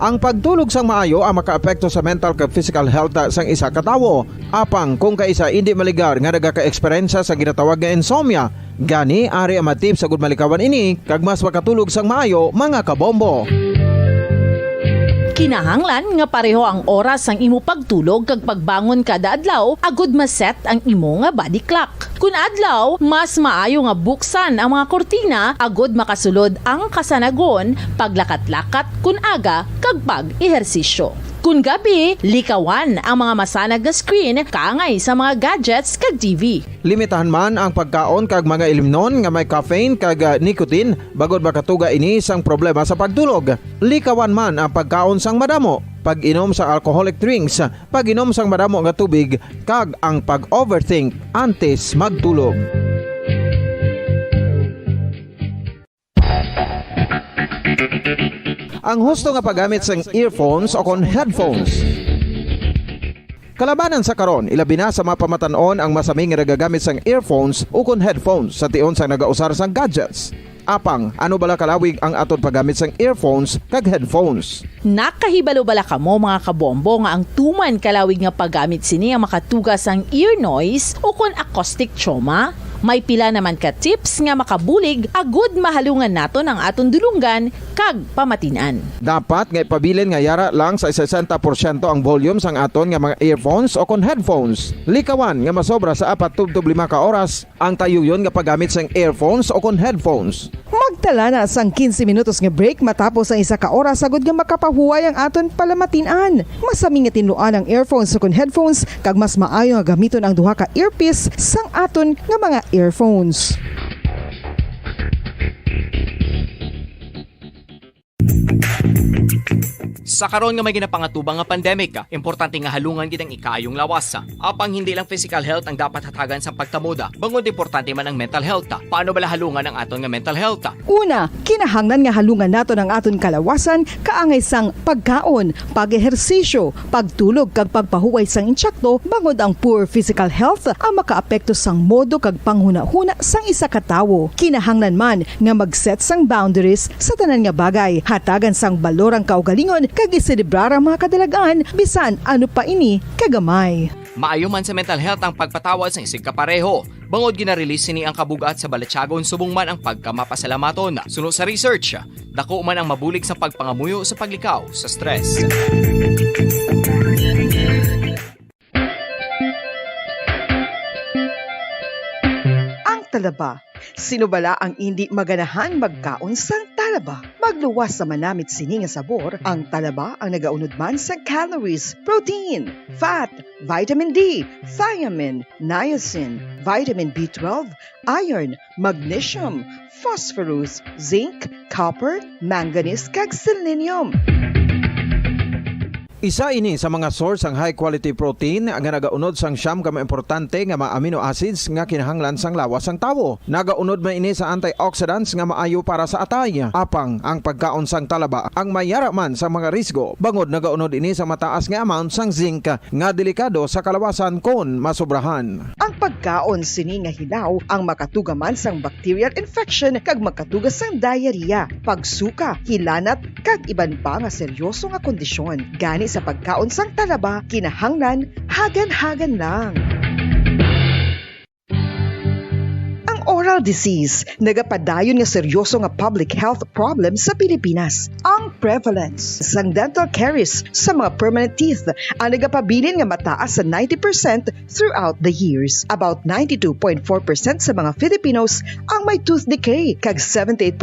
Ang pagtulog sang maayo ang makaapekto sa mental kag physical health sang isa ka tawo. Apang kung kaisa hindi maligar nga nagaka-eksperyensya sa ginatawag nga insomnia, gani ari ang matip sa good malikawan ini kag mas makatulog sang maayo mga kabombo. Kinahanglan nga pareho ang oras ang imo pagtulog kag pagbangon kada adlaw agud maset ang imo nga body clock. Kun adlaw, mas maayo nga buksan ang mga kortina agud makasulod ang kasanagon paglakat-lakat kun aga kag pag-ehersisyo. Kun gabi, likawan ang mga masanag nga screen kaangay sa mga gadgets kag TV. Limitahan man ang pagkaon kag mga ilimnon nga may caffeine kag nicotine bagod makatuga ini sang problema sa pagtulog. Likawan man ang pagkaon sang madamo, pag-inom sa alcoholic drinks, pag-inom sang madamo nga tubig kag ang pag-overthink antes magtulog. Ang husto nga paggamit sang earphones o kon headphones. Kalabanan sa karon, ilabi na sa mga pamatanon ang masaming nga nagagamit sang earphones o kon headphones sa tion sang nagausar sang gadgets. Apang, ano bala kalawig ang aton paggamit sang earphones kag headphones? Nakahibalo bala kamo mga kabombo nga ang tuman kalawig nga paggamit sini ang makatugas ang ear noise o kon acoustic trauma? May pila naman ka tips nga makabulig agud mahalungan naton ang aton dulunggan kag pamatinan. Dapat nga ipabilin nga yara lang sa 60% ang volume sang aton nga mga earphones o kon headphones. Likawan nga masobra sa 4-5 ka oras ang tayuyon nga paggamit sang earphones o kon headphones. Magtala na sang 15 minutos nga break matapos ang 1 ka oras sagud nga makapahuway ang aton palamatinan. Masami nga tinluan ang earphones o kon headphones kag mas maayo nga gamiton ang duha ka earpiece sang aton nga mga earphones. Sa karon nga may ginapangatubang nga pandemic, importante nga halungan gid ang ikayong lawas. Apang hindi lang physical health ang dapat hatagan sa pagtamuda, bangod importante man ang mental health. Paano bala halungan ang aton nga mental health? Una, kinahanglan nga halungan naton ang aton kalawasan kaangay sang pagkaon, pag-ehersisyo, pagtulog kag pagpahuway sang insyakto bangod ang poor physical health ang makaapekto sang modo kag panghuna-huna sang isa ka tawo. Kinahanglan man nga mag-set sang boundaries sa tanan nga bagay, hatagan sang balorang kaugalingon kag iselebrar ang mga kadalagan bisan ano pa ini kagamay. Maayo man sa mental health ang pagpatawad sa isig kapareho. Bangod gina-release sini ang kabugat sa balatsagon subong man ang pagkamapasalamaton. Suno sa research, dako man ang mabulig sa pagpangamuyo sa paglikaw sa stress. Ang talaba. Sino bala ang hindi maganahan magkaon sang talaba? Magluwas sa manamit sini nga sabor, ang talaba ang nagaunod man sa calories, protein, fat, vitamin D, thiamine, niacin, vitamin B12, iron, magnesium, phosphorus, zinc, copper, manganese kag selenium. Isa ini sa mga source ang high quality protein nga nagaunod sang siyam ka importante nga mga amino acids nga kinahanglan sang lawas sang tawo. Nagaunod man ini sa antioxidants nga maayo para sa atay. Apang ang pagkaon sang talaba ang mayara man sa mga risgo. Bangod nagaunod ini sa mataas nga amount sang zinc nga delikado sa kalawasan kon masobrahan. Ang pagkaon sini nga hilaw ang makatuga man sang bacterial infection kag makatuga sang diarrhea, pagsuka, hilanat kag iban pa nga seryoso nga kondisyon. Gani sa pagkaon sang talaba, kinahanglan hagan-hagan lang. Oral disease, nagapadayon nga seryoso nga public health problem sa Pilipinas. Ang prevalence sang dental caries sa mga permanent teeth ang nagapabilin nga mataas sa 90% throughout the years. About 92.4% sa mga Filipinos ang may tooth decay, kag 78%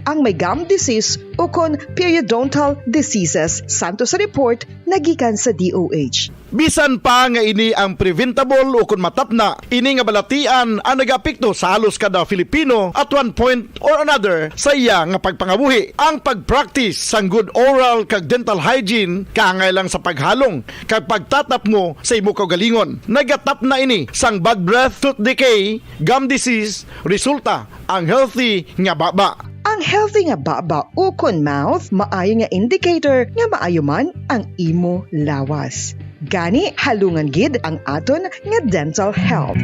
ang may gum disease o kon periodontal diseases, santo sa report nagikan sa DOH. Bisan pa nga ini ang preventable o kung matapna, ini nga balatian ang nagapikto sa halos kada Filipino at one point or another sa iya nga pagpangabuhi. Ang pag-practice sang good oral kag dental hygiene kaangay lang sa paghalong kag pagtatap mo sa imo kaugalingon. Nagatap na ini sang bad breath, tooth decay, gum disease, resulta ang healthy nga baba. Ang healthy nga baba o kon mouth, maayo nga indicator nga maayo man ang imo lawas. Gani halungan gid ang aton nga dental health.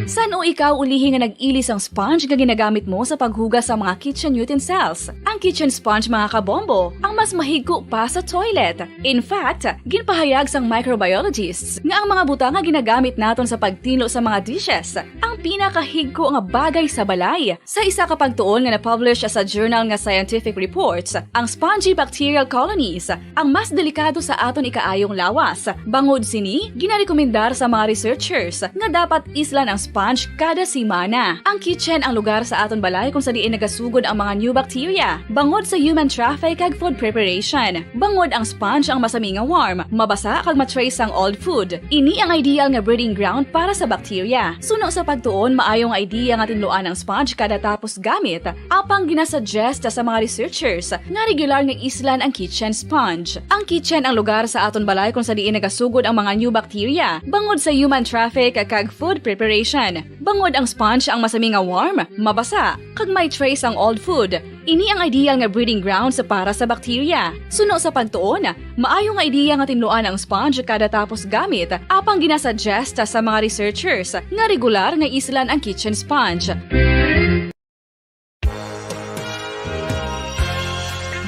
San o ikaw ulihi nga nag-ilis ang sponge nga ginagamit mo sa paghugas sa mga kitchen utensils. Ang kitchen sponge mga kabombo, ang mas mahigko pa sa toilet. In fact, ginpahayag sang microbiologists nga ang mga butang nga ginagamit naton sa pagtilo sa mga dishes ang pinakahigko nga bagay sa balay. Sa isa ka pagtuon nga na-publish sa journal nga Scientific Reports, ang spongy bacterial colonies ang mas delikado sa aton ikaayong lawas. Bangod sini, ginarekomendar sa mga researchers nga dapat islan ang sponge kada simana. Ang kitchen ang lugar sa aton balay kung sa diin nagasugod ang mga new bacteria. Bangod sa human traffic kag food preparation. Bangod ang sponge ang masami nga warm, mabasa kag matrace ang old food. Ini ang ideal nga breeding ground para sa bacteria. Suno sa pagtuon, maayong idea nga tinluan ang sponge kada tapos gamit. Apang ginasuggest sa mga researchers nga regular nga islan ang kitchen sponge. Ang kitchen ang lugar sa aton balay kung sa diin nagasugod ang mga new bacteria. Bangod sa human traffic kag food preparation. Bangod ang sponge ang masami nga warm, mabasa, kag may trace ang old food. Ini ang ideal nga breeding ground sa para sa bacteria. Suno sa pagtuon, maayo nga ideya nga tinluan ang sponge kada tapos gamit, apang ginasuggest sa mga researchers nga regular nga islan ang kitchen sponge.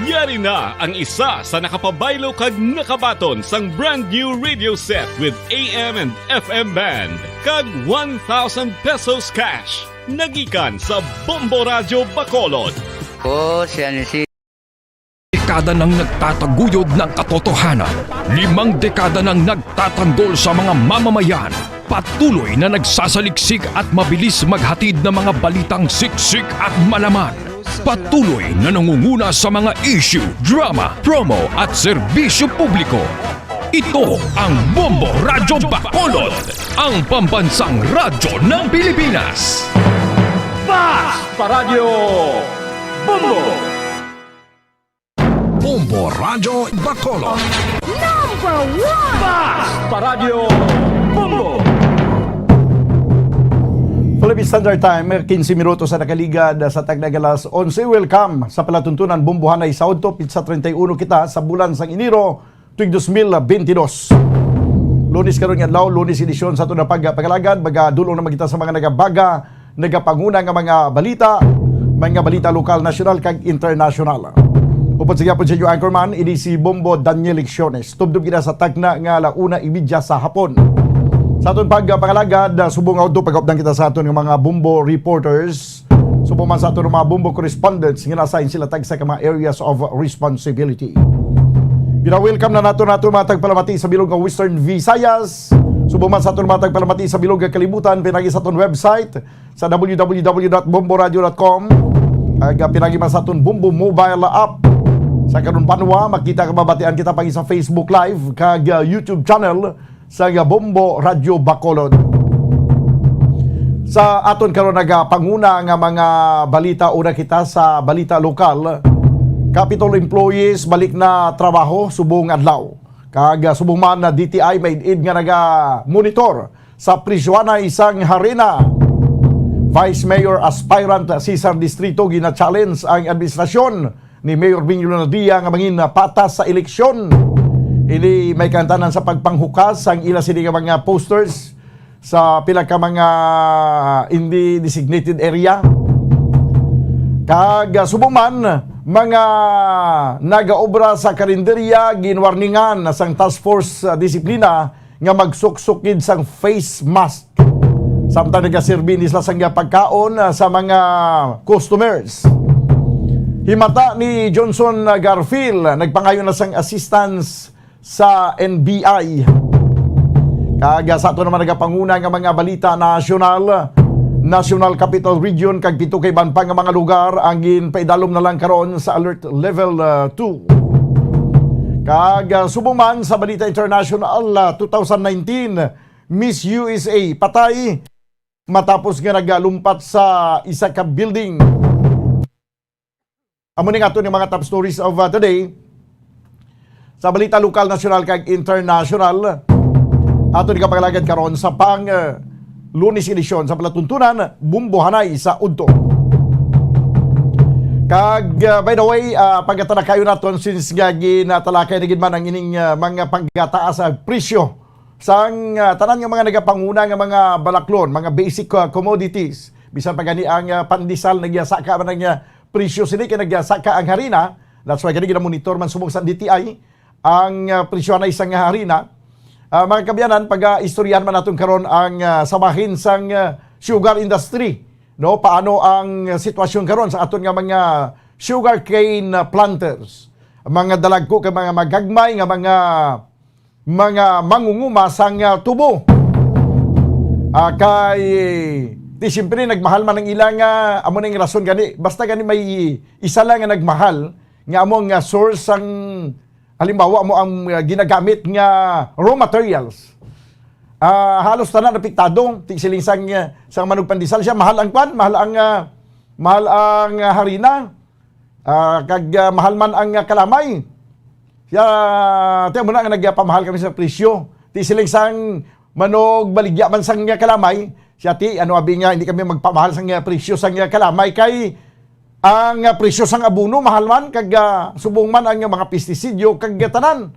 Yari na ang isa sa nakapabaylo kag nakabaton sang brand new radio set with AM and FM band kag 1,000 pesos cash. Nagikan sa Bombo Radio Bacolod. Dekada nang nagtataguyod ng katotohanan. 5 dekada nang nagtatanggol sa mga mamamayan. Patuloy na nagsasaliksik at mabilis maghatid ng mga balitang siksik at malaman. Patuloy na nangunguna sa mga issue, drama, promo at serbisyo publiko. Ito ang Bombo Radyo Bacolod, ang pambansang radyo ng Pilipinas. Paradyo Bombo! Bombo Radyo Bacolod. Paradyo Bombo! Philippine Standard Time, 15 minutos sa nakaligad sa tagnagalas 11. Welcome sa palatuntunan Bumbuhanay sa Udto, Pizza 31 kita sa bulan sang Enero, tuig 2022. Lunes karon nga adlaw, Lunes edisyon sa ito na pagkalagad, magadulong naman kita sa mga nagabaga, nagapanguna nga mga balita lokal, nasyonal kag international. Upod sa gyapon sa inyo anchorman, ini si Bombo Daniel Lecciones. Tubdob kita sa tagna nga launa imidya sa hapon. Sa aton pagpangalagad, subong auto pag-updan kita sa aton ng mga Bombo reporters. Subong man sa aton ng mga Bombo correspondents nga na-assign sila tag sa mga areas of responsibility. Pina-welcome na nato mga tagpalamati sa bilog ng Western Visayas. Subong man sa aton mga tagpalamati sa bilog ng kalibutan, pinagi sa aton website sa www.bomboradio.com. Pinagi man sa aton Bombo mobile app. Sa karon panwa, makita kababatian kita pagi sa Facebook Live kag YouTube channel sa Bombo Radio Bacolod. Sa aton karon nagapanguna nga mga balita, una kita sa balita lokal. Capitol employees balik na trabaho subong adlaw. Kag subong man na DTI may id nga naga-monitor sa Priswana isang harina. Vice Mayor aspirant Cesar Distrito gina-challenge ang administrasyon ni Mayor Bing Lunardia nga mangin patas sa eleksyon. Ini may kantanan sa pagpanghukas ang ila sini nga mga posters sa pila ka mga hindi designated area. Kag subong man mga nagaobra sa karinderya ginwarningan sang task force disiplina nga magsuksukid sang face mask. Samtang nagaserbi ni sila sang pagkaon sa mga customers. Himata ni Johnson Garfield nagpangayon na sang assistance sa NBI. Kaga sa ito naman nagapanguna nga mga balita National Capital Region kag 7 kay banpang nga mga lugar ang ginpaidalom na lang karon sa alert level 2. Kaga subong man sa balita international 2019 Miss USA patay matapos nga nagalumpat sa isa ka building. Amo ning ato ni mga top stories of today. Sa balita lokal, nasyonal kag international, ato ni kapagalagad karon sa Lunes edisyon sa palatuntunan Bumbuhanay sa Udto. Kag by the way, pagkatanakayo naton since nga ginatalakay na gid man ang ining mga paggataas sa presyo sang tanan nga mga nagapanguna nga mga balaklon, mga basic commodities. Bisan pa gani ang pandesal nagyasaka man ang presyo sini kay nagyasaka ang harina. That's why gani gina-monitor man subong sa DTI ang presyo na isang harina. Mga kabyanan, pag-istoryahan man natin karon ang sabahin sang sugar industry. No, paano ang sitwasyon karon sa aton nga mga sugarcane planters. Mga dalagko kay mga magagmay nga mga mangunguma sang tubo. Kay di siyempre nagmahal man ang ilang amo ning rason gani. Basta gani may isa lang nga nagmahal nga amo nga source sang halimbawa mo ang ginagamit nga raw materials. Halos tanan apektado. Ti siling sang manug pandesal siya mahal ang kwan, mahal ang harina. Kag mahal man ang kalamay. Siya tiyan mo na nga nagpamahal kami sa presyo. Ti siling sang manog baligya man sang kalamay, siya ti ano abi nga hindi kami magpamahal sang presyo sang kalamay kay ang presyo sang abono mahal man kag subong man ang mga pestisidyo kag tanan.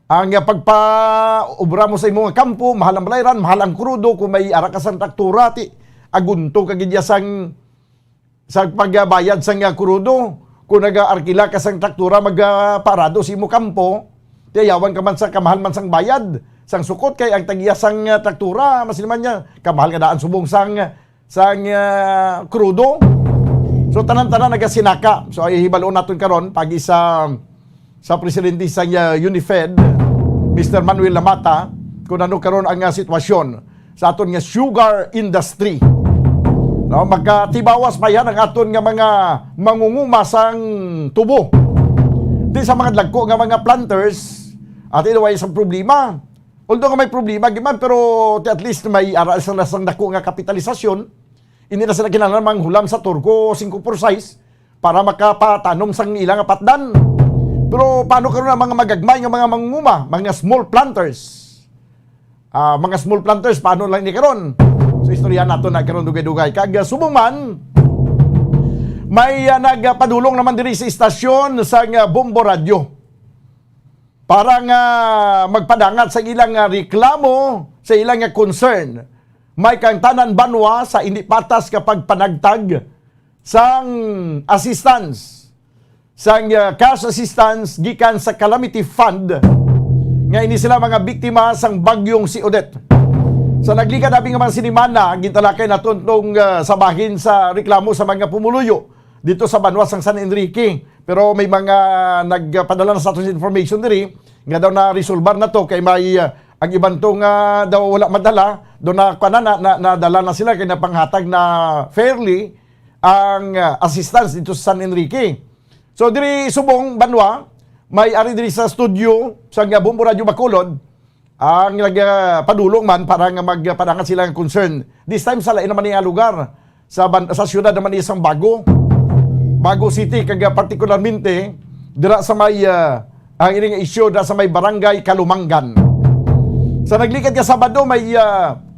Ang pagpa-obra mo sa imong kampo, mahal ang balayran, mahal ang krudo kung may ara ka sang traktura ti agunto kag idya sang pagbayad sang krudo. Kung nag-arkila ka sang traktura magparado sa imo kampo, tiyawan ka man sa kamahal man sang bayad, sang sukot kay ang tagiya sang traktura, masiliman niya, kamahal ka daan subong sang krudo. So tanan-tanan nagasinaka. So ay hibalo naton karon pagi sa presidente sang UNIFED, Mr. Manuel Lamata, kung ano karon ang sitwasyon sa aton nga sugar industry. No, magkatibawas pa yan ang aton nga mga mangungumasang tubo. Di sa mga dagko nga mga planters, at ito ay isang problema. Although nga may problema, giman, pero at least may aral sa lasang dako nga kapitalisasyon. Hindi na sila kinahanglan manghulam sa turko 5 por 6 para makapatanom sang ilang patdan. Pero paano karon ang mga magagmay nga mga mangunguma, mga small planters? Mga small planters, paano lang ni karon? So istorya nato na karon dugay-dugay. Kag subong man may nagpadulong naman diri sa istasyon sa Bombo Radio. Para nga magpadangat sa ilang reklamo, sa ilang concern. May kang tanan banwa sa indi patas kapag panagtag sang assistance. Sang cash assistance gikan sa Calamity Fund nga ini sila mga biktima sang bagyong si Odette. Sa naglikan namin nga mga sinimana, gintalakay na tuntong sabahin sa reklamo sa mga pumuluyo dito sa Banwas ng San Enrique. Pero may mga nagpadala na sa atos information diri nga daw na resolbar na to kay may ang ibang to nga daw wala madala, doon na nadala na sila kay napanghatag na fairly ang assistance dito sa San Enrique. So diri subong Banwa, may ari diri sa studio sa Bombo Radio Bacolod ang padulong man para nga magpadangat sila ng concern. This time sa lain naman niya lugar sa syudad naman isang Bago City kag partikularmente dira sa may ang ining issue dira sa may barangay Kalumangan. Sa naglikad ka Sabado may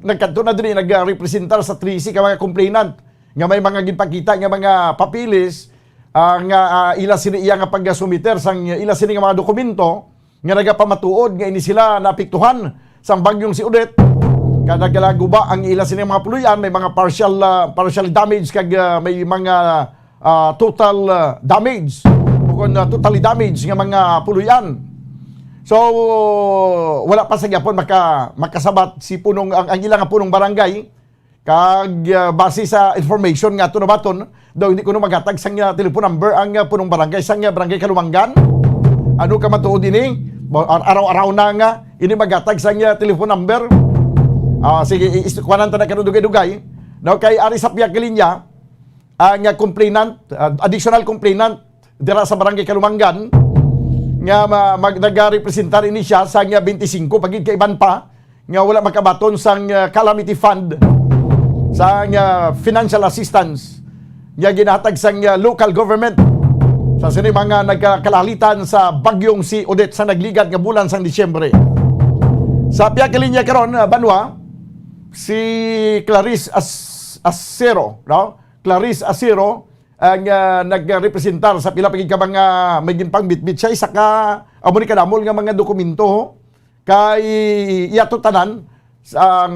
nagkanto na diri nagrepresentar sa 3C ka mga complainant nga may mga ginpakita nga mga papilis nga ila sini iya nga paggasumiter sang ila sini nga mga dokumento nga nagapamatuod nga ini sila naapektuhan sang bagyong si Odette. Kada galaguba ang ila sini mga puluyan may mga partial damage kag may mga total damage o totally damage nga mga puluyan. So wala pa sa gyapon makasabat si punong ang ilang punong barangay kag base sa information nga to nabaton daw hindi kuno maghatag sang telephone number ang punong barangay sang barangay Kalumangan. Ano ka matuod ini? Araw-araw na nga ini maghatag sang telephone number. Sige istukwanan ta na karon dugay-dugay. Now kay ari sa piyak linya ang complainant, additional complainant dira sa barangay Kalumangan nga nagrepresentar ini siya sa 25 pagid kay iban pa nga wala makabaton sang Calamity Fund sa financial assistance nga ginahatag sang local government sa sini mga nagkalalitan sa bagyong si Odette sa nagligat nga bulan sang Disyembre. Sa piyak linya karon Banwa si Clarice Asero, no? Clarice Asero ang nagrepresentar sa pila pagid ka mga may ginpang bitbit siya isa ka amo ni kadamol nga mga dokumento kay yato tanan ang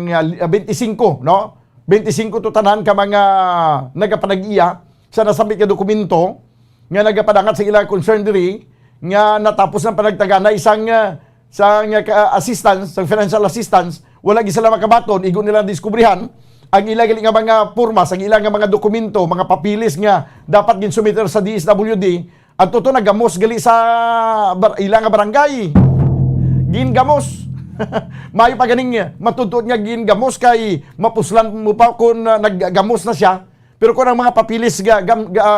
25, no? 25 to tanan ka mga nagapanag-iya sa nasabit nga dokumento nga nagapadangat sa ilang concern diri nga natapos ng panagtagana isang assistance, sang financial assistance, wala gi sila makabaton, igo nila diskubrihan ang ilang nga mga pormas, ang ilang nga mga dokumento, mga papilis nga dapat ginsumiter sa DSWD, at totoo nagamos gali sa ilang nga barangay. Gingamos. Mayo pa ganing matudtod nga gingamos kay mapuslan mo pa kung naggamos na siya. Pero kung ang mga papilis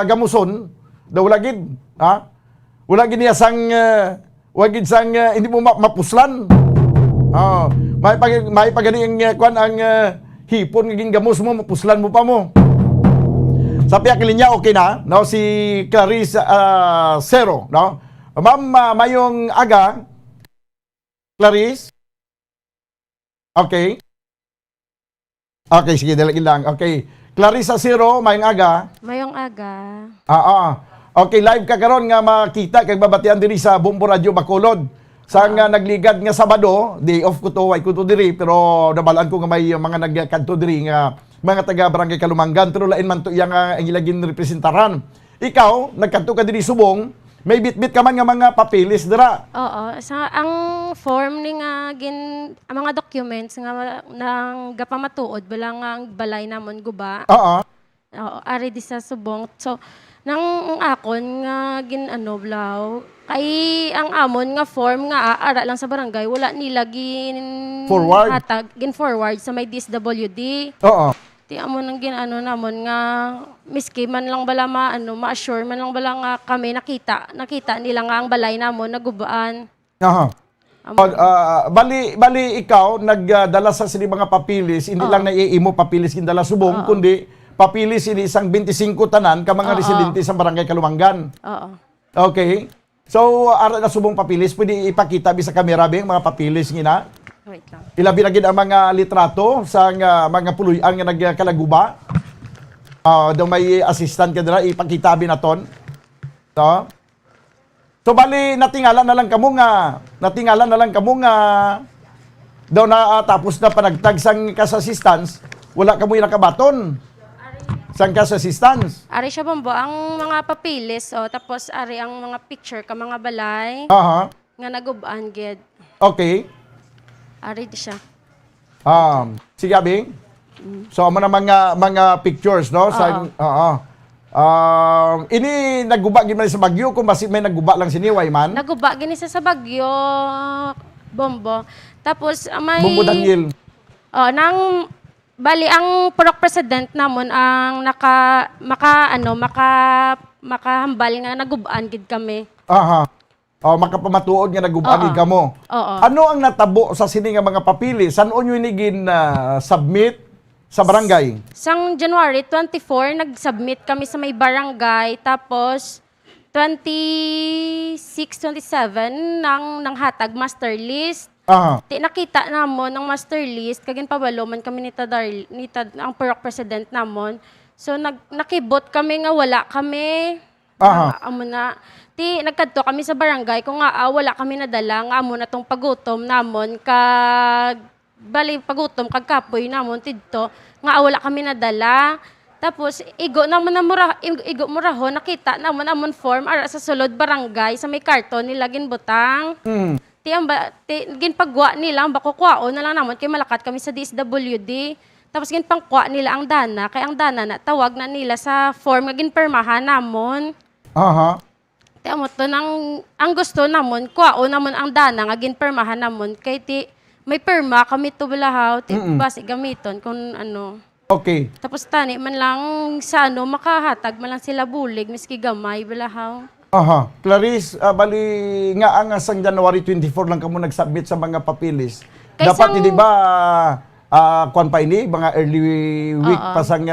gamuson, daw wala gid, ha? Wala gid niya sang wagid sang hindi mo mapuslan. May pa ganing kwan ang hipon nga gingamos mo, mapuslan mo pa mo. Sa piyak linya okay na, no, si Clarice Zero, no? Ma'am, mayong aga. Clarice? Okay. Okay, sige, dalagin lang. Okay. Clarissa Zero, mayong aga. Mayong aga. Okay, live ka karon nga makita kay babatian diri sa Bombo Radio Bacolod. Sa nga nagligad nga Sabado, day off ko to, way ko to diri, pero nabalaan ko nga may mga nagkanto diri nga mga taga Barangay Kalumanggan, pero lain man to iya nga ang ilagin representaran. Ikaw, nagkanto ka diri Subong, may bit-bit ka man nga mga papeles dira. Oo, ang form ni nga ang mga documents nga nang gapamatuod bala nga ang balay namon guba. Oo. Oo, ari di sa Subong. So nang akon nga blaw kay ang amon nga form nga aara lang sa barangay wala nila Forward? forward sa may DSWD. Oo. Ti amon ang namon nga miski man lang bala ma-assure man lang bala nga kami nakita nila nga ang balay namon nagubaan. Aha. Bali ikaw nagdala sa sini mga papilis, hindi lang naiimo papilis kindala Subong, kundi papilis ini isang 25 tanan ka mga residente sa Barangay Kalumanggan. Oo. Okay. So ara na Subong papilis, pwede ipakita bisa kamera bing mga papilis ngina. Wait lang. Ilabi na gid ang mga litrato sa mga puluyan nga nagkalaguba. Daw may assistant ka dira ipakita binaton. No? So bali natingala na lang kamo nga daw na tapos na panagtag sang kas assistance, wala kamo nakabaton. Sang kas assistance. Ari siya bombo ang mga papilis tapos ari ang mga picture ka mga balay Aha. nga nagubaan gid. Okay. Ari di siya. Sige abing. So amo na mga pictures no sa ini nagguba gid man sa Bagyo kung basi may nagguba lang siniway man. Naguba gini sa Bagyo bombo. Tapos may Bombo Daniel. nang bali ang purok president namon ang makahambal nga nagubaan gid kami. Aha. Makapamatuod nga nagubani ka mo. Oo. Ano ang natabo sa sini nga mga papili? Saan nyo inigin submit sa barangay? Sang January 24, nag-submit kami sa may barangay. Tapos, 26, 27, nang hatag master list. Aha. Nakita namon ang master list, kagin pabalo man kami ni ang purok president namon. So, nakibot kami nga wala kami. Aha. Amo na. Nagkadto kami sa barangay kung nga wala kami nadala nga amo na tong pagutom namon pagutom kag kapoy namon tidto nga wala kami nadala. Tapos igo murahon nakita namon amon form ara sa sulod barangay sa may karton nila ginbutang. Ginpagwa nila ang bakukwaon na lang namon kay malakat kami sa DSWD. Tapos ginpangkwa nila ang dana kay ang dana na tawag na nila sa form nga ginpermahan namon. Aha. Amo to ang gusto namon kuao namon ang dana nga ginpermahan namon kay may perma kami to balahaw basi gamiton kung ano. Okay. Tapos tani man lang sa makahatag man lang sila bulig miski gamay balahaw. Aha. Clarice, bali nga ang sang January 24 lang kamo nag-submit sa mga papilis. Kay Dapat hindi ba kwan pa ini mga early week pa sang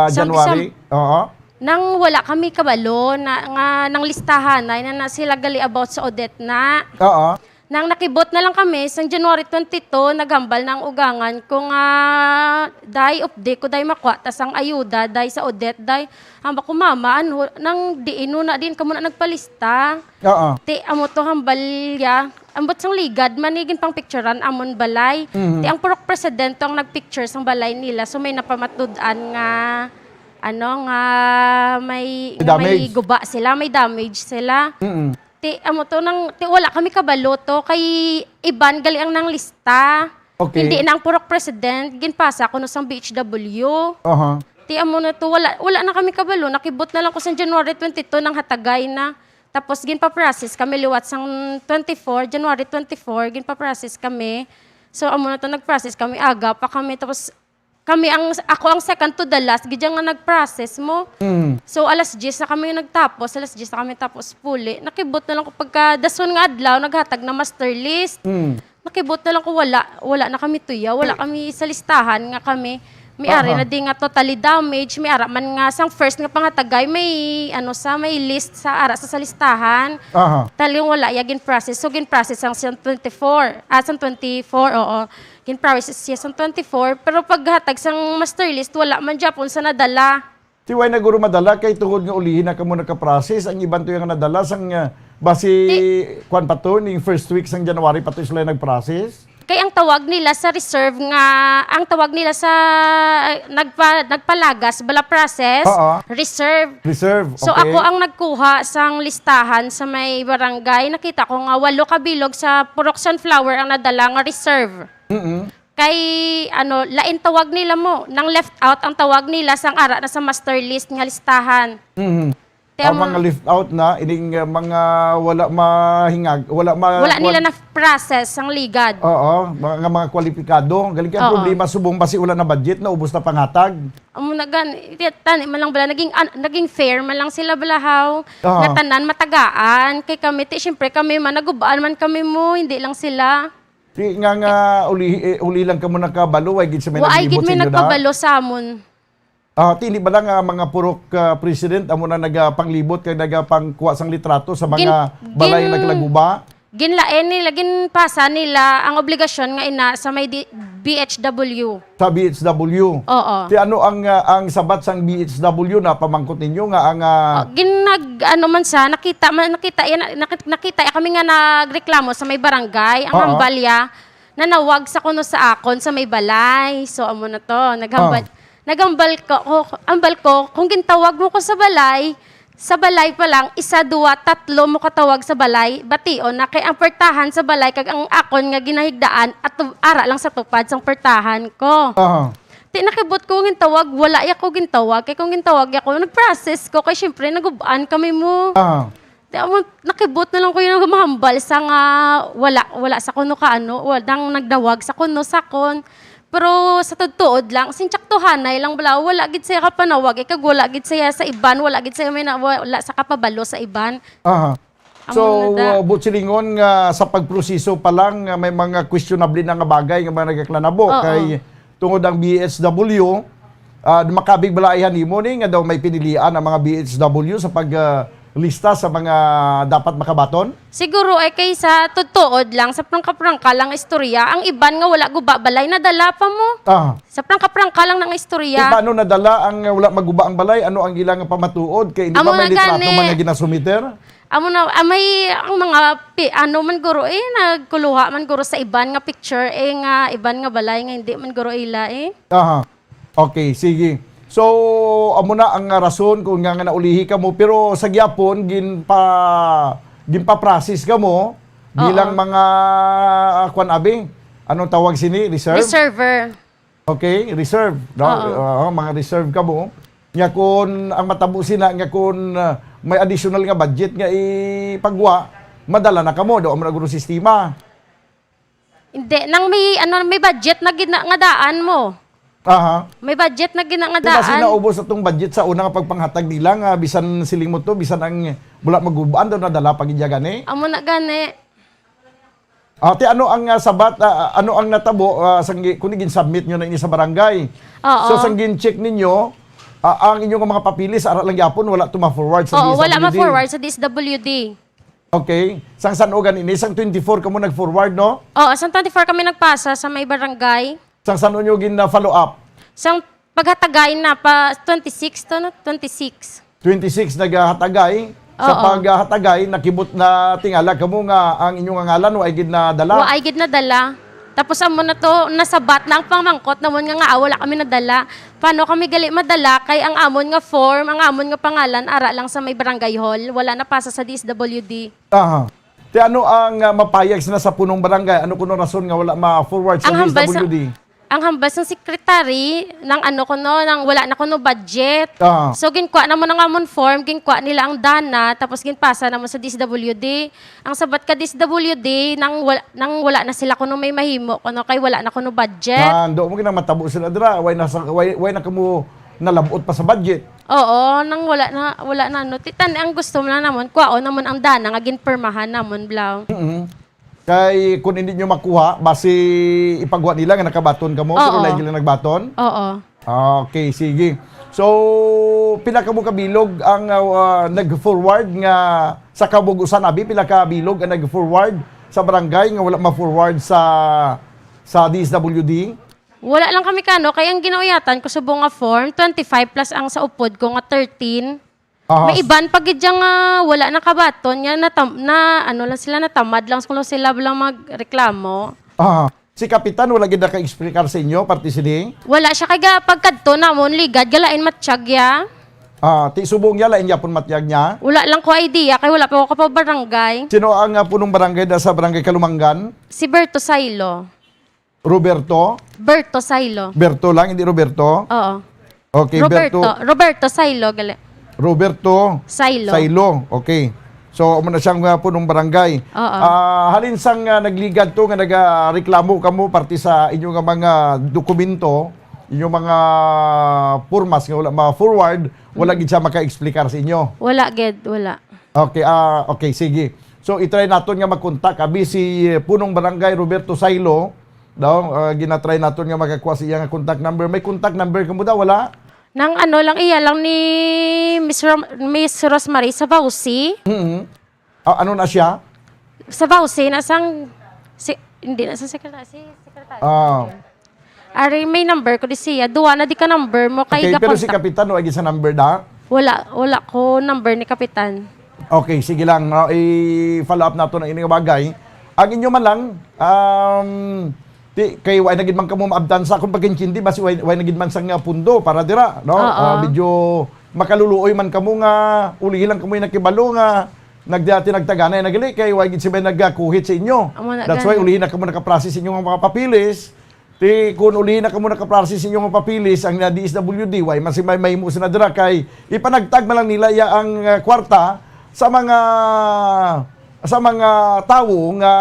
January? Oo. Nang wala kami kabalo nang listahan na sila gali about sa Odette na. Oo. Nang nakibot na lang kami sa January 22 naghambal ng ugangan kung dai update ko dai makwa tas ang ayuda dai sa Odette dai hamba ko mama nang diino na din kamo na nagpalista. Oo. Amo to hambal ya ambot sang ligad, manigin pang picturean amon balay. Ti ang purok presidente ang nagpicture sang balay nila, so may napamatud-an nga, nga may Damage. guba sila, may damage sila. Ti wala kami kabalo to, kay iban gali ang nang lista. Okay. Hindi na ang purok president, ginpasa ko no sang BHW. Aha. Ti amo na to, wala na kami kabalo, nakibot na lang ko sa January 22 ng hatagay na. Tapos ginpa-process kami liwat sang January 24, ginpa-process kami. So amo na to nag-process kami, aga pa kami, tapos ako ang second to the last, gidyang nga nag-process mo. So alas 10 na kami nagtapos, alas 10 na kami tapos puli. Nakibot na lang ko pagka dason nga adlaw, naghatag na master list. Nakibot na lang ko wala na kami tuya, wala kami sa listahan nga kami. May ari na di nga totally damage, may ara man nga sang first nga pangatagay may may list sa ara sa listahan. Taling wala ya gin process. So gin process ang sang 24. Sang 24, oo. Gin process siya sang 24, pero paghatag sang master list wala man Japon sa nadala. Tiway na guro madala kay tungod nga ulihin na kamo naka-process ang iban to yung nadala sang basi kwan pa to ning first week sang January pa to sila nag-process. Kaya ang tawag nila sa reserve nga, ang tawag nila sa nagpalagas, bala process, reserve. Reserve, okay. So ako ang nagkuha sang listahan sa may barangay. Nakita ko nga 8 kabilog sa purok sunflower ang nadala nga reserve. Kay lain tawag nila mo, nang left out ang tawag nila sang ara na sa master list nga listahan. Ang mga lift out na ining mga wala mahingag, wala nila na process ang ligad. Oo, mga kwalipikado. Galing kaya problema subong basi wala na budget na ubos na pangatag. Amo na gan tani man lang bala naging fair man lang sila balahaw. Nga tanan matagaan kay kami syempre kami man nagubaan man kami mo, hindi lang sila. Nga uli lang ka mo nakabalo ay gid sa may ay gid naglibot sa may inyo na. nagpabalo sa amon. Tindi ba lang mga purok president amo na nagapanglibot kay nagapangkuha sang litrato sa mga balay naglaguba? Ginlaen nila, ginpasa nila ang obligasyon nga ina sa may BHW. Sa BHW? Oo. Ti ano ang sabat sang BHW na pamangkot ninyo nga ang nakita kami nga nagreklamo sa may barangay, ang hambalya nanawag sa kuno sa akon sa may balay. So amo na to, Nagambal ko, kung gintawag mo ko sa balay pa lang, 1, 2, 3 mo katawag sa balay, bation na kay ang pertahan sa balay, kag ang akon nga ginahigdaan, at ara lang sa tupad sang pertahan ko. Ti nakibot ko gintawag, wala ya ko gintawag, kay kung gintawag ako, nag-process ko, kay syempre nagubaan kami mo. Ti nakibot na lang ko yung mahambal sa nga, wala sa kuno walang nagdawag sa kuno sa kon. Pero sa tuod lang, sinchak tuhanay lang bala, wala gid saya kapanawag, kag wala gid saya sa iban, wala gid saya wala sa kapabalo sa iban. So, butsilingon nga sa pagproseso pa lang, may mga questionable na nga bagay nga mga nagaklanabo. Kay tungod ang BHW, makabig balaihan nimo ni nga daw may pinilian ang mga BHW sa paglista sa mga dapat makabaton? Siguro ay kaysa tuod lang, sa prangka-prangka lang istorya, ang iban nga wala guba balay, nadala pa mo. Sa prangka-prangka lang ng istorya. Paano nadala ang wala maguba ang balay? Ano ang ilang pamatuod? Kay hindi ba may litrato man nga ginasumiter? Amo na may ang mga man guro nagkuluha man guro sa iban nga picture nga iban nga balay nga hindi man guro ila Okay, sige. So, amo na ang rason kung nga naulihi ka mo, pero sa gyapon ginpa-process ka mo bilang mga anong tawag sini? Reserver. Okay, reserve. Mga reserve ka mo. Nga kun ang matabo sina nga kun may additional nga budget nga ipagwa, madala na kamo daw ang guro sistema. Hindi nang may budget na ginadaan mo. May budget na ginangadaan. Kasi naubos atong budget sa unang pagpanghatag nila nga bisan siling mo to, bisan ang wala magubaan daw nadala pagidya gani. Amo na gani. Ate, ano ang sabat, ano ang natabo kung gin-submit nyo na ini sa barangay? So sang gin-check ninyo, ang inyong mga papilis ara lang yapon wala to ma-forward sa DSWD. Wala ma-forward sa DSWD. Okay. Sang saan o ganini? Sang 24 kamo nag-forward, no? Sang 24 kami nagpasa sa may barangay. Sang saan nyo gin-follow up? Sang paghatagay na pa 26 to no? 26. 26 naghatagay. sa Oo. paghatagay nakibot na tingala kamo nga ang inyong ngalan ay gid na dala. Wa ay gid nadala. Tapos amo na to nasabat na ang pamangkot namon nga wala kami nadala. Paano kami gali madala kay ang amon nga form, ang amon nga pangalan ara lang sa may barangay hall, wala na pasa sa DSWD. Aha. Ti ano ang mapayag sina sa punong barangay? Ano kuno rason nga wala ma-forward sa Ang hambal sa- DSWD? Ang hambas ng sekretary ng ano ko no, nang wala na ko no budget. Ah. So ginkuha naman ang amon form, ginkuha nila ang dana, tapos ginpasa naman sa DSWD. Ang sabat ka DSWD nang wala na sila kuno may mahimo kuno kay wala na kuno budget. Do mo ginang matabo sila dira, way na kamo nalabot pa sa budget. Oo, nang wala na no. Titan ang gusto mo na naman, kuhaon naman ang dana nga ginpermahan namon blaw. Kay kung hindi nyo makuha, basi ipagawa nila nga nakabaton ka mo, pero Oo. lain nila nagbaton. Oo. Okay, sige. So, pila ka mo kabilog ang nag-forward nga sa kabugusan abi, pila ka bilog ang nag-forward sa barangay nga wala ma-forward sa DSWD? Wala lang kami kano, kaya ang ginauyatan ko sa bunga form, 25 plus ang sa upod ko nga 13. Aha. May iban pag nga wala na kabaton, yan ano lang sila natamad lang kung sila lang magreklamo. Si Kapitan, wala gid ka-explicar sa inyo, parti sini? Wala siya kaya pagkadto namon ligad galain matsyag ya. Ti subong niya, lain niya pun matiyag niya. Wala lang ko idea kay wala pa ako pa barangay. Sino ang punong barangay da sa barangay Kalumangan? Si Berto Sailo. Roberto? Berto Sailo. Berto lang, hindi Roberto? Oo. Okay, Roberto Sailo gali. Roberto Sailo. Sailo. Okay. So, amo na siyang punong barangay. Oo. Halin sang nagligad to nga nagareklamo kamo parte sa inyong nga mga dokumento, inyong mga formas nga wala ma-forward, wala gid siya maka-explicar sa inyo. Wala ged, wala. Okay, okay, sige. So, itry naton nga mag-contact abi si punong barangay Roberto Sailo. Daw, ginatry naton nga makakuha siya nga contact number. May contact number kamo daw, wala? Nang ano lang iya lang ni Miss Rosemary sa Bausi. Ano na siya? Sa Bausi hindi na sa sekretary. Ari may number ko di siya. Duwa na di ka number mo kay Okay, pero si contact. Kapitan, wala gid sa number da? Wala ko number ni Kapitan. Okay, sige lang. I-follow up nato ng ining bagay. Ang inyo man lang, kay way nagid man kamo maabdansa kung pagkinkindi basi way nagid man sang pundo para dira, no? Medyo makaluluoy man kamo nga uli lang kamo nakibalo nga nagtaganay nagali kay way gid sibay nagkuhit sa inyo. That's why ulihin na kamo naka-process inyong mga papilis. Kung ulihin na kamo naka-process inyong mga papilis ang DSWD way man si may mahimo na dira kay ipanagtag man lang nila ya ang kwarta sa mga tawo nga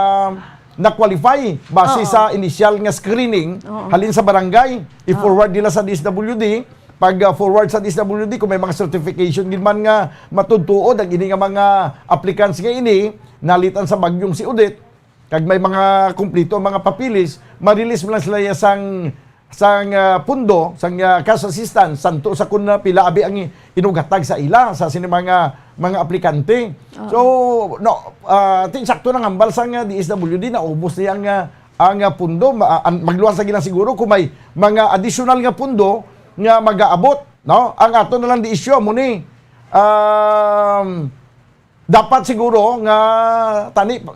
na-qualify base sa initial nga screening halin sa barangay, i-forward nila sa DSWD. Pag forward sa DSWD, kung may mga certification din man nga matudtuod ang ini nga mga applicants nga ini, nalitan sa bagyong si Odette, kag may mga kumplito mga papilis, ma-release mo lang sila sang pundo, sang cash assistance, santo sa kun pila abi ang inugatag sa ila sa sini mga aplikante. So, no, sakto nang hambal sang DSWD na ubos niya ang pundo. Magluwas lagi lang siguro kung may mga additional nga pundo nga mag-aabot. No? Ang ato na lang di issue mo ni. Dapat siguro nga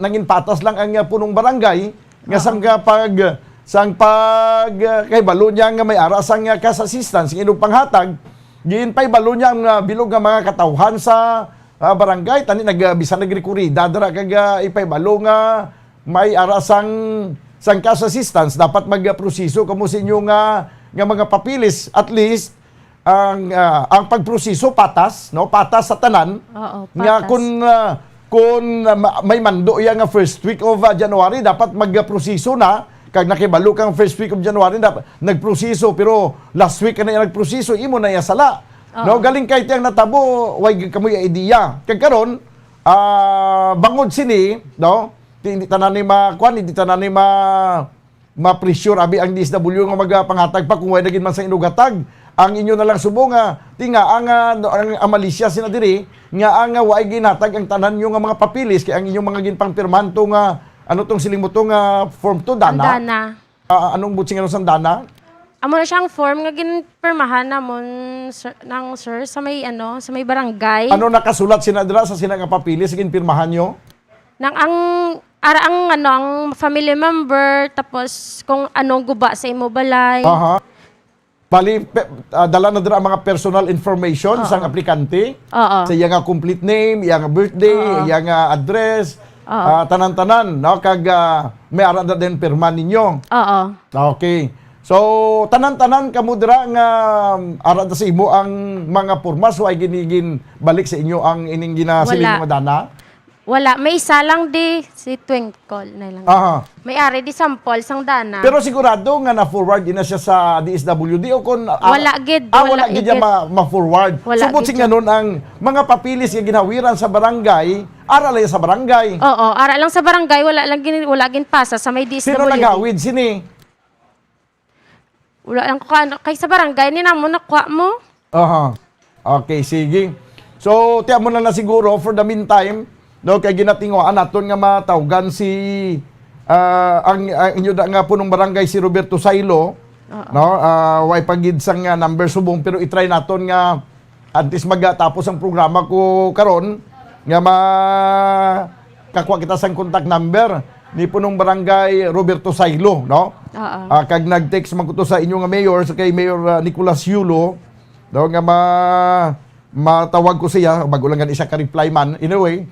nangin patas lang ang punong barangay nga sang pag kay balo niya nga may ara sang cash assistance ng inong panghatag. Giin pa'y balo niya ang bilog nga mga katawhan sa barangay. Tani bisan nagrekuri. Dadara kag ipay balo nga may ara sang cash assistance. Dapat magproseso kamo sa inyo nga mga papilis. At least, ang pagproseso patas, no? Patas sa tanan. Oo, patas. Nga kung may mando yang nga first week of January, dapat magproseso na. Kag nakibalo kang first week of January, dapat nagproseso, pero last week ka na yung nagproseso, imo na yung sala. No, galing kay tiyang natabo, way kamoy idea. Kag karon, bangod sini, no? Hindi tanan ni hindi tanan ni ma-pressure abi ang DSW nga magpangatag pa kung way nagin man sa inugatag. Ang inyo na lang subo nga tinga ang Malaysia sina diri nga ang way ginatag ang tanan nyo nga mga papilis kay ang inyong mga ginpangpirmanto nga ano tong siling mo tong form to dana. Dana. Anong butsing ano sa dana? amo na siyang form nga ginpermahan namon sir, ng sir sa may sa may barangay. Ano nakasulat sinadra sa sina nga papili sa ginpirmahan nyo? Nang ang family member tapos kung anong guba sa imo balay. Aha. Bali, dala na dira ang mga personal information sang aplikante. Oo. Sa iya nga complete name, iya nga birthday, iya nga address, tanan-tanan, no? Kag may ara na din pirma ninyo. Oo. Okay. So, tanan-tanan kamo dira nga ara sa imo ang mga porma so ay ginigin balik sa inyo ang ining ginasiling Wala. nga dana. Wala, may isa lang di si Twinkle na lang. Aha. May ari di sample sang dana. Pero sigurado nga na-forward din na siya sa DSWD o kung... Wala gid, wala wala gid gid. niya ma-forward. Wala Subot gid sing ganun ang mga papilis nga ginawiran sa barangay, aralay sa barangay. Oo, ara lang sa barangay, wala gin pasa sa may DSWD. Sino nagawid? Sini? Wala lang kay sa barangay ni namo nakuha mo. Aha. Okay, sige. So, tiyan mo na siguro for the meantime, no, kay ginatinguan naton nga matawgan si ang inyo da nga punong barangay si Roberto Sailo, no, way pagid sang number subong pero i-try naton nga at least magatapos ang programa ko karon nga kakuha kita sang contact number ni punong barangay Roberto Sailo, no? Kag nag-text man ko to sa inyo nga mayor sa kay Mayor Nicolas Yulo, daw nga matawag ko siya bago lang isa ka reply man. Anyway,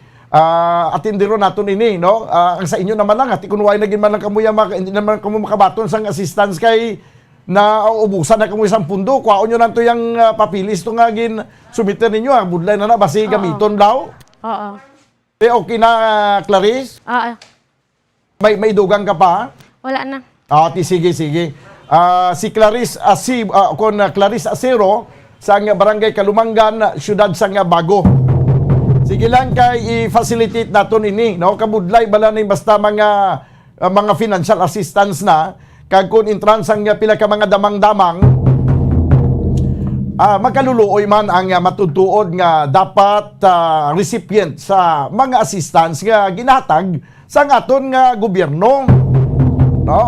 atindiro naton ini, no? Ang sa inyo naman lang, ati kunway naging man lang kamuya, hindi naman kamu makabaton sang assistance kay na ubusan na kamu isang pundo, kuhaon nyo nanto yung papilis to nga gin sumiter ninyo, budlay na basi gamiton daw. Oo. Okay na, Clarice? May dugang ka pa? Wala na. Sige. Si Clarice Clarice Acero sa barangay Kalumangan, siyudad sa Bago. Sige lang kay i-facilitate naton ini, no? Kabudlay bala ni basta mga financial assistance na kag kun entrance ang pila ka mga damang-damang magkaluluoy man ang matutuod nga dapat recipient sa mga assistance nga ginatag sa aton nga gobyerno, no?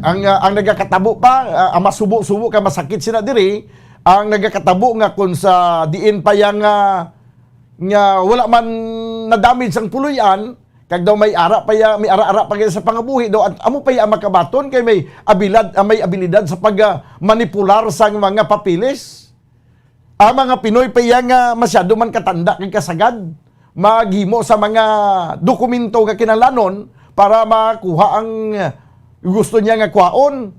Ang nagakatabo pa masubo-subo ka masakit sina diri ang nagakatabo nga kun sa diin pa yang nga wala man na-damage ang puluyan, kag daw may ara pa sa pangabuhi daw at amo pa ya makabaton kay may abilidad sa pag-manipular sa mga papilis. Ang mga Pinoy pa ya nga masyado man katanda kay kasagad maghimo sa mga dokumento nga kinahanglanon para makuha ang gusto niya nga kuhaon.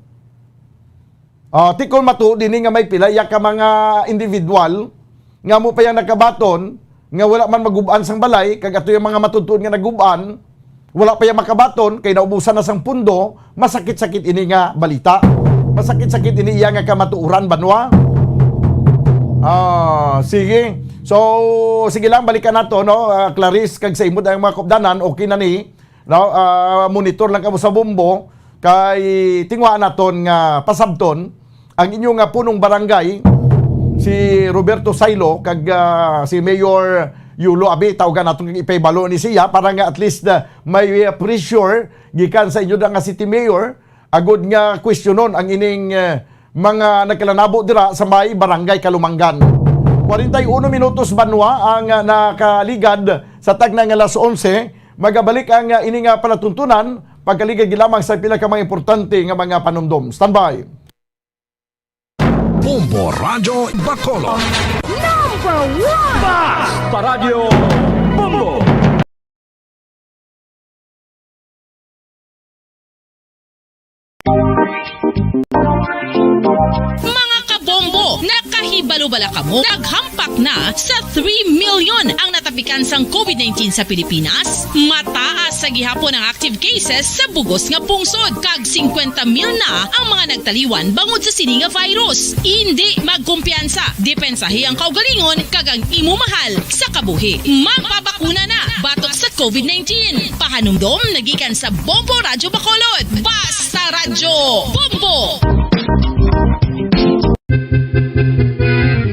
Tikon matuod din nga may pilaya ka mga individual nga mo pa yang nakabaton nga wala man magubaan sang balay, kag ato yung mga matutuon nga nagubaan, wala pa yung makabaton, kay naubusan na sang pundo, masakit-sakit ini nga balita. Masakit-sakit ini iya nga kamatuuran banwa. Sige. So, sige lang, balikan nato, no? Clarice, kag sa imod ang mga kopdanan, okay na ni, no? Monitor lang kamo sa bombo, kay tingwaan naton nga pasabton, ang inyong nga punong barangay, si Roberto Sailo kag si Mayor Yulo abi tawagan naton kag ipaybalo ni siya para nga at least may pressure gikan sa inyo nga city mayor agud nga questionon ang ining mga nagkalanabo dira sa may barangay Kalumangan. 41 minutos banwa ang nakaligad sa tagna nga alas 11. Magabalik ang ini nga palatuntunan pagkaligad gilamang sa pila ka mga importante nga mga panumdom. Standby. Bombo Radio Bacolod. Number 1! Basta Radio Bombo! Mga kabombo, nakahibalo-bala ka mo? Naghampak na sa 3 million ang natapikan sang COVID-19 sa Pilipinas? Mataas sa gihapon ang active cases sa bugos nga pungsod. Kag 50 mil na ang mga nagtaliwan bangod sa sini nga virus. Hindi magkumpiyansa. Depensahi ang kaugalingon kag ang imo mahal sa kabuhi. Magpabakuna na batok sa COVID-19. Pahanumdom nagikan sa Bombo Radio Bacolod. Basta Radio Bombo!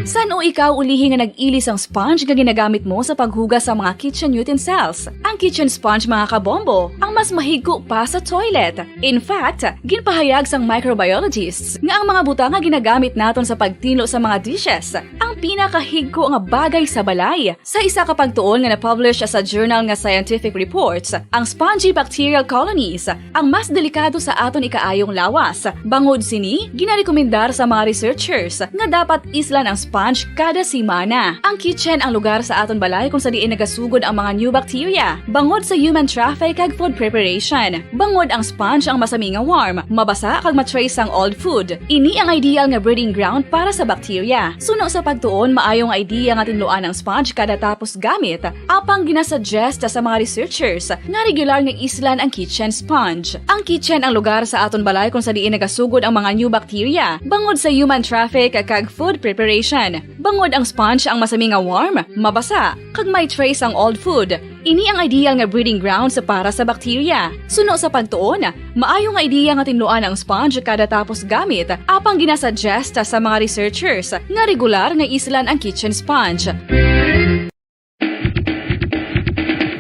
San ikaw ulihi nga nag-ilis ang sponge nga ginagamit mo sa paghugas sa mga kitchen utensils. Ang kitchen sponge mga kabombo, ang mas mahigko pa sa toilet. In fact, ginpahayag sang microbiologists nga ang mga butang nga ginagamit naton sa pagtilo sa mga dishes, ang pinakahigko nga bagay sa balay. Sa isa ka pagtuon nga na-publish sa journal nga Scientific Reports, ang spongy bacterial colonies ang mas delikado sa aton ikaayong lawas. Bangod sini, ginarekomendar sa mga researchers nga dapat islan ang sponge kada simana. Ang kitchen ang lugar sa aton balay kung sa diin nagasugod ang mga new bacteria. Bangod sa human traffic kag food preparation. Bangod ang sponge ang masami nga warm, mabasa kag matrace ang old food. Ini ang ideal nga breeding ground para sa bacteria. Suno sa pagtuon, maayong idea nga tinluan ang sponge kada tapos gamit. Apang ginasuggest sa mga researchers nga regular nga islan ang kitchen sponge. Ang kitchen ang lugar sa aton balay kung sa diin nagasugod ang mga new bacteria. Bangod sa human traffic kag food preparation. Bangod ang sponge ang masami nga warm, mabasa, kag may trace ang old food. Ini ang ideal nga breeding ground sa para sa bacteria. Suno sa pagtuon, maayo nga ideya nga tinluan ang sponge kada tapos gamit, apang ginasuggest sa mga researchers nga regular nga islan ang kitchen sponge.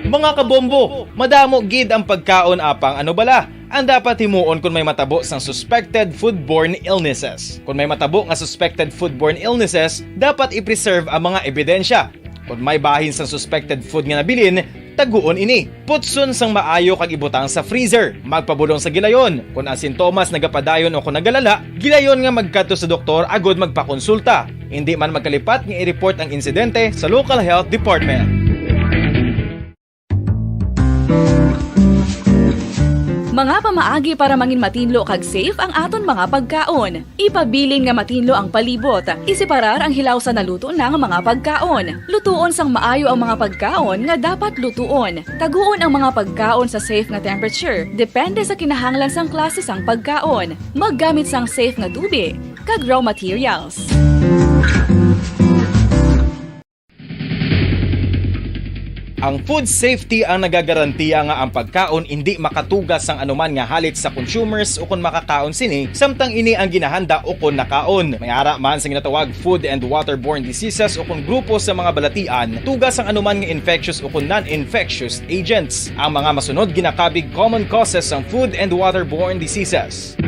Mga kabombo, madamo gid ang pagkaon apang ano bala. Ang dapat himuon kung may matabo sang suspected foodborne illnesses. Kung may matabo nga suspected foodborne illnesses, dapat i-preserve ang mga ebidensya. Kung may bahin sang suspected food nga nabilin, taguon ini. Putson sang maayo kag ibutang sa freezer. Magpabulong sa gilayon. Kung ang sintomas nagapadayon o kung nagalala, gilayon nga magkadto sa doktor agod magpakonsulta. Hindi man magkalipat nga i-report ang insidente sa local health department. Mga pamaagi para mangin matinlo kag safe ang aton mga pagkaon. Ipabilin nga matinlo ang palibot. Isiparar ang hilaw sa naluto ng mga pagkaon. Lutuon sang maayo ang mga pagkaon nga dapat lutuon. Taguon ang mga pagkaon sa safe nga temperature. Depende sa kinahanglan sang klase sang pagkaon. Maggamit sang safe nga tubig kag raw materials. Ang food safety ang nagagarantiya nga ang pagkaon hindi makatugas sang anuman nga halit sa consumers o kung makakaon sini, samtang ini ang ginahanda o kung nakaon. May ara man sa ginatawag food and waterborne diseases o kung grupo sa mga balatian, tugas ang anuman nga infectious o kung non-infectious agents. Ang mga masunod ginakabig common causes ng food and waterborne diseases.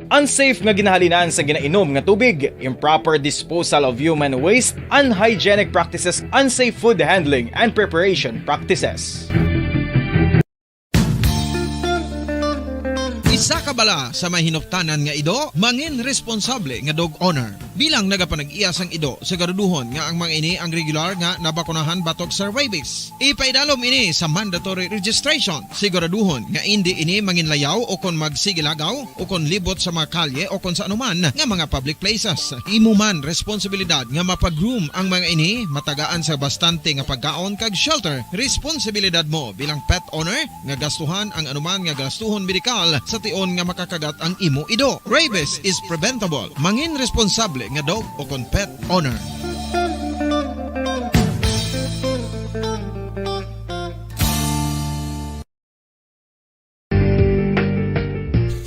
Unsafe nga ginahalinan sa ginainom nga tubig, improper disposal of human waste, unhygienic practices, unsafe food handling and preparation practices. Isa ka bala sa may hinuptanan nga ido, mangin responsable nga dog owner. Bilang nagapanag-iyas ang ido, siguraduhon nga ang mga ini ang regular nga nabakunahan batok sa rabies. Ipaidalom ini sa mandatory registration. Siguraduhon nga hindi ini manginlayaw o kon magsigilagaw o kon libot sa mga kalye o kon sa anuman nga mga public places. Imo man responsibilidad nga mapag-groom ang mga ini, matagaan sa bastante nga pagkaon kag shelter. Responsibilidad mo bilang pet owner nga gastuhan ang anuman nga gastuhon medikal sa tion nga makakagat ang imo ido. Rabies is preventable. Mangin responsable nga dog o kon pet owner.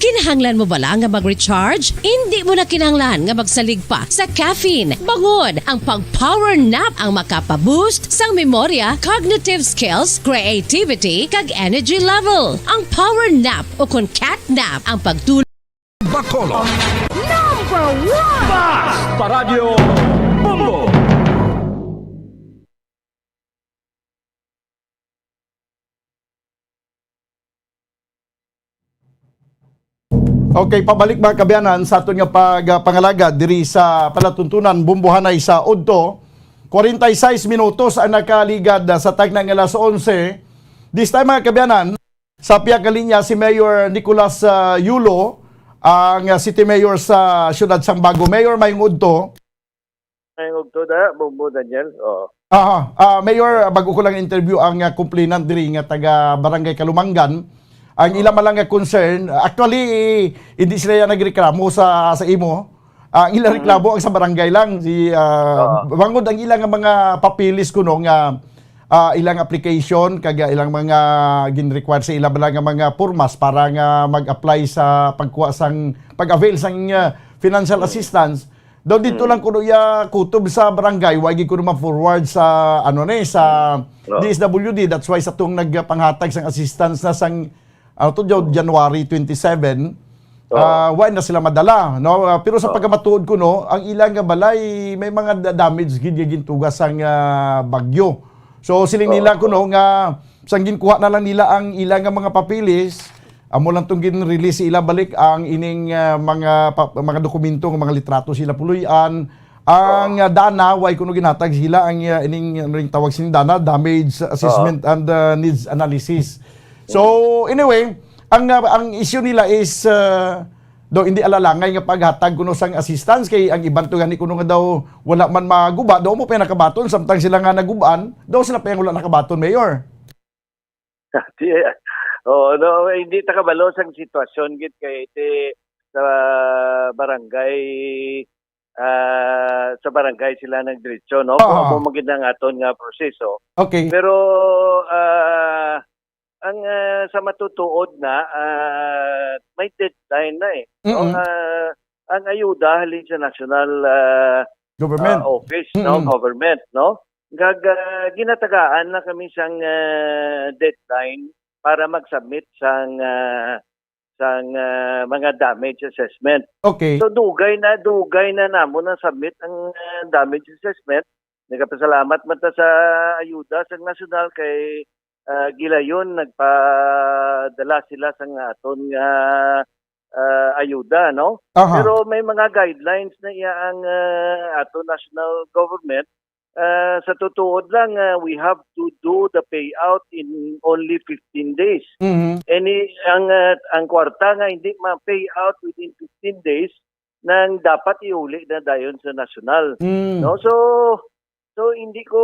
Kinahanglan mo bala nga mag-recharge? Hindi mo na kinahanglan nga magsalig pa sa caffeine. Bangod, ang pag-power nap ang makapaboost sang memorya, cognitive skills, creativity, kag energy level. Ang power nap o kon cat nap ang pagtulog. Bacolod. Number 1! Paradyo Bombo. Okay, pabalik mga kabyanan sa aton nga pangalaga diri sa palatuntunan Bumbuhanay sa Udto. 46 minutos ang nakaligad sa tagna nga alas 11. This time mga kabyanan, sa piyak ka linya si Mayor Nicolas Yulo, ang City Mayor sa siyudad sang Bago. Mayor, mayong Udto. Mayong Udto da, Bumbu Daniel. Mayor, bago ko lang interview ang complainant diri nga taga Barangay Kalumangan. Ang ilang malang nga concern, actually, hindi sila yung nagreklamo sa imo. Ang ilang reklamo ang sa barangay lang. Bangod ang ilang mga papilis kuno nga ilang application, kag ilang mga gin-require sa ilang nga mga purmas para nga mag-apply sa pag-avail sang financial assistance. Daw dito lang kuno ya kutob sa barangay, wagi ko naman forward sa sa DSWD. That's why sa tong nagpanghatag sang assistance na sang January 27. Why na sila madala, no? Pero sa pagkamatuod ko, no, ang ilang nga balay may mga damage gid gintugas ang bagyo. So siling nila ko, no, nga sang ginkuha na lang nila ang ilang nga mga papilis, amo lang tong gin-release ila balik ang ining mga dokumento, mga litrato sila puluyan. Ang dana way kuno ginatag sila ang ining tawag sin dana, damage assessment and needs analysis. So anyway, ang issue nila is do hindi alalangay nga paghatag kuno sang assistance kay ang iban to gani kuno nga daw wala man maguba daw mo pa nakabaton samtang sila nga naguban daw sila pa wala nakabaton, Mayor. No, hindi ta kabalo sang sitwasyon gid kay iti sa barangay sila nagdiretso, no? Kung mo gid ang aton nga proseso. Okay. Pero ang sa matutuod na may deadline na no? Ang ayuda halin sa national government office, no, government, no, ginatagaan na kami sang deadline para mag-submit sang mga damage assessment. Okay. So dugay na namo na submit ang damage assessment. Nagapasalamat man ta sa ayuda sa national kay gilayon nagpadala sila sa aton nga ayuda, no? Pero may mga guidelines na iya ang aton national government. Sa tutuod lang, we have to do the payout in only 15 days. Ang kwarta nga hindi ma-payout within 15 days nang dapat iuli na dayon sa national. No? So hindi ko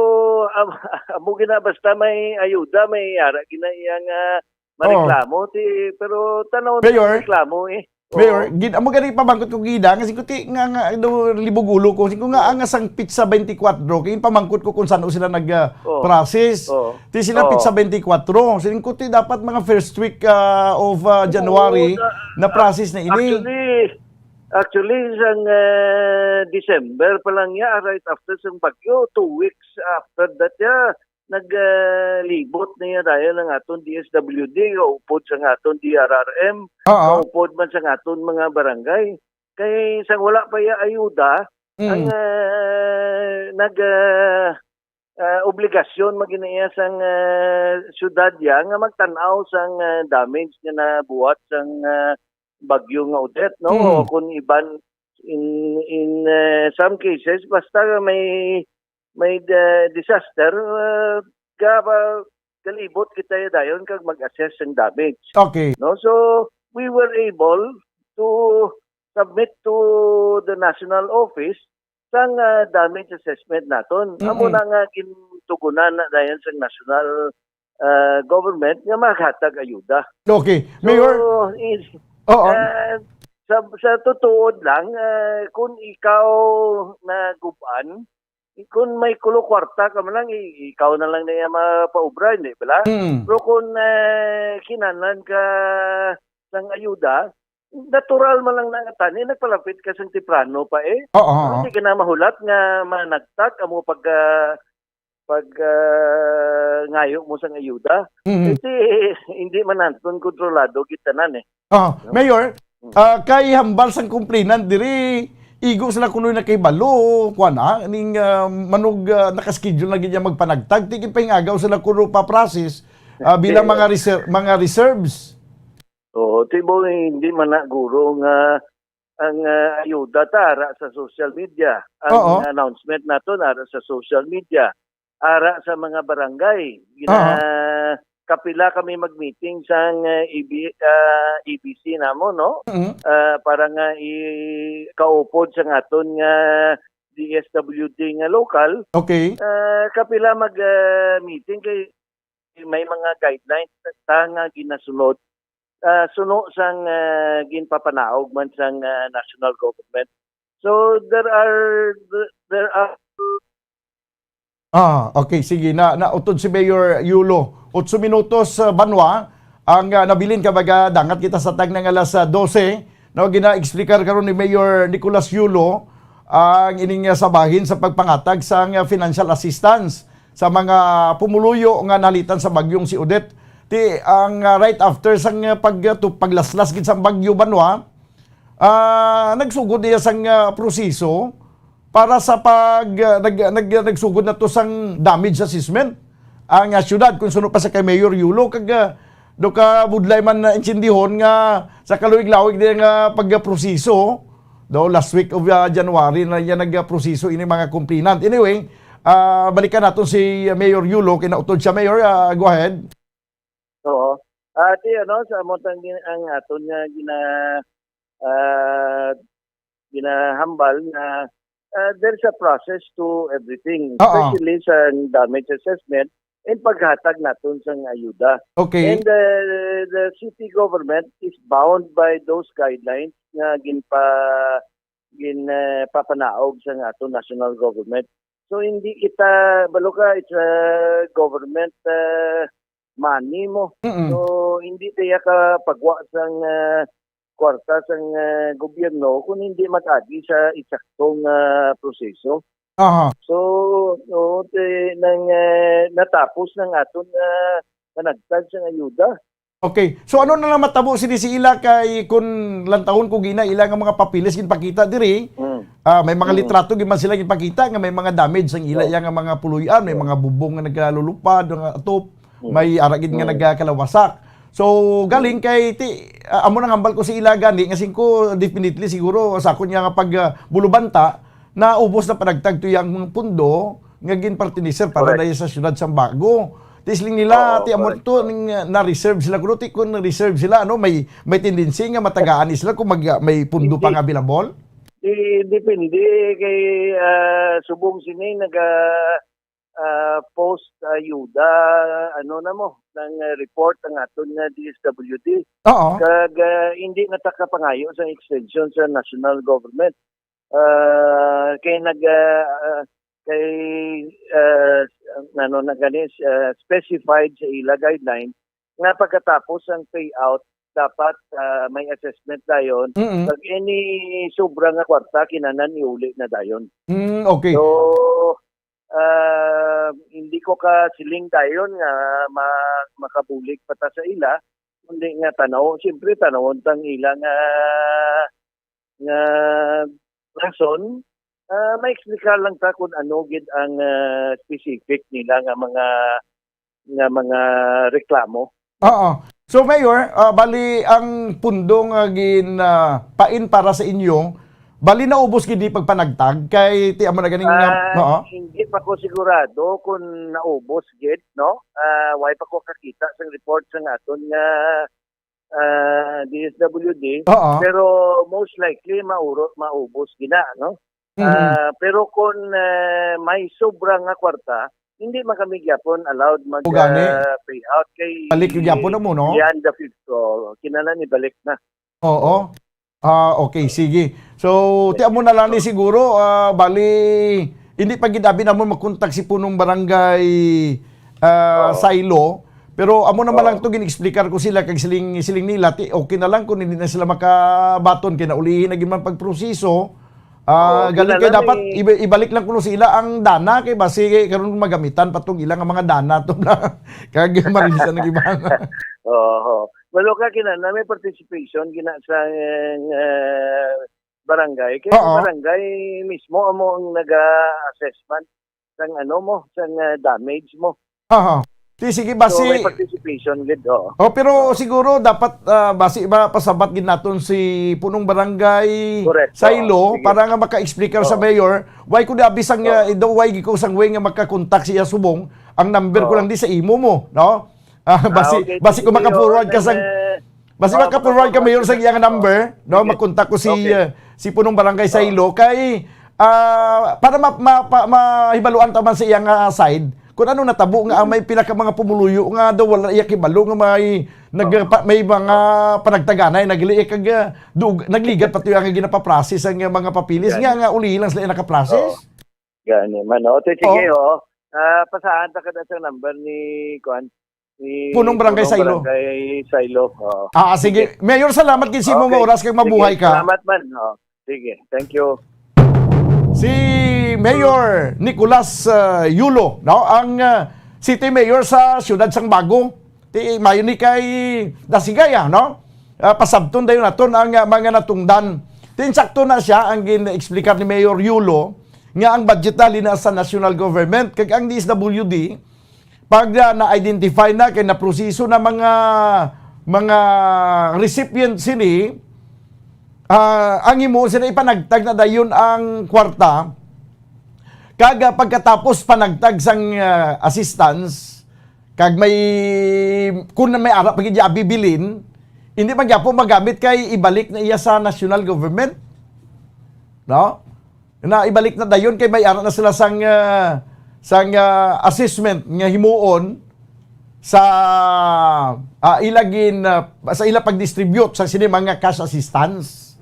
amo gina basta may ayuda may ara gina iyang mareklamo pero tanaw na reklamo Mayor, gid amo gani pamangkot ko gida kasi kuti nga libog ulo ko sing nga ang sang pizza 24 kay pamangkot ko kung saan sila nag-process. Ti sila pizza 24 sing kuti dapat mga first week of January na process na ini. Actually, isang December pa lang ya, right after sang bagyo, 2 weeks after that ya, naglibot niya dahil ng aton DSWD, kaupod sa aton DRRM, kaupod man sa aton mga barangay. Kaya isang wala pa ya ayuda, ang obligasyon maginaya sang syudad ya, nga magtanaw sang damage nga nabuhat sang bagyo nga Odette, no? O kung iban in some cases basta may disaster kalibot kita dayon kag mag-assess ng damage. Okay. No, so we were able to submit to the national office sang damage assessment naton. Amo na nga kintugunan na dayon sa national government nga maghatag ayuda. Okay. Mayor, sa tutuod lang, kung ikaw naguban, kung may kulo kwarta ka man lang, ikaw na lang na yung mapaubra, hindi ba? Pero kung kinanan ka ng ayuda, natural man lang nangatani, nagpalapit ka sa tiprano pa Hindi ka na mahulat nga managtak, amo pag ngayo mo sa ayuda, hindi man natin kontrolado kitanan Mayor, kay hambal sang kumplinan diri igo sila kuno na kay balo kuana ning manog naka-schedule na gid magpanagtag tigin pa ingagaw sila kuno pa process bilang mga reserves. Tibo hindi man na guro nga ang ayuda tara sa social media. Ang announcement nato ara sa social media. Ara sa mga barangay. Kapila kami mag-meeting sa EBC namo, no? Para nga kaupod sa aton nga DSWD nga local. Okay. Kapila mag-meeting kay may mga guidelines nga ginasunod. Suno sang ginpapanaog man sang national government. So there are okay, sige na utod si Mayor Yulo. 8 minutos banwa ang nabilin kabaga dangat kita sa tag ng alas 12 na gina-explicar karon ni Mayor Nicolas Yulo ang ining sabahin sa pagpangatag sa financial assistance sa mga pumuluyo nga nalitan sa bagyong si Odette. Ti ang right after sang paglaslas gid sa bagyo Banwa, nagsugod niya sang proseso para sa nagsugod na to sang damage assessment ang syudad kung suno pa sa kay Mayor Yulo kag do ka budlay man na insindihon nga sa kaluig-lawig din nga pagproseso do last week of January na yan nagproseso ini mga complainant. Anyway, balikan natin si Mayor Yulo, kinautod siya. Mayor, go ahead. Oo. Sa amotang ang aton nga ginahambal na there's a process to everything, especially sa damage assessment and paghatag naton sa ayuda. Okay. And the city government is bound by those guidelines nga ginpapanaog sa aton national government. So hindi kita baloka, it's a government money mo. So hindi tayo ka pagwa sang kwarta sang gobyerno kung hindi matagi sa eksaktong proseso. So natapos ng aton panagtag sa ayuda. Okay. So ano na lang matabo si ila kay kung lantahon ko gina ila nga mga papilis ginpakita diri. May mga litrato giman sila ginpakita nga may mga damage ang ila nga mga puluyan, may mga bubong nga nagalulupad, nga atop, may aragid nga nagkalawasak. So galing kay amo nang hambal ko si ila gani nga ko definitely siguro sa akon nga pag bulubanta na ubos na panagtag to yang pundo nga ginpartiniser para dahil sa syudad sa Bago. Tisling nila amo to na reserve sila kuno kun na reserve sila may tendency nga matagaan sila kung may pundo pa nga available. Depende kay subong sini post ayuda ng report ang aton nga DSWD. Kag hindi natakapangayo sa extension sa national government. Specified sa ila guideline nga pagkatapos ang payout dapat may assessment dayon. Pag any sobra nga kwarta kinanan iuli na dayon. Okay. So hindi ko ka siling dayon nga makabulig pata sa ila kundi nga tanaw, siyempre tanawon tang ila nga rason. Ma-explica lang ta kung ano gid ang specific nila nga mga reklamo. So Mayor, bali ang pundo nga pain para sa inyo, bali naubos gid di pagpanagtag kay ti amo na ganing hindi pa ko sigurado kung naubos gid, no? Why pa ko kakita sa report sa aton nga DSWD, pero most likely maubos gina, no? Pero kung may sobra nga kwarta, hindi man kami gyapon allowed mag-payout kay balik yung gyapon na mo, no? Beyond the fifth kinala ni balik na. Okay, sige. So, ti amo na lang ni siguro, bali hindi pa gidabi na mo makontak si punong barangay Silo. Pero amo naman lang to gin-explicar ko sila kag siling nila okay na lang kung hindi na sila makabaton kinaulihin na man pagproseso. Galing kay dapat ibalik lang kuno sila ang dana kay basi karon magamitan patong ilang mga dana to na kag marilisan ng ibang. Walo ka kinana may participation gina sa barangay. Kaya barangay mismo amo ang naga-assessment sang sang damage mo. Sige basi. So may participation gid pero siguro dapat basi pasabat gid naton si punong barangay Silo para nga maka-explicar sa mayor why ko dabi sang why ko sang way nga makakontak siya subong ang number ko lang di sa imo mo, no? Basi ko maka-forward ka sang basi maka-forward ka mayor sa iyang number, no? Makontak ko si punong barangay Silo kay para mahibaluan ta man sa iyang side kung ano natabo nga may pila ka mga pumuluyo nga daw wala iya kibalo nga may mga panagtaganay nagligat pati ang ginapaprocess ang mga papilis nga uli lang sila nakaprocess. Gani man sige pasahan ta kada sa number ni punong barangay Silo. Sige. Mayor, salamat gid mo oras kay mabuhay ka. Salamat man. Sige. Thank you. si Mayor Nicolas Yulo, no, ang City Mayor sa siyudad sang Bago. Ti mayo ni kay Dasigaya, no? Pasabton dayon naton ang mga natungdan. Tinsakto na siya ang gin-explicar ni Mayor Yulo nga ang budget na sa national government kag ang DSWD pag na-identify na kay na proseso na mga recipient sini ang imo sila ipanagtag na dayon ang kwarta kag pagkatapos panagtag sang assistance kag may kun may ara pag bibilin hindi man gyapon magamit kay ibalik na iya sa national government, no, na ibalik na dayon kay may ara na sila sang assessment nga himuon sa ilagin sa ila pag-distribute sa sini mga cash assistance.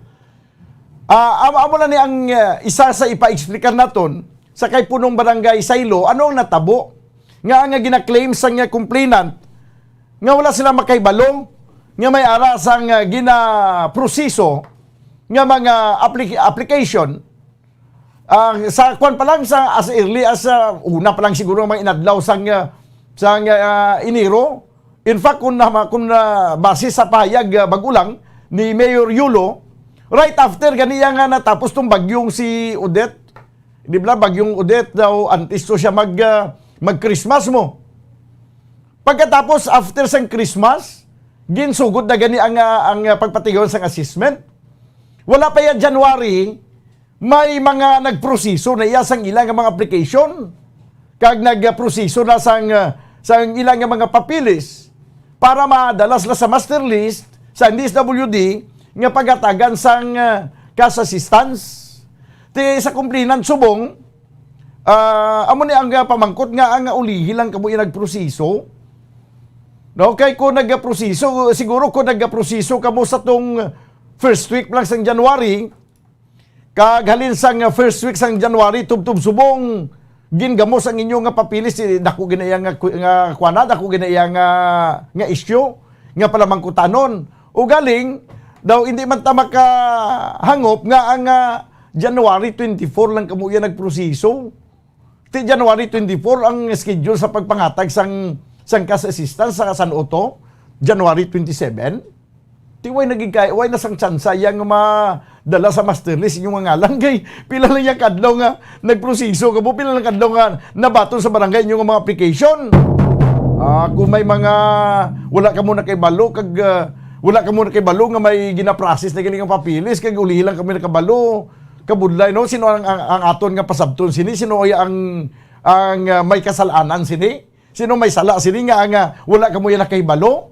Amo na ni ang isa sa ipa-explicar naton sa kay punong barangay Saylo ano ang natabo nga gina-claim sang complainant nga wala sila makaibalo nga may ara sang gina-proseso nga mga application sa kwan pa lang sa as early as una pa lang siguro mga inadlaw sang Enero. In fact kung base sa payag bagulang ni Mayor Yulo right after ganiya nga natapos tong bagyong si Odette, di ba bagyong Odette daw antisto siya mag-Christmas mo. Pagkatapos after sang Christmas ginsugod na gani ang pagpatigaw sang assessment. Wala pa yan January, may mga nagproseso na iya sang ilang mga application. Kag nagproseso na sang ilang mga papilis para madalas la sa master list sa DSWD nga pagatagan sang cash assistance. Ti sa complainant subong, amo ni ang pamangkot nga ang ulihi lang kamo nagproseso. No, kay ko nagproseso, siguro ko nagproseso kamo sa tong first week lang sang January, kag halin sang first week sang January tubtub subong gingamos ang inyo nga papilis dako ginaya nga kuana dako ginaya nga issue nga palamangkutanon. O galing daw hindi man ta makahangop nga ang January 24 lang kamo yan nagproseso. Ti January 24 ang schedule sa pagpangatag sang cash assistance sa San Otto, January 27. Ti way way na sang tsansa yang madala sa master list inyong nga ngalan kay pila lang yung kadlaw nga nagproseso kamo, pila lang kadlaw nga nabaton sa barangay inyong mga application. Kung may mga wala ka muna kay balo kag wala ka muna kay balo nga may gina-process na ganing papilis kag ulihi lang kami nakabalo kabudlay, no, sino ang aton nga pasabton sini, sino ang may kasalanan sini, sino may sala sini nga wala ka muna nakahibalo.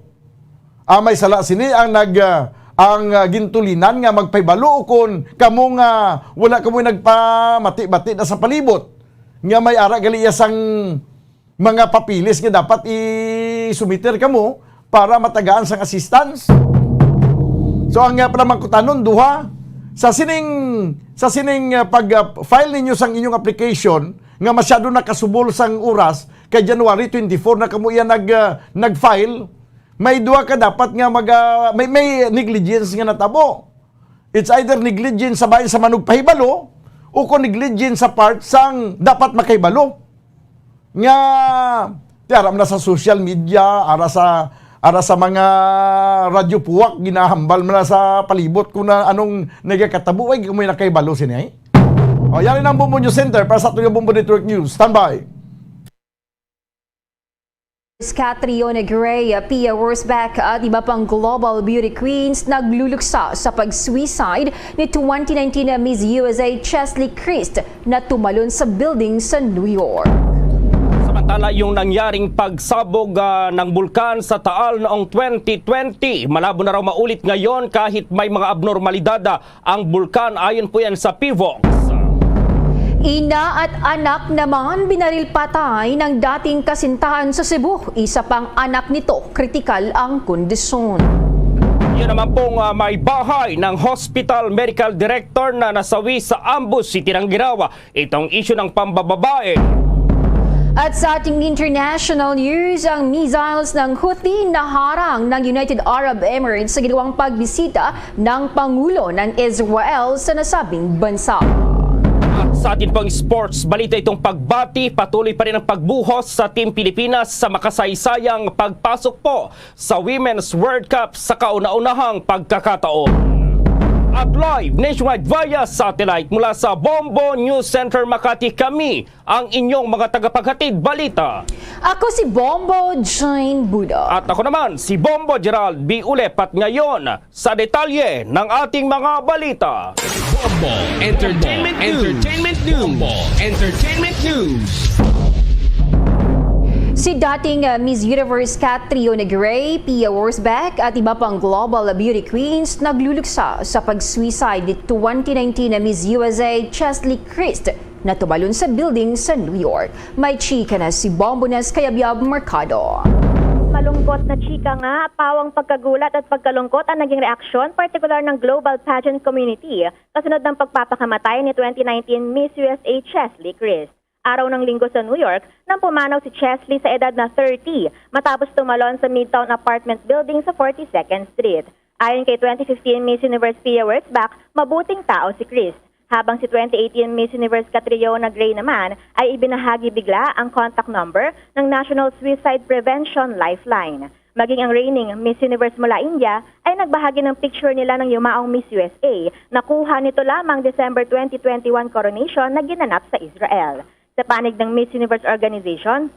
May sala sini ang gintulinan nga magpaybalo kon kamo nga wala ka muna nagpamati-bati na sa palibot nga may ara galiya sang mga papilis nga dapat isumiter kamo para matagaan sang assistance. So ang palamangkutanon duha sa sining pag-file ninyo sang inyong application nga masyado nakasubol sang oras kay January 24 na kamo yan nag-file, may duha ka dapat nga may negligence nga natabo. It's either negligence sa bahin sa manugpahibalo o kung negligence sa part sang dapat makahibalo. Nga tiaram na sa social media, ara sa mga radyo puwak, ginahambal mo na sa palibot kung na anong nagkatabo, ay may nakaibalo sinay. Yan ang Bumbo News Center para sa ating Bumbo Network News. Stand by. Catriona Gray, Pia Wurzbach at iba pang global beauty queens nagluluksa sa pag-suicide ni 2019 Miss USA Chesley Christ na tumalon sa building sa New York. Samantala, yung nangyaring pagsabog ng bulkan sa Taal noong 2020, malabo na raw maulit ngayon kahit may mga abnormalidad ang bulkan ayon po yan sa PIVOX. Ina at anak naman binaril patay ng dating kasintahan sa Cebu. Isa pang anak nito, kritikal ang kondisyon. Yan naman pong may bahay ng Hospital Medical Director na nasawi sa ambush si Tirang Ginawa. Itong isyu ng pambababae. At sa ating international news, ang missiles ng Houthi naharang ng United Arab Emirates sa ginawang pagbisita ng Pangulo ng Israel sa nasabing bansa. Sa atin pang sports balita itong pagbati, patuloy pa rin ang pagbuhos sa Team Pilipinas sa makasaysayang pagpasok po sa Women's World Cup sa kauna-unahang pagkakataon. At live nationwide via satellite mula sa Bombo News Center Makati, kami ang inyong mga tagapaghatid balita. Ako si Bombo Jane Buda. At ako naman si Bombo Gerald B. Ulep, at ngayon sa detalye ng ating mga balita. Bombo Entertainment News. Si dating Miss Universe Catriona Gray, Pia Worsbeck at iba pang global beauty queens nagluluksa sa pag-suicide ni 2019 na Miss USA Chesley Christ na tumalon sa building sa New York. May chika na si Bombones Kayabyab Mercado. Malungkot na chika nga, pawang pagkagulat at pagkalungkot ang naging reaksyon, partikular ng global pageant community, kasunod ng pagpapakamatay ni 2019 Miss USA Chesley Christ. Araw ng Linggo sa New York nang pumanaw si Chesley sa edad na 30 matapos tumalon sa Midtown apartment building sa 42nd Street. Ayon kay 2015 Miss Universe Pia Worsbeck, mabuting tao si Chris. Habang si 2018 Miss Universe Catriona Gray naman ay ibinahagi bigla ang contact number ng National Suicide Prevention Lifeline. Maging ang reigning Miss Universe mula India ay nagbahagi ng picture nila ng yumaong Miss USA na kuha nito lamang December 2021 coronation na ginanap sa Israel. Sa panig ng Miss Universe Organization,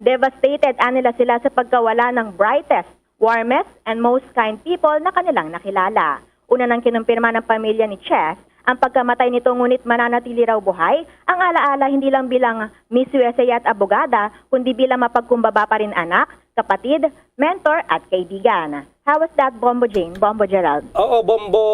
devastated anila sila sa pagkawala ng brightest, warmest, and most kind people na kanilang nakilala. Una nang kinumpirma ng pamilya ni Chess ang pagkamatay nito, ngunit mananatili raw buhay ang alaala hindi lang bilang Miss USA at abogada, kundi bilang mapagkumbaba pa rin anak, kapatid, mentor at kaibigan. How was that, Bombo Jane, Bombo Gerald? Oo, Bombo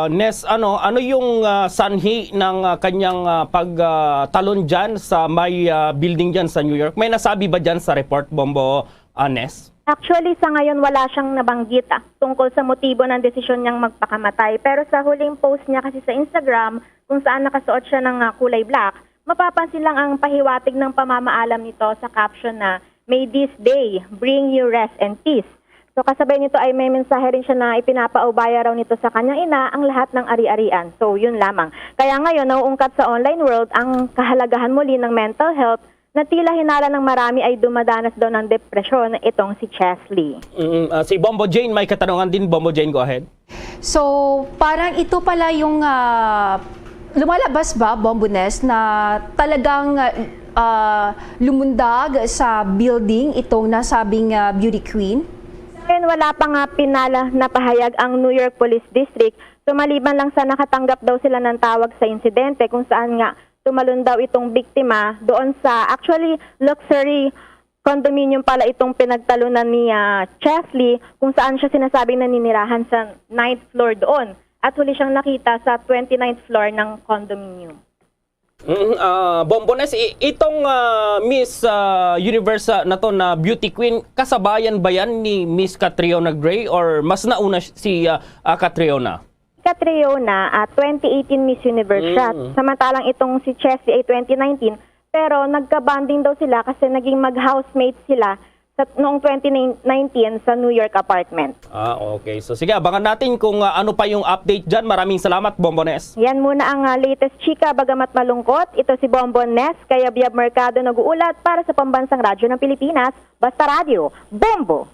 Nes, ano yung sanhi ng kanyang pagtalon dyan sa may building dyan sa New York? May nasabi ba dyan sa report, Bombo Nes? Actually, sa ngayon wala siyang nabanggit tungkol sa motibo ng desisyon niyang magpakamatay. Pero sa huling post niya kasi sa Instagram, kung saan nakasuot siya ng kulay black, mapapansin lang ang pahiwatig ng pamamaalam nito sa caption na, "May this day bring you rest and peace." So kasabay nito ay may mensahe rin siya na ipinapaubaya raw nito sa kanyang ina ang lahat ng ari-arian. So yun lamang. Kaya ngayon nauungkat sa online world ang kahalagahan muli ng mental health na tila hinala ng marami ay dumadanas daw ng depresyon itong si Chesley. Si Bombo Jane, may katanungan din. Bombo Jane, go ahead. So, parang ito pala yung lumalabas ba, Bombones, na talagang lumundag sa building itong nasabing beauty queen? Ngayon wala pa nga pinala na pahayag ang New York Police District. So maliban lang sa nakatanggap daw sila ng tawag sa insidente kung saan nga tumalon daw itong biktima doon sa actually luxury condominium pala itong pinagtalunan ni Chesley, kung saan siya sinasabing naninirahan sa 9th floor doon. At huli siyang nakita sa 29th floor ng condominium. Bombones, itong Miss Universe na to na beauty queen, kasabayan ba yan ni Miss Catriona Gray or mas nauna si Catriona? Catriona at 2018 Miss Universe siya. Samantalang itong si Chesley ay 2019, pero nagka-bonding daw sila kasi naging mag-housemate sila noong 2019 sa New York apartment. Okay. So sige, abangan natin kung ano pa yung update dyan. Maraming salamat, Bombones. Yan muna ang latest chika, bagamat malungkot. Ito si Bombones, kaya Biab Mercado nag-uulat para sa Pambansang Radyo ng Pilipinas, Basta Radio, Bombo!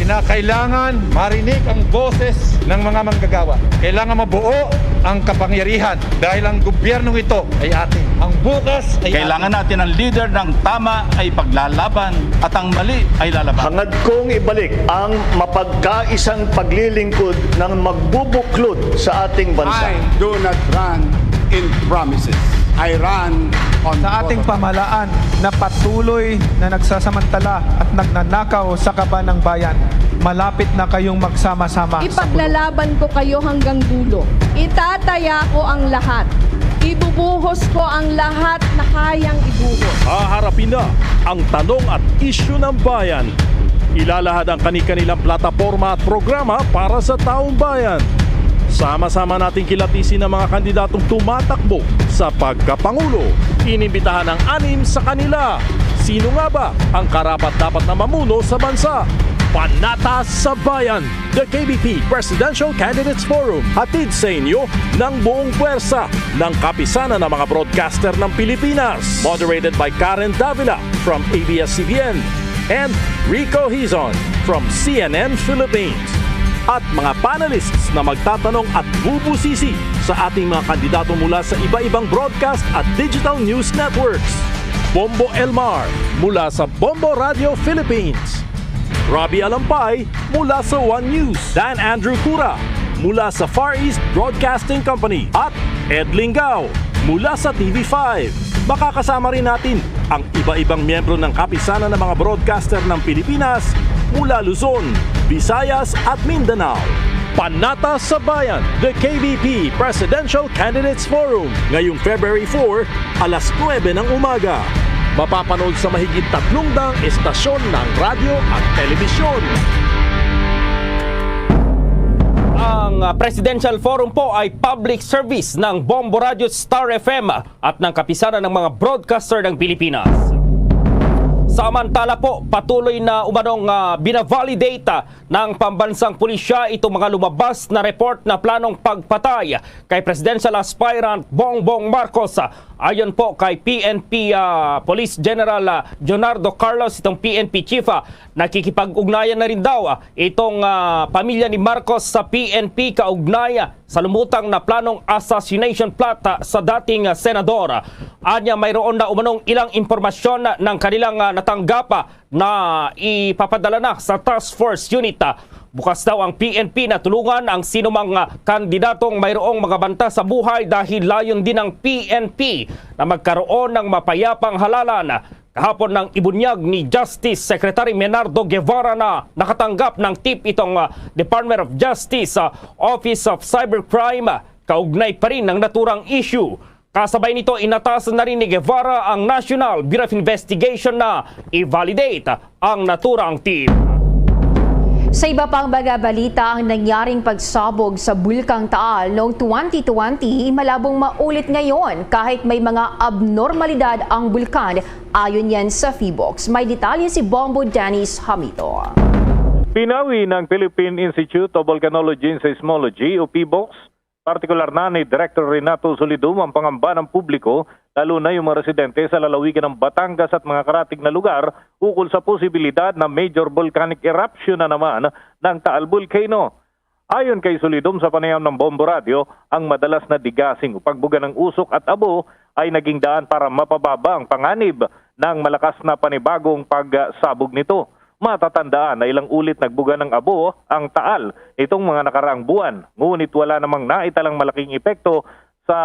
Kinakailangan marinig ang boses ng mga manggagawa. Kailangan mabuo ang kapangyarihan dahil ang gobyernong ito ay atin. Ang bukas ay kailangan natin ang leader ng tama ay paglalaban at ang mali ay lalaban. Hangad kong ibalik ang mapagkaisang paglilingkod ng magbubuklod sa ating bansa. I do not run in promises. I run on sa ating pamahalaan na patuloy na nagsasamantala at nagnanakaw sa kaban ng bayan. Malapit na kayong magsama-sama. Ipaglalaban ko kayo hanggang dulo. Itataya ko ang lahat. Ibubuhos ko ang lahat na kayang ibuhos. Haharapin na ang tanong at isyu ng bayan. Ilalahad ang kani-kanilang plataforma at programa para sa taong bayan. Sama-sama nating kilatisin ang mga kandidatong tumatakbo sa pagkapangulo. Inimbitahan ang 6 sa kanila. Sino nga ba ang karapat-dapat na mamuno sa bansa? Panata sa Bayan, the KBP Presidential Candidates Forum. Hatid sa inyo ng buong puwersa ng kapisanan ng mga broadcaster ng Pilipinas. Moderated by Karen Davila from ABS-CBN and Rico Hizon from CNN Philippines. At mga panelists na magtatanong at bubusisi sa ating mga kandidato mula sa iba-ibang broadcast at digital news networks. Bombo Elmar mula sa Bombo Radio Philippines. Robbie Alampay mula sa One News. Dan Andrew Cura mula sa Far East Broadcasting Company. At Ed Lingao mula sa TV5. Makakasama rin natin ang iba-ibang miyembro ng kapisanan ng mga broadcaster ng Pilipinas mula Luzon, Visayas at Mindanao. Panata sa Bayan, the KBP Presidential Candidates Forum. Ngayong February 4, alas 9 ng umaga. Mapapanood sa mahigit 300 estasyon ng radyo at telebisyon. Ang Presidential Forum po ay public service ng Bombo Radio Star FM at ng kapisanan ng mga broadcaster ng Pilipinas. Samantala po, patuloy na umanong binavalidate ng pambansang pulisya itong mga lumabas na report na planong pagpatay kay Presidential Aspirant Bongbong Marcos. Ayon po kay PNP Police General Leonardo Carlos, itong PNP Chief, nakikipag-ugnayan na rin daw itong pamilya ni Marcos sa PNP kaugnay sa lumutang na planong assassination plot sa dating senador. Anya mayroon na umanong ilang impormasyon ng kanilang natanggap na ipapadala na sa task force unit. Bukas daw ang PNP na tulungan ang sinumang kandidatong mayroong mga banta sa buhay dahil layon din ng PNP na magkaroon ng mapayapang halalan. Kahapon nang ibunyag ni Justice Secretary Menardo Guevara na nakatanggap ng tip itong Department of Justice Office of Cybercrime, kaugnay pa rin ng naturang issue. Kasabay nito, inatasan na rin ni Guevara ang National Bureau of Investigation na i-validate ang naturang tip. Sa iba pang balita, ang nangyaring pagsabog sa Bulkang Taal noong 2020 malabong maulit ngayon kahit may mga abnormalidad ang bulkan, ayon yan sa PHIVOLCS. May detalye si Bombo Dennis Hamito. Pinawi ng Philippine Institute of Volcanology and Seismology o PHIVOLCS, partikular na ni Director Renato Solidum ang pangamba ng publiko, lalo na yung mga residente sa lalawigan ng Batangas at mga karatig na lugar ukol sa posibilidad na major volcanic eruption na naman ng Taal Volcano. Ayon kay Solidum sa panayam ng Bombo Radio, ang madalas na digasing o pagbuga ng usok at abo ay naging daan para mapababa ang panganib ng malakas na panibagong pagsabog nito. Matatandaan na ilang ulit nagbuga ng abo ang Taal itong mga nakaraang buwan. Ngunit wala namang naitalang malaking epekto sa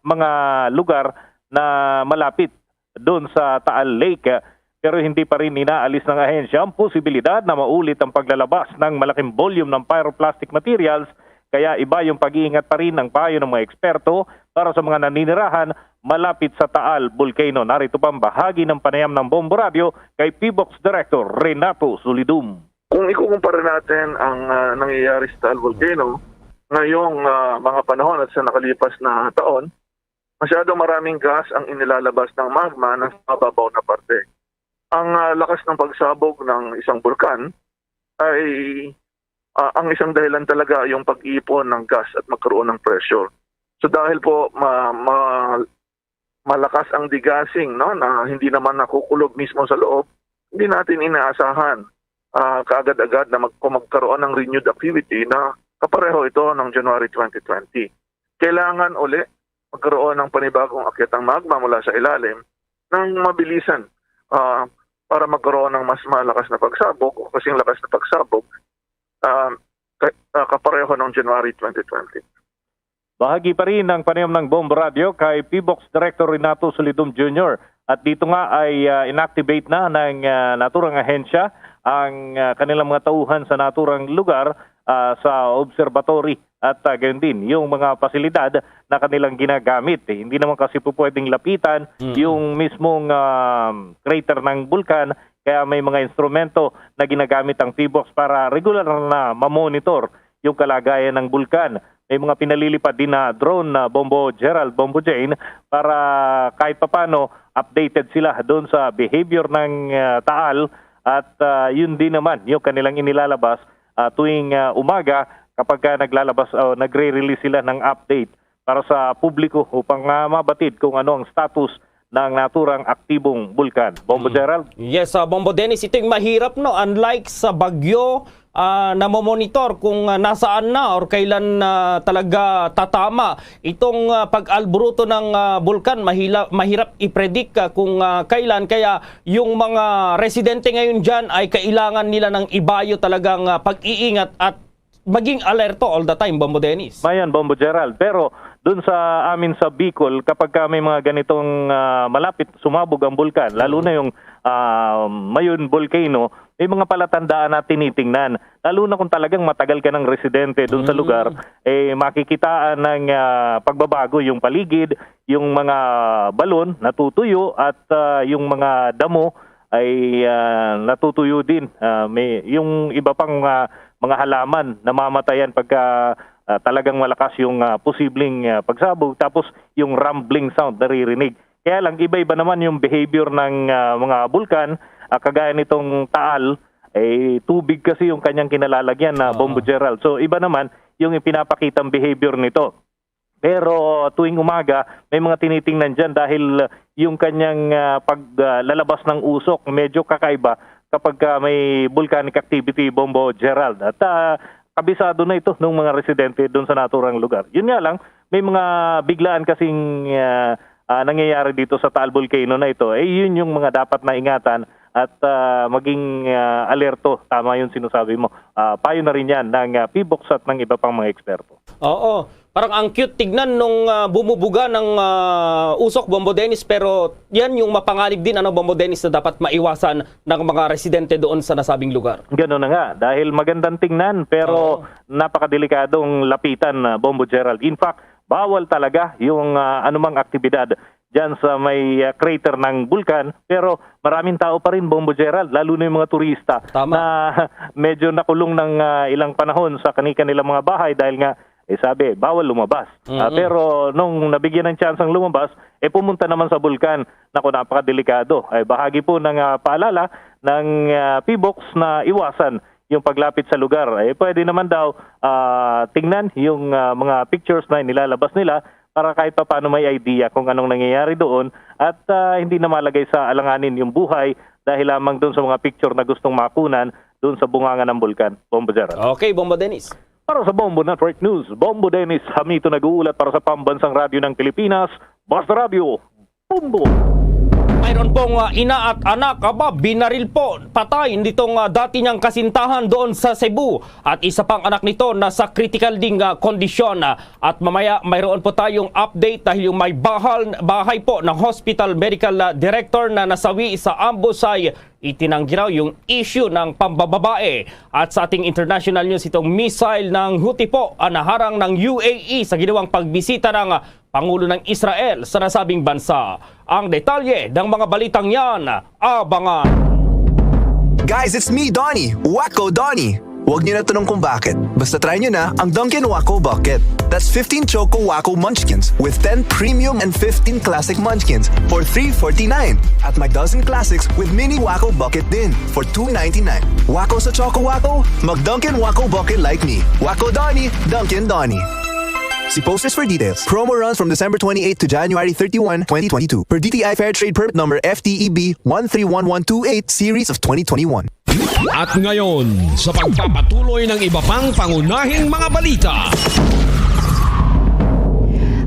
mga lugar na malapit doon sa Taal Lake. Pero hindi pa rin inaalis ng ahensya ang posibilidad na maulit ang paglalabas ng malaking volume ng pyroclastic materials. Kaya iba yung pag-iingat pa rin ng payo ng mga eksperto para sa mga naninirahan malapit sa Taal Volcano. Narito pa ang bahagi ng panayam ng Bombo Radio kay PHIVOLCS Director Renato Solidum. Kung ikukumpara natin ang nangyayari sa Taal Volcano ngayong mga panahon at sa nakalipas na taon, masyadong maraming gas ang inilalabas ng magma na sa mababaw na parte. Ang lakas ng pagsabog ng isang bulkan ay ang isang dahilan talaga yung pag-ipon ng gas at magkaroon ng pressure. So dahil po malakas ang degassing, no, na hindi naman nakukulog mismo sa loob, hindi natin inaasahan kaagad-agad na magkaroon ng renewed activity na kapareho ito ng January 2020. Kailangan uli magkaroon ng panibagong akyatang magma mula sa ilalim ng mabilisan para magkaroon ng mas malakas na pagsabog o kasing lakas na pagsabog kapareho ng January 2020. Bahagi pa rin ng panayam ng Bombo Radio kay PHIVOLCS Director Renato Solidum Jr. At dito nga ay inactivate na ng naturang ahensya ang kanilang mga tauhan sa naturang lugar sa observatory at gayon din yung mga pasilidad na kanilang ginagamit. Hindi naman kasi po pwedeng lapitan yung mismong crater ng bulkan, kaya may mga instrumento na ginagamit ang PHIVOLCS para regular na mamonitor yung kalagayan ng bulkan. May mga pinalilipad din na drone na Bombo Gerald, Bombo Jane para kahit papano updated sila doon sa behavior ng Taal At yun din naman yung kanilang inilalabas tuwing umaga kapag naglalabas o nagre-release sila ng update para sa publiko upang mabatid kung ano ang status ng naturang aktibong bulkan. Bombo Gerald? Yes, Bombo Dennis, ito yung mahirap, no? Unlike sa bagyo, namomonitor kung nasaan na or kailan talaga tatama. Itong pag-albruto ng bulkan, mahirap i-predict kung kailan. Kaya yung mga residente ngayon dyan ay kailangan nila ng ibayo talagang pag-iingat at maging alerto all the time, Bombo Dennis. Mayan, Bombo Gerald. Pero dun sa amin sa Bicol, kapag may mga ganitong malapit sumabog ang bulkan, lalo na yung Mayon Volcano, may mga palatandaan na tinitingnan. Lalo na kung talagang matagal ka ng residente doon sa lugar, makikitaan ng pagbabago yung paligid, yung mga balon natutuyo at yung mga damo ay natutuyo din. Yung iba pang mga halaman namamatayan pagka talagang malakas yung posibleng pagsabog. Tapos yung rumbling sound naririnig. Kaya lang iba-iba naman yung behavior ng mga bulkan. Kagaya nitong Taal, tubig kasi yung kanyang kinalalagyan na Bombo Gerald. So iba naman yung ipinapakitang behavior nito. Pero tuwing umaga, may mga tinitingnan dyan dahil yung kanyang paglalabas ng usok medyo kakaiba kapag may volcanic activity, Bombo Gerald. At kabisado na ito ng mga residente doon sa naturang lugar. Yun nga lang, may mga biglaan kasing nangyayari dito sa Taal Volcano na ito. Yun yung mga dapat na ingatan at maging alerto. Tama yung sinasabi mo. Payo na rin yan ng PBOX at ng iba pang mga eksperto. Oo. Parang ang cute tignan nung bumubuga ng usok, Bombo Dennis, pero yan yung mapanganib din, Bombo Dennis, na dapat maiwasan ng mga residente doon sa nasabing lugar. Gano'n na nga, dahil magandang tingnan pero napakadelikadong lapitan, Bombo Gerald. In fact, bawal talaga yung anumang aktibidad dyan sa may crater ng bulkan, pero maraming tao pa rin, Bombo Gerald, lalo na yung mga turista na medyo nakulong ng ilang panahon sa kanilang mga bahay dahil nga sabi, bawal lumabas. Pero nung nabigyan ng chance ang lumabas, pumunta naman sa bulkan. Naku, napakadelikado. Bahagi po ng paalala ng PBOX na iwasan yung paglapit sa lugar. Pwede naman daw tingnan yung mga pictures na nilalabas nila para kahit pa paano may idea kung anong nangyayari doon at hindi na malagay sa alanganin yung buhay dahil lamang doon sa mga picture na gustong makunan doon sa bunganga ng bulkan. Bombo Gerald. Okay, Bombo Dennis. Para sa Bombo Network News, Bombo Dennis Hamito nag-uulat para sa Pambansang Radyo ng Pilipinas, Basta Radio, Bombo! Mayroon pong ina at anak, binaril po, patay nitong dati niyang kasintahan doon sa Cebu. At isa pang anak nito nasa critical ding kondisyon. At mamaya mayroon po tayong update dahil yung may bahay po ng Hospital Medical Director na nasawi sa ambos ay itinanggi raw yung issue ng pambababae. At sa ating international news, itong missile ng Houthi po naharang ng UAE sa ginawang pagbisita ng Pangulo ng Israel sa nasabing bansa. Ang detalye ng mga balitang yan, abangan. Guys, it's me, Donnie. Wacko Donnie. Huwag niyo na tanong kung bakit. Basta try niyo na ang Dunkin' Wacko Bucket. That's 15 Choco Wacko Munchkins with 10 Premium and 15 Classic Munchkins for $3.49. At may dozen Classics with Mini Wacko Bucket din for $2.99. Wacko sa Choco Wacko? Mag Dunkin' Wacko Bucket like me. Wacko Donnie, Dunkin' Donnie. See posters for details. Promo runs from December 28 to January 31, 2022. Per DTI Fair Trade Permit Number FTEB 131128 Series of 2021. At ngayon, sa pagpapatuloy ng iba pang pangunahing mga balita.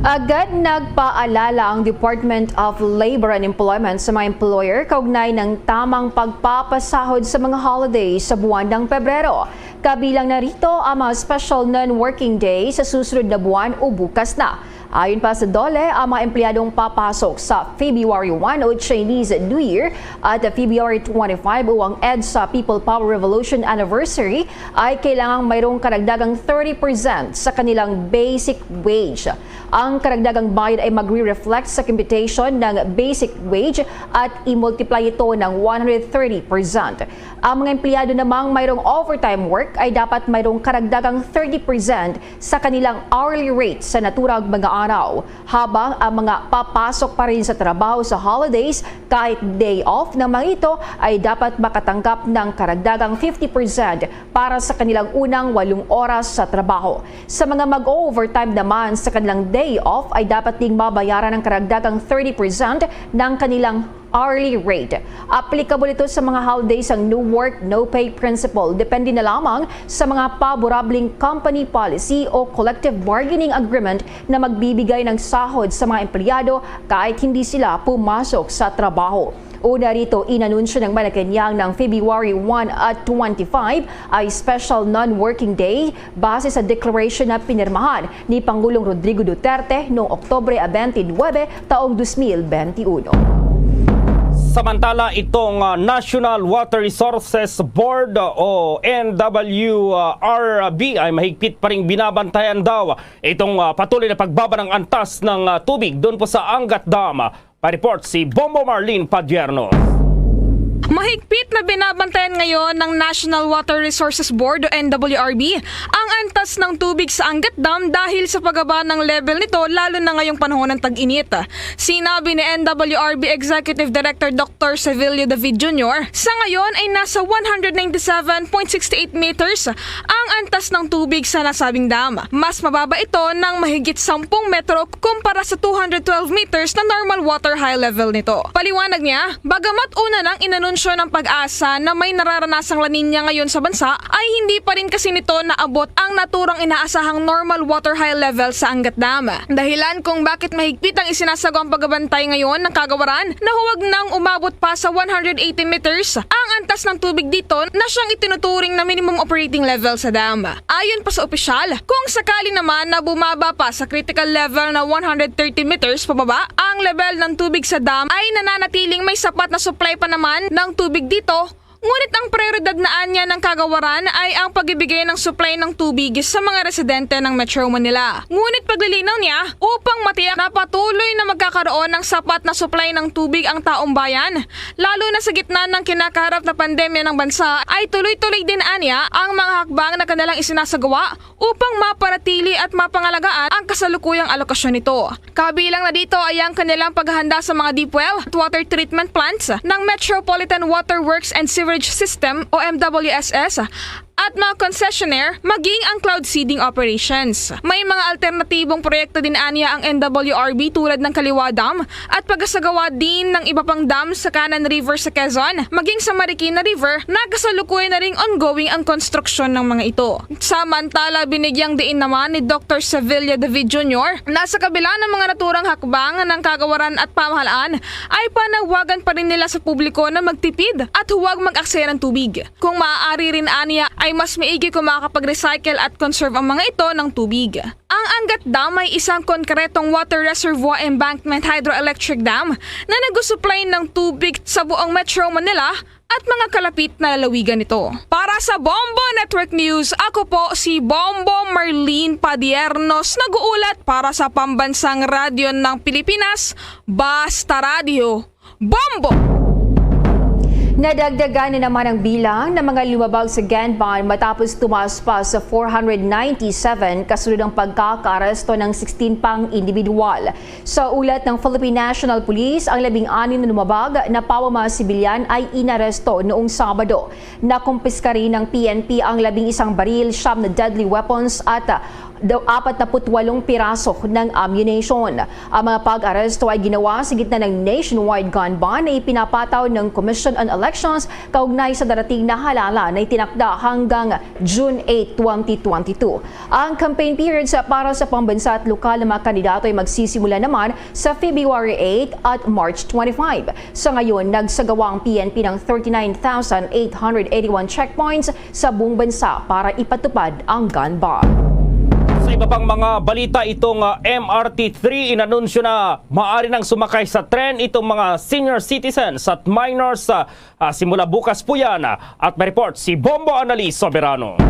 Agad nagpaalala ang Department of Labor and Employment sa mga employer kaugnay ng tamang pagpapasahod sa mga holidays sa buwan ng Pebrero. Kabilang narito ang mga special non-working day sa susunod na buwan o bukas na. Ayon pa sa DOLE, ang mga empleyadong papasok sa February 1 o Chinese New Year at February 25 o ang EDSA People Power Revolution Anniversary ay kailangang mayroong karagdagang 30% sa kanilang basic wage. Ang karagdagang bayad ay magre-reflect sa computation ng basic wage at i-multiply ito ng 130%. Ang mga empleyado namang mayroong overtime work ay dapat mayroong karagdagang 30% sa kanilang hourly rate sa naturang mga araw. Habang ang mga papasok pa rin sa trabaho sa holidays kahit day off ng mga ito ay dapat makatanggap ng karagdagang 50% para sa kanilang unang 8 oras sa trabaho. Sa mga mag-overtime naman sa kanilang day off ay dapat ding mabayaran ng karagdagang 30% ng kanilang hourly rate. Applicable ito sa mga holidays ang no work, no pay principle. Depende na lamang sa mga paborableng company policy o collective bargaining agreement na magbibigay ng sahod sa mga empleyado kahit hindi sila pumasok sa trabaho. Una rito, inanunsyo ng Malacanang ng February 1 at 25 ay special non-working day base sa declaration na pinirmahan ni Pangulong Rodrigo Duterte noong Oktubre 29 taong 2021. Samantala, itong National Water Resources Board o NWRB ay mahigpit pa ring binabantayan daw itong patuloy na pagbaba ng antas ng tubig doon po sa Angat Dam. Pa-report si Bombo Marlene Padierno. Mahigpit na binabantayan ngayon ng National Water Resources Board o NWRB ang antas ng tubig sa Angat Dam dahil sa pagbaba ng level nito lalo na ngayong panahon ng tag-init. Sinabi ni NWRB Executive Director Dr. Sevilio David Jr., sa ngayon ay nasa 197.68 meters ang antas ng tubig sa nasabing dam. Mas mababa ito ng mahigit 10 metro kumpara sa 212 meters na normal water high level nito. Paliwanag niya, bagamat una nang inanunsyo ng Pag-asa na may nararanasang La Nina ngayon sa bansa ay hindi pa rin kasi nito naabot ang naturang inaasahang normal water high level sa Angat Dam. Dahilan kung bakit mahigpit ang isinasagawang pagbabantay ngayon ng kagawaran na huwag nang umabot pa sa 180 meters ang antas ng tubig dito na siyang itinuturing na minimum operating level sa dam. Ayon pa sa opisyal, kung sakali naman na bumaba pa sa critical level na 130 meters pababa, ang level ng tubig sa dam ay nananatiling may sapat na supply pa naman ng tubig dito. Ngunit ang prioridad na anya ng kagawaran ay ang pagbibigay ng supply ng tubig sa mga residente ng Metro Manila. Ngunit paglilinaw niya, upang matiyak na patuloy na magkakaroon ng sapat na supply ng tubig ang taong bayan, lalo na sa gitna ng kinakaharap na pandemya ng bansa, ay tuloy-tuloy din anya ang mga hakbang na kanilang isinasagawa upang maparatili at mapangalagaan ang kasalukuyang alokasyon nito. Kabilang na dito ay ang kanilang paghahanda sa mga deep well at water treatment plants ng Metropolitan Water Works and Sewerage System o MWSS at mga concessionaire maging ang cloud seeding operations. May mga alternatibong proyekto din anya ang NWRB tulad ng Kaliwa Dam at pagsasagawa din ng iba pang dam sa Kanan River sa Quezon maging sa Marikina River na kasalukuyan na ring ongoing ang konstruksyon ng mga ito. Samantala, binigyang diin naman ni Dr. Sevilio David Jr. na sa kabila ng mga naturang hakbang ng kagawaran at pamahalaan ay panawagan pa rin nila sa publiko na magtipid at huwag mag-aksaya ng tubig. Kung maaari rin anya ay mas maigi kung makakapag-recycle at conserve ang mga ito ng tubig. Ang Angat Dam ay isang konkretong water reservoir embankment hydroelectric dam na nag-supply ng tubig sa buong Metro Manila at mga kalapit na lalawigan nito. Para sa Bombo Network News, ako po si Bombo Marlene Padiernos, nag-uulat para sa Pambansang Radyo ng Pilipinas, Basta Radio. Bombo! Nadagdagan na naman ang bilang ng mga lumabag sa Ganban matapos tumaas pa sa 497 kasunod ng pagkakaaresto ng 16 pang individual. Sa ulat ng Philippine National Police, ang 16 na lumabag na pawang mga sibilyan ay inaresto noong Sabado. Nakumpiska rin ng PNP ang 11 baril, 9 na deadly weapons at 48 piraso ng ammunition. Ang mga pag-aresto ay ginawa sa gitna ng nationwide gun ban na ipinapataw ng Commission on Elections kaugnay sa darating na halala na itinakda hanggang June 8, 2022. Ang campaign period para sa pambansa at lokal na mga kandidato ay magsisimula naman sa February 8 at March 25. Sa ngayon, nagsagawa ang PNP ng 39,881 checkpoints sa buong bansa para ipatupad ang gun ban. Sa iba pang mga balita, itong MRT3 inanunsyo na maaari nang sumakay sa tren itong mga senior citizens at minors simula bukas po yan. At may report si Bombo Annalise Soberano.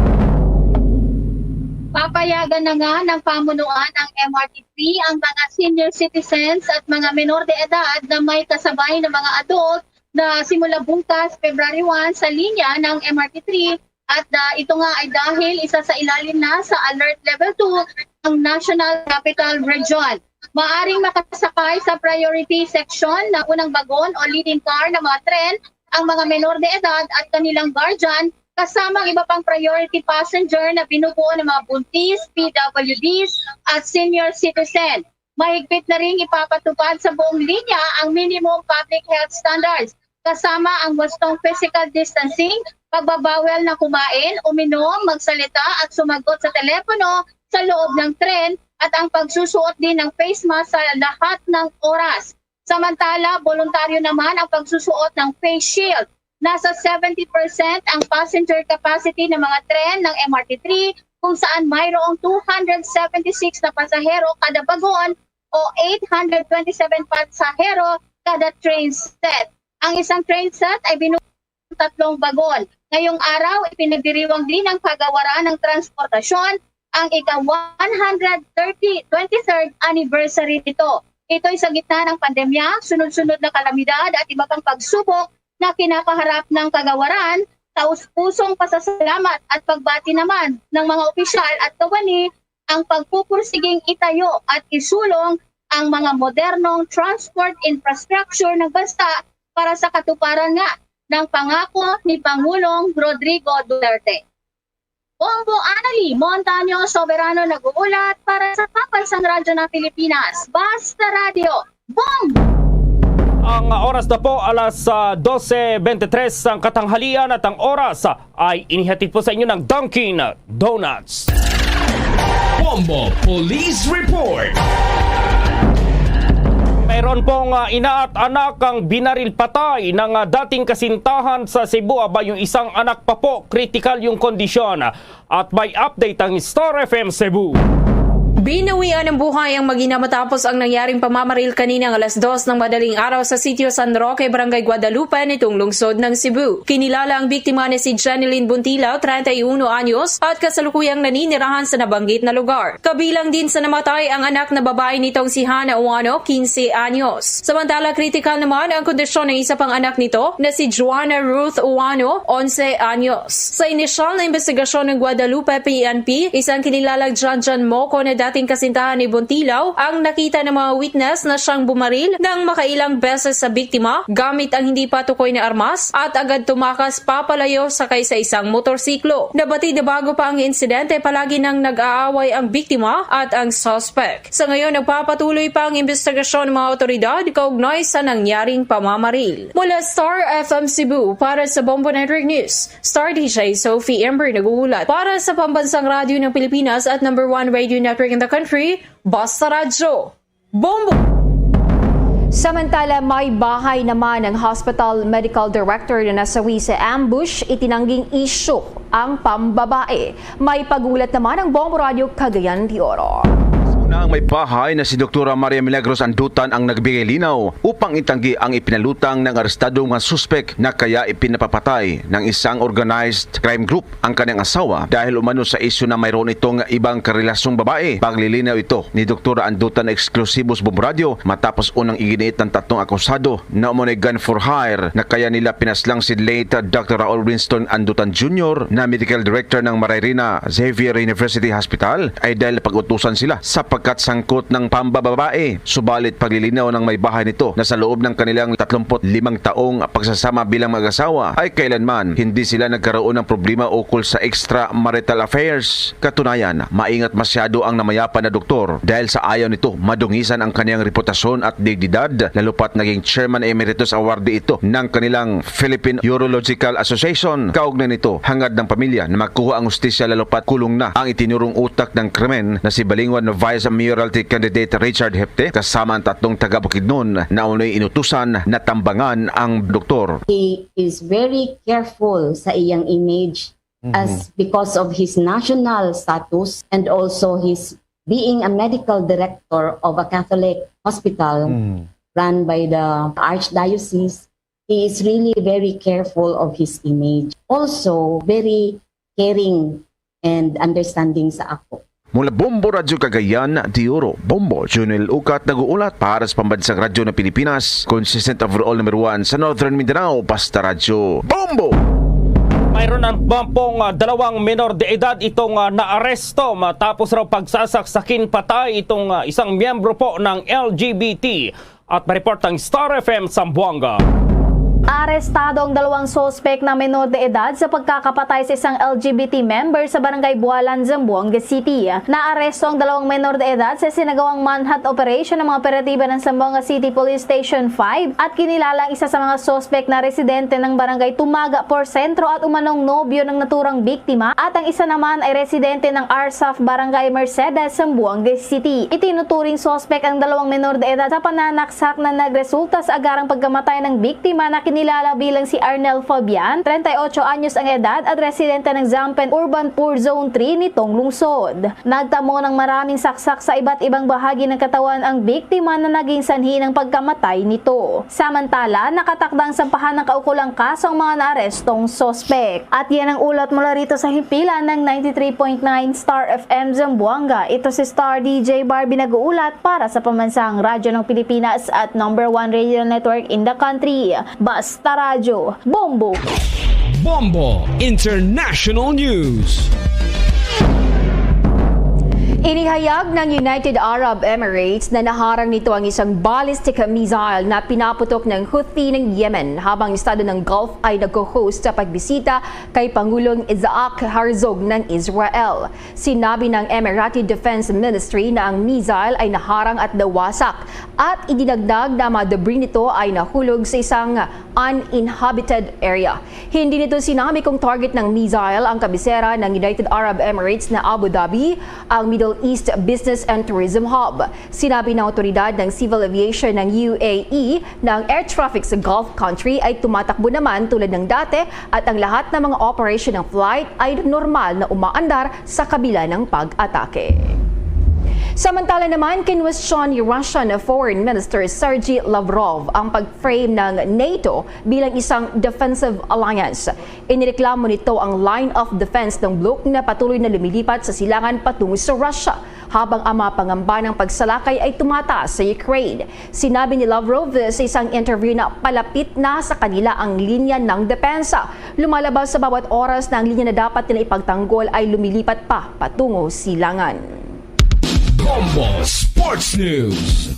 Papayagan na nga ng pamunuan ng MRT3 ang mga senior citizens at mga menor de edad na may kasabay na mga adult na simula bukas February 1 sa linya ng MRT3. At ito nga ay dahil isa sa ilalim na sa Alert Level 2 National Capital Region. Maaring makasakay sa priority section ng unang bagon o leading car ng mga tren ang mga menor de edad at kanilang guardian kasama ang iba pang priority passenger na binubuo ng mga buntis, PWDs at senior citizen. Mahigpit na rin ipapatupad sa buong linya ang minimum public health standards kasama ang wastong physical distancing, pagbabawal na kumain, uminom, magsalita at sumagot sa telepono sa loob ng tren at ang pagsusuot din ng face mask sa lahat ng oras. Samantala, voluntaryo naman ang pagsusuot ng face shield. Nasa 70% ang passenger capacity ng mga tren ng MRT3 kung saan mayroong 276 na pasahero kada bagon o 827 pasahero kada train set. Ang isang train set ay binubuo ng 3 bagon. Ngayong araw, ipinagdiriwang din ng kagawaran ng transportasyon ang ika-123rd anniversary nito. Ito'y sa gitna ng pandemya, sunod-sunod na kalamidad at iba pang pagsubok na kinakaharap ng kagawaran, taus-pusong pasasalamat at pagbati naman ng mga opisyal at kawani ang pagpupursiging itayo at isulong ang mga modernong transport infrastructure ng bansa para sa katuparan nga ng pangako ni Pangulong Rodrigo Duterte. Bongo Anali, Montaño Soberano nag-uulat para sa Pambansang Radyo ng Pilipinas. Basta Radio, Bong! Ang oras na po alas 12:23 ang katanghalian at ang oras ay inihatid po sa inyo ng Dunkin Donuts. Bombo Police Report. Mayroon pong ina at anak ang binaril patay ng dating kasintahan sa Cebu. Aba, yung isang anak pa po, critical yung kondisyon. At may update ang Star FM Cebu. Binawian ng buhay ang mag-ina matapos ang nangyaring pamamaril kaninang alas 2 ng madaling araw sa sitio San Roque, Barangay Guadalupe, nitong lungsod ng Cebu. Kinilala ang biktima ni si Jeneline Buntilaw, 31 anyos, at kasalukuyang naninirahan sa nabanggit na lugar. Kabilang din sa namatay ang anak na babae nitong si Hana Uano, 15 anyos. Samantala, critical naman ang kondisyon ng isa pang anak nito na si Joanna Ruth Uano, 11 anyos. Sa inisyal na investigasyon ng Guadalupe PNP, isang kinilalang John Moco na dating kasintahan ni Buntilaw ang nakita ng mga witness na siyang bumaril ng makailang beses sa biktima gamit ang hindi patukoy na armas at agad tumakas papalayo sakay sa isang motorsiklo. Nabatid na bago pa ang insidente, palagi nang nag-aaway ang biktima at ang suspect. Sa ngayon, nagpapatuloy pa ang investigasyon ng mga otoridad kaugnay sa nangyaring pamamaril. Mula Star FM Cebu, para sa Bombo Network News, Star DJ Sophie Ember nag-uulat. Para sa Pambansang Radyo ng Pilipinas at #1 radio network in the country, Basta Radyo, Bombo! Samantala, may bahay naman ng Hospital Medical Director na nasawi sa ambush, itinangging issue ang pambabae. May pagulat naman ang Bombo Radio Cagayan de Oro. Ang may bahay na si Dr. Maria Milagros Andutan ang nagbigay linaw upang itanggi ang ipinalutang ng arestadong mga suspek na kaya ipinapapatay ng isang organized crime group ang kanyang asawa dahil umano sa isyu na mayroon itong ibang karelasyong babae. Paglilinaw ito ni Dr. Andutan Exclusivos Bombo Radio matapos unang iginiit ng 3 akusado na umunay gun for hire na kaya nila pinaslang si late Dr. Raul Winston Andutan Jr. na Medical Director ng Marayrina Xavier University Hospital ay dahil pag-utusan sila sa sangkot ng pambababae. Subalit paglilinaw ng may bahay nito na sa loob ng kanilang 35 taong pagsasama bilang mag-asawa ay kailanman hindi sila nagkaroon ng problema ukol sa extramarital affairs. Katunayan, maingat masyado ang namayapa na doktor dahil sa ayaw nito madungisan ang kanyang reputasyon at dignidad, lalo pat naging Chairman Emeritus Awardee ito ng kanilang Philippine Urological Association. Kaugnay nito, hangad ng pamilya na makuha ang hustisya, lalo pat kulong na ang itinurong utak ng krimen na si Balingwan Vice Mayoralty candidate Richard Hepte kasama ang 3 taga-Bukidnon na unay inutusan na tambangan ang doktor. He is very careful sa iyang image as because of his national status and also his being a medical director of a Catholic hospital run by the Archdiocese. He is really very careful of his image. Also, very caring and understanding sa ako. Mula Bombo Radyo Cagayan de Oro, Bombo Junel Ukat nag-uulat para sa Pambansang Radyo ng Pilipinas, consistent overall number 1 sa Northern Mindanao, Basta Radyo, Bombo! Mayroon ng pong dalawang menor de edad itong naaresto matapos raw pagsasaksakin patay itong isang miyembro po ng LGBT. At ma-report ang Star FM Zamboanga. Arestado ang dalawang sospek na menor de edad sa pagkakapatay sa isang LGBT member sa Barangay Bualan, Zamboanga City. Naaresto ang dalawang menor de edad sa sinagawang manhunt operation ng mga operatiba ng Zamboanga City Police Station 5 at kinilala ang isa sa mga sospek na residente ng Barangay Tumaga por Sentro at umanong nobyo ng naturang biktima at ang isa naman ay residente ng RSAF Barangay Mercedes, Zamboanga City. Itinuturing sospek ang dalawang menor de edad sa pananaksak na nagresulta sa agarang pagkamatay ng biktima na kinilala bilang si Arnel Fabian, 38 anyos ang edad at residente ng Zampen Urban Poor Zone 3 nitong lungsod. Nagtamo ng maraming saksak sa iba't ibang bahagi ng katawan ang biktima na naging sanhi ng pagkamatay nito. Samantala, nakatakdang sampahan ng kaukulang kaso ang mga naarestong sospek. At yan ang ulat mula rito sa himpilan ng 93.9 Star FM Zamboanga. Ito si Star DJ Barbie nag-uulat para sa Pambansang Radyo ng Pilipinas at #1 radio network in the country. Basta Radyo, Bombo! Bombo International News. Inihayag ng United Arab Emirates na naharang nito ang isang ballistic missile na pinaputok ng Houthi ng Yemen habang estado ng Gulf ay nag-host sa pagbisita kay Pangulong Isaac Herzog ng Israel. Sinabi ng Emirati Defense Ministry na ang missile ay naharang at nawasak at idinagdag na mga debris nito ay nahulog sa isang uninhabited area. Hindi nito sinabi kung target ng missile ang kabisera ng United Arab Emirates na Abu Dhabi, ang Middle East Business and Tourism Hub. Sinabi ng otoridad ng Civil Aviation ng UAE na ang air traffic sa Gulf country ay tumatakbo naman tulad ng dati at ang lahat ng mga operation ng flight ay normal na umaandar sa kabila ng pag-atake. Samantala naman, kinwestiyon ni Russian Foreign Minister Sergey Lavrov ang pag-frame ng NATO bilang isang defensive alliance. Inireklamo nito ang line of defense ng blok na patuloy na lumilipat sa silangan patungo sa Russia habang ang mga pangamba ng pagsalakay ay tumataas sa Ukraine. Sinabi ni Lavrov sa isang interview na palapit na sa kanila ang linya ng depensa. Lumalabas sa bawat oras na ang linya na dapat nila ipagtanggol ay lumilipat pa patungo silangan. Bombo Sports News.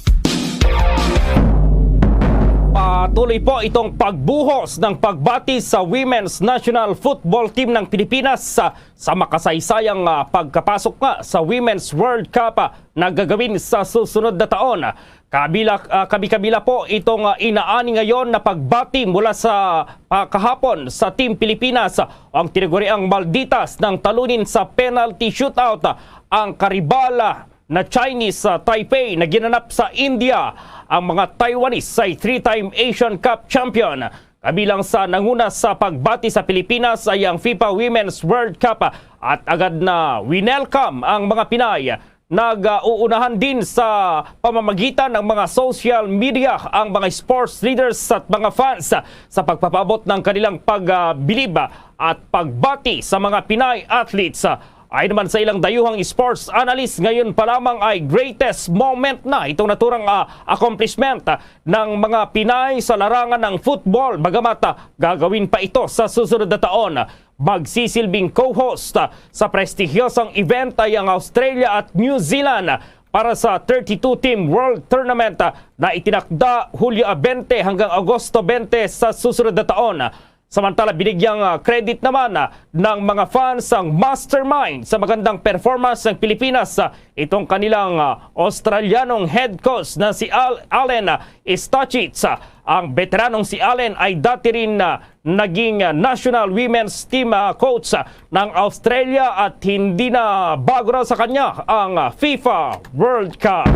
Patuloy po itong pagbuhos ng pagbati sa Women's National Football Team ng Pilipinas sa makasaysayang pagkapasok nga sa Women's World Cup na gagawin sa susunod na taon. Kabila po itong inaani ngayon na pagbati mula sa kahapon sa Team Pilipinas ang tinaguriang Malditas ng talunin sa penalty shootout ang karibala na Chinese Taipei na ginanap sa India. Ang mga Taiwanese ay 3-time Asian Cup champion. Kabilang sa nanguna sa pagbati sa Pilipinas ay ang FIFA Women's World Cup at agad na winelcome ang mga Pinay. Nag-uunahan din sa pamamagitan ng mga social media ang mga sports leaders at mga fans sa pagpapabot ng kanilang pagbilib at pagbati sa mga Pinay athletes. Ay naman sa ilang dayuhang sports analyst, ngayon pa lamang ay greatest moment na itong naturang accomplishment ng mga Pinay sa larangan ng football. Bagamat gagawin pa ito sa susunod na taon. Magsisilbing co-host sa prestigyosang event ay ang Australia at New Zealand para sa 32-team World Tournament na itinakda Hulyo 20 hanggang Agosto 20 sa susunod na taon. Samantala, binigyang credit naman ng mga fans ang mastermind sa magandang performance ng Pilipinas. Itong kanilang Australianong head coach na si Allen Stachich. Ang veteranong si Allen ay dati rin naging national women's team coach ng Australia at hindi na bago na sa kanya ang FIFA World Cup.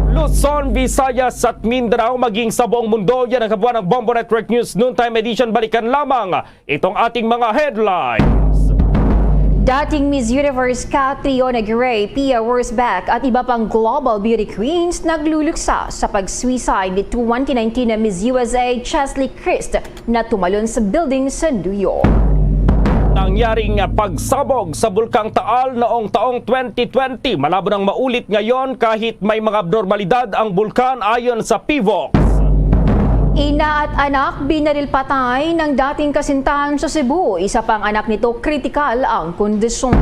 Luzon, Visayas at Mindanao maging sa buong mundo, yan ang kabuuan ng Bombo Network News Noontime Edition. Balikan lamang itong ating mga headlines. Dating Miss Universe Catriona Gray, Pia Wurzbach at iba pang global beauty queens nagluluksa sa pag-suicide ni 2019 na Miss USA Chesley Christ na tumalon sa building sa New York. Nangyaring pagsabog sa Bulkang Taal noong taong 2020. Malabo nang maulit ngayon kahit may mga abnormalidad ang bulkan ayon sa PHIVOLCS. Ina at anak binaril patay ng dating kasintahan sa Cebu. Isa pang anak nito, kritikal ang kondisyon.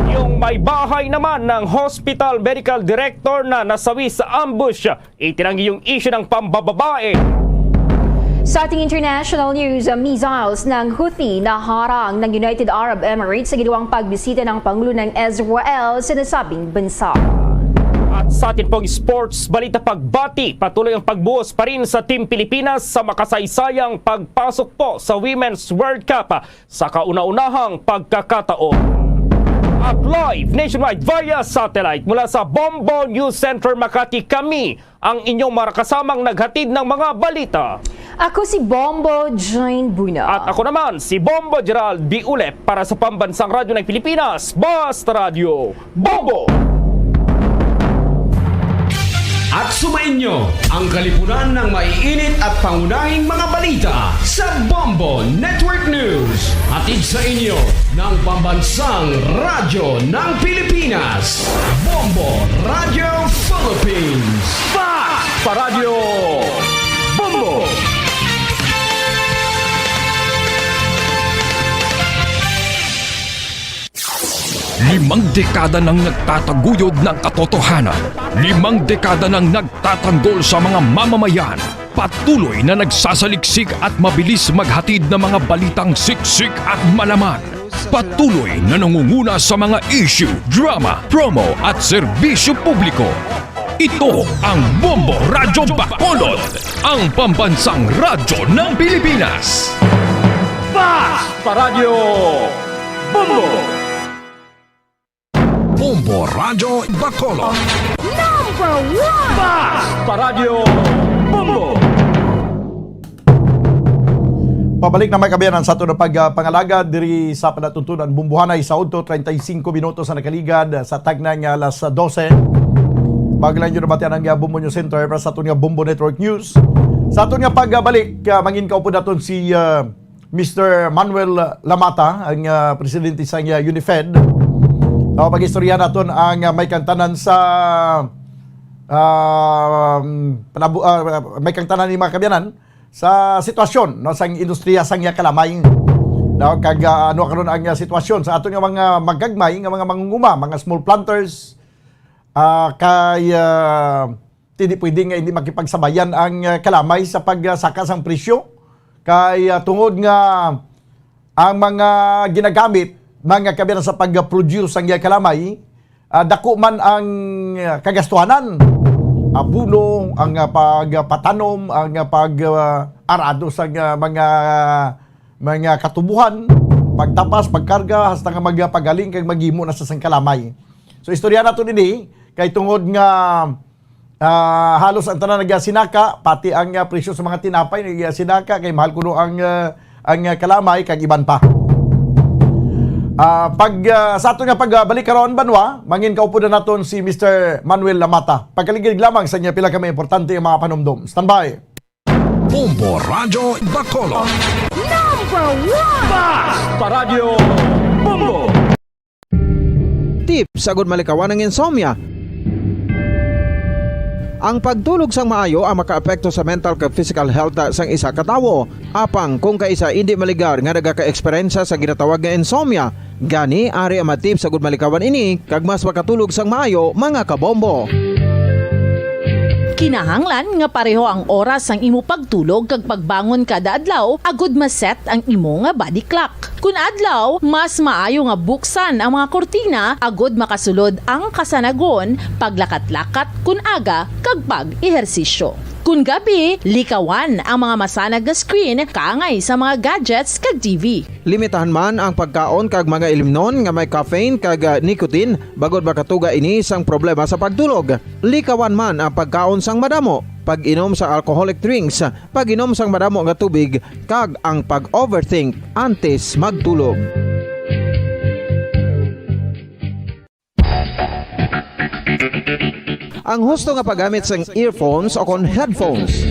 Yung may bahay naman ng hospital medical director na nasawi sa ambush, itinanggi yung issue ng pambababae. Sa ating international news, missiles ng Houthi na harang ng United Arab Emirates sa ginawang pagbisita ng Pangulo ng Israel sa nasabing bansa. At sa atin pong sports balita pagbati, patuloy ang pagbuhos pa rin sa Team Pilipinas sa makasaysayang pagpasok po sa Women's World Cup sa kauna-unahang pagkakataon. At live nationwide via satellite mula sa Bombo News Center Makati, kami ang inyong marakasamang naghatid ng mga balita. Ako si Bombo Jane Buna. At ako naman si Bombo Gerald B. Ulep para sa Pambansang Radyo ng Pilipinas, Basta Radio Bombo! At sumainyo ang kalipunan ng maiinit at pangunahing mga balita sa Bombo Network News. Hatid sa inyo ng Pambansang Radyo ng Pilipinas, Bombo Radio Philippines. Basta Radio Bombo! Limang dekada nang nagtataguyod ng katotohanan. 5 dekada nang nagtatanggol sa mga mamamayan. Patuloy na nagsasaliksik at mabilis maghatid ng mga balitang siksik at malaman. Patuloy na nangunguna sa mga issue, drama, promo at serbisyo publiko. Ito ang Bombo Radyo Bacolod, ang pambansang radyo ng Pilipinas. Basta Radio Bombo! Bombo Radyo Bacolod. Number 1! Basta Radio Bombo! Pabalik na may kabayanan sa ito na pagpangalaga diri sa panatuntunan Bumbuhanay sa Udto, 35 minutos na nakaligad sa tagnang alas 12. Paglang yun nabatian ang Bombo News Center para sa ito nga Bombo Network News. Sa ito nga pagbalik, mangin kaupo natin si Mr. Manuel Lamata, ang presidente sa UNIFED. Pag-istorya natin ang may kantanan sa may kantanan ni mga kabayanan sa sitwasyon no, sa industriya sang kalamay. No, kag ano karon ang sitwasyon sa aton nga mga magagmay nga mga mangunguma, mga small planters kay hindi pwede nga hindi makipagsabayan ang kalamay sa pagsaka sang presyo kay tungod nga ang mga ginagamit mga kabayanan sa pag-produce ang kalamay, dako man ang kagastuhanan, abuno, ang pagpatanom, ang pag-arado sa mga katubuhan, pagtapas, pagkarga, hasta nga magpagaling kay maghimo na sa kalamay. So istorya nato nini kay tungod nga halos ang tanan nagasinaka, pati ang presyo sa mga tinapay nagasinaka kay mahal kuno ang kalamay kag iban pa. Sa ato nga pagbalik karon banwa, mangin kaupo na naton si Mr. Manuel Lamata. Pagkaligid lamang sa niya pila kami importante ang mga panumdum. Standby. Bombo Radyo Bacolod. Number 1! Basta Radio Bombo! Tip sagud malikawan ng insomnia. Ang pagtulog sang maayo ang makaapekto sa mental kag physical health sang isa ka tawo. Apang kung kaisa hindi maligar nga nagaka-eksperyensya sa ginatawag nga insomnia, gani ari ang matip sagud malikawan ini kag mas makatulog sang maayo mga kabombo. Kinahanglan nga pareho ang oras ang imo pagtulog kag pagbangon kada adlaw agud maset ang imo nga body clock. Kun adlaw, mas maayo nga buksan ang mga kortina agud makasulod ang kasanagon, paglakat-lakat kun aga kag pag-ehersisyo. Kun gabi, likawan ang mga masanag nga screen kaangay sa mga gadgets kag TV. Limitahan man ang pagkaon kag mga ilimnon nga may caffeine kag nicotine bagod makatuga ini sang problema sa pagtulog. Likawan man ang pagkaon sang madamo, pag-inom sa alcoholic drinks, pag-inom sang madamo nga tubig kag ang pag-overthink antes magtulog. Ang husto nga paggamit sang earphones o kon headphones.